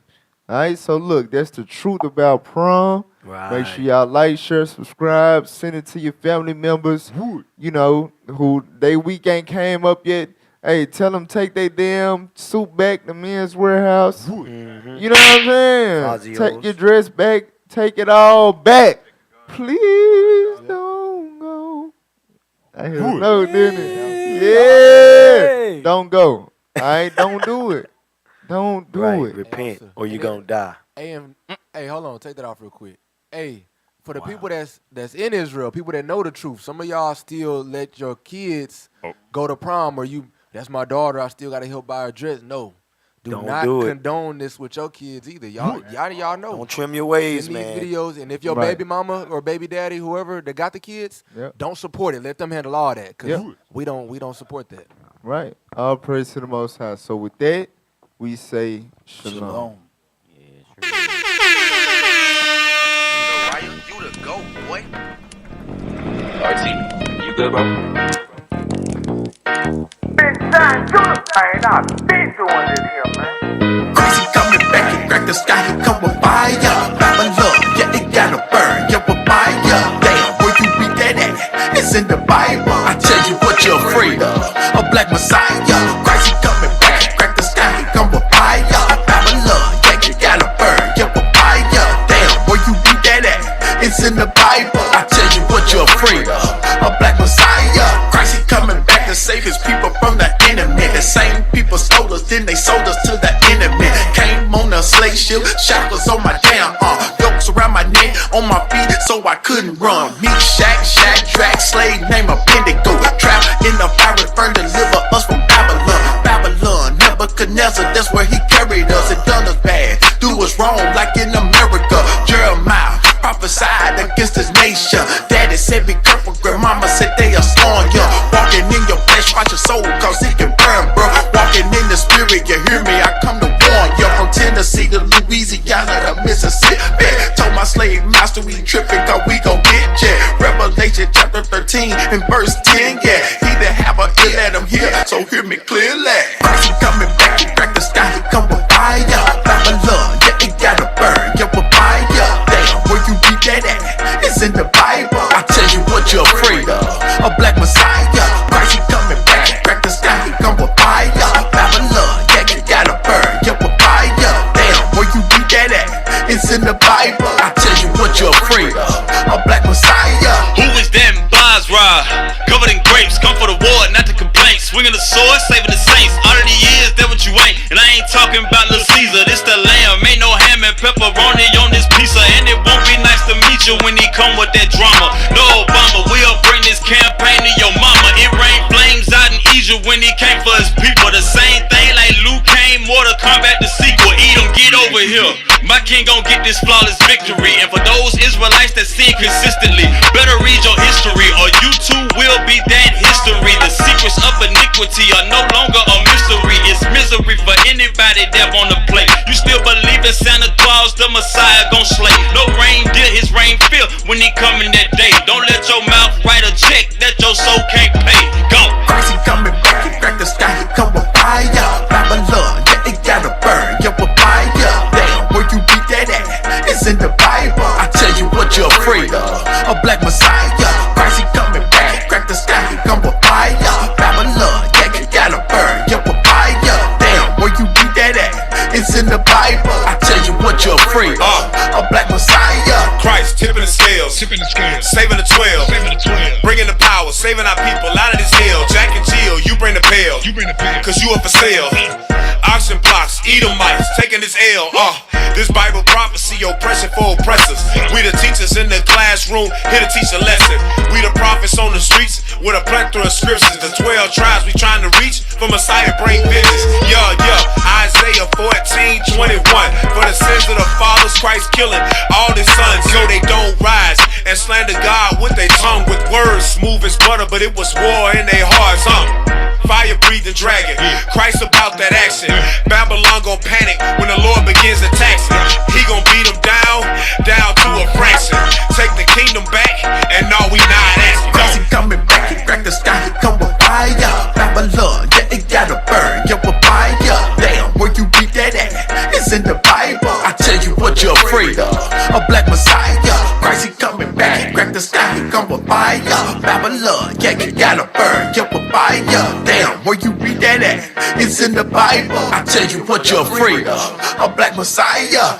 All right? So look, that's the truth about prom. Right. Make sure y'all like, share, subscribe, send it to your family members, you know, who they week ain't came up yet. Hey, tell them take their damn suit back to Men's Warehouse. You know what I'm saying? Take your dress back. Take it all back. Please don't go. I hear a note, didn't it? Yeah. Don't go. All right? Don't do it. Don't do it. Repent or you gonna die. Hey, hold on. Take that off real quick. Hey, for the people that's in Israel, people that know the truth, some of y'all still let your kids go to prom, or that's my daughter, I still got to help buy her dress. No. Don't not do it. condone this with your kids either. Y'all know. Don't trim your ways, in these man. videos, and if your Right. baby mama or baby daddy, whoever that got the kids, don't support it. Let them handle all that, because we don't support that. Right. All praise to the Most High. So with that, we say shalom. You the GOAT, boy. RT, you good, bro? Crazy coming back and crack the sky, he come with fire. Babylon, yeah, it gotta burn, yeah, with fire. Damn, where you read that at? It's in the Bible. I tell you what you're afraid of, a black messiah. Crazy coming back and crack the sky, he come with fire. Babylon, yeah, it gotta burn, yeah, with fire. Damn, where you read that at? It's in the Bible. I tell you what you're afraid of, a black messiah. Christ, he coming back to save his people from the enemy. The same people stole us, then they sold us to the enemy. Came on a slave ship, shackles on my damn arm, yokes around my neck, on my feet, so I couldn't run. Me, Shadrach, slave named Abednego, trapped in the fire, burn, deliver us from Babylon, Nebuchadnezzar, that's where he carried us. It done us bad, do us wrong, like in America. Jeremiah prophesied against his nation. Daddy said be careful, grandmama said they are on you. Walking in your flesh, watch your soul, cause it can burn, bro. Walking in the spirit, you hear me, I come to warn you. From Tennessee to Louisiana to Mississippi, told my slave master we tripping, cause we gon' get ya. Revelation chapter 13 and verse 10, yeah. He that have a ear, let him hear, so hear me clearly. Christ, he coming back, he crack the sky, he come with fire. Babylon, yeah, it gotta burn, yeah, with fire. Damn, where you read that at? It's in the Bible. I tell you what you're afraid of, a black messiah. Christ, he coming back, crack the sky, he come with fire. Babylon, yeah, it gotta burn, yeah, with fire. Damn, where you read that at? It's in the Bible. I tell you what you're afraid of, a black messiah. Who is that in Basra? Covered in grapes, come for the war, not the complaints. Swinging the sword, saving the saints. All of the years, that what you ain't. And I ain't talking about Lil Caesar, this the lamb. Ain't no ham and pepperoni on this pizza. And it won't be nice to meet you when he come with that drama. No Obama, we'll bring this campaign to your mama. It rained flames out in Egypt when he came for his people. The same thing like Luke came, Mortal Kombat the sequel. Edom, get over here. My king gon' get this flawless victory. And for those Israelites that sin consistently, better read your history or you too will be that history. The secrets of iniquity iniquity are no longer a mystery. It's misery for anybody that wanna play. You still believe in Santa Claus, the Messiah gon' slay. No reindeer, his rain fill when he coming that day. Don't let your mouth write a check that your soul can't pay. Go. Christ, he coming back, he crack the sky, he come with fire. Babylon, yeah, it gotta burn, yeah, with fire. Damn, where you read that at? It's in the Bible. I tell you what you're afraid of, a black Messiah. Christ, he coming back, he crack the sky, he come with fire. Babylon, yeah, it gotta burn, yeah, with fire. Damn, where you read that at? It's in the Bible. I tell you what you're afraid of, a black Messiah. Christ tipping the scales, saving the 12, bringing the power, saving our people out of this hell. Jack and Jill, you bring the pail, cause you up for sale. Oxen blocks, Edomites, taking this L. This Bible prophecy, oppression for oppressors. We the teachers in the classroom, here to teach a lesson. We the prophets on the streets with a plethora of scriptures. The 12 tribes we trying to reach, for Messiah bring vengeance. Isaiah 14:21. For the sins of the fathers, Christ killing all his sons, so they don't rise and slander God with their tongue. With words smooth as butter, but it was war in their hearts. Fire breathing dragon, Christ about that action. Babylon gon' panic when the Lord begins to tax it. He gon' beat them down to a fraction. Take the kingdom back, and no, we not asking. Christ, he coming back, he crack the sky, he come with fire. Babylon, yeah, it gotta burn, yeah, with fire. Damn, where you read that at? It's in the Bible. I tell you what you're afraid of, a black Messiah. Christ, he coming back, he crack the sky, he come with fire. Babylon, yeah, it gotta burn, yeah, with fire. Damn, where you read that at? It's in the Bible. I tell you what you're afraid of, a black Messiah.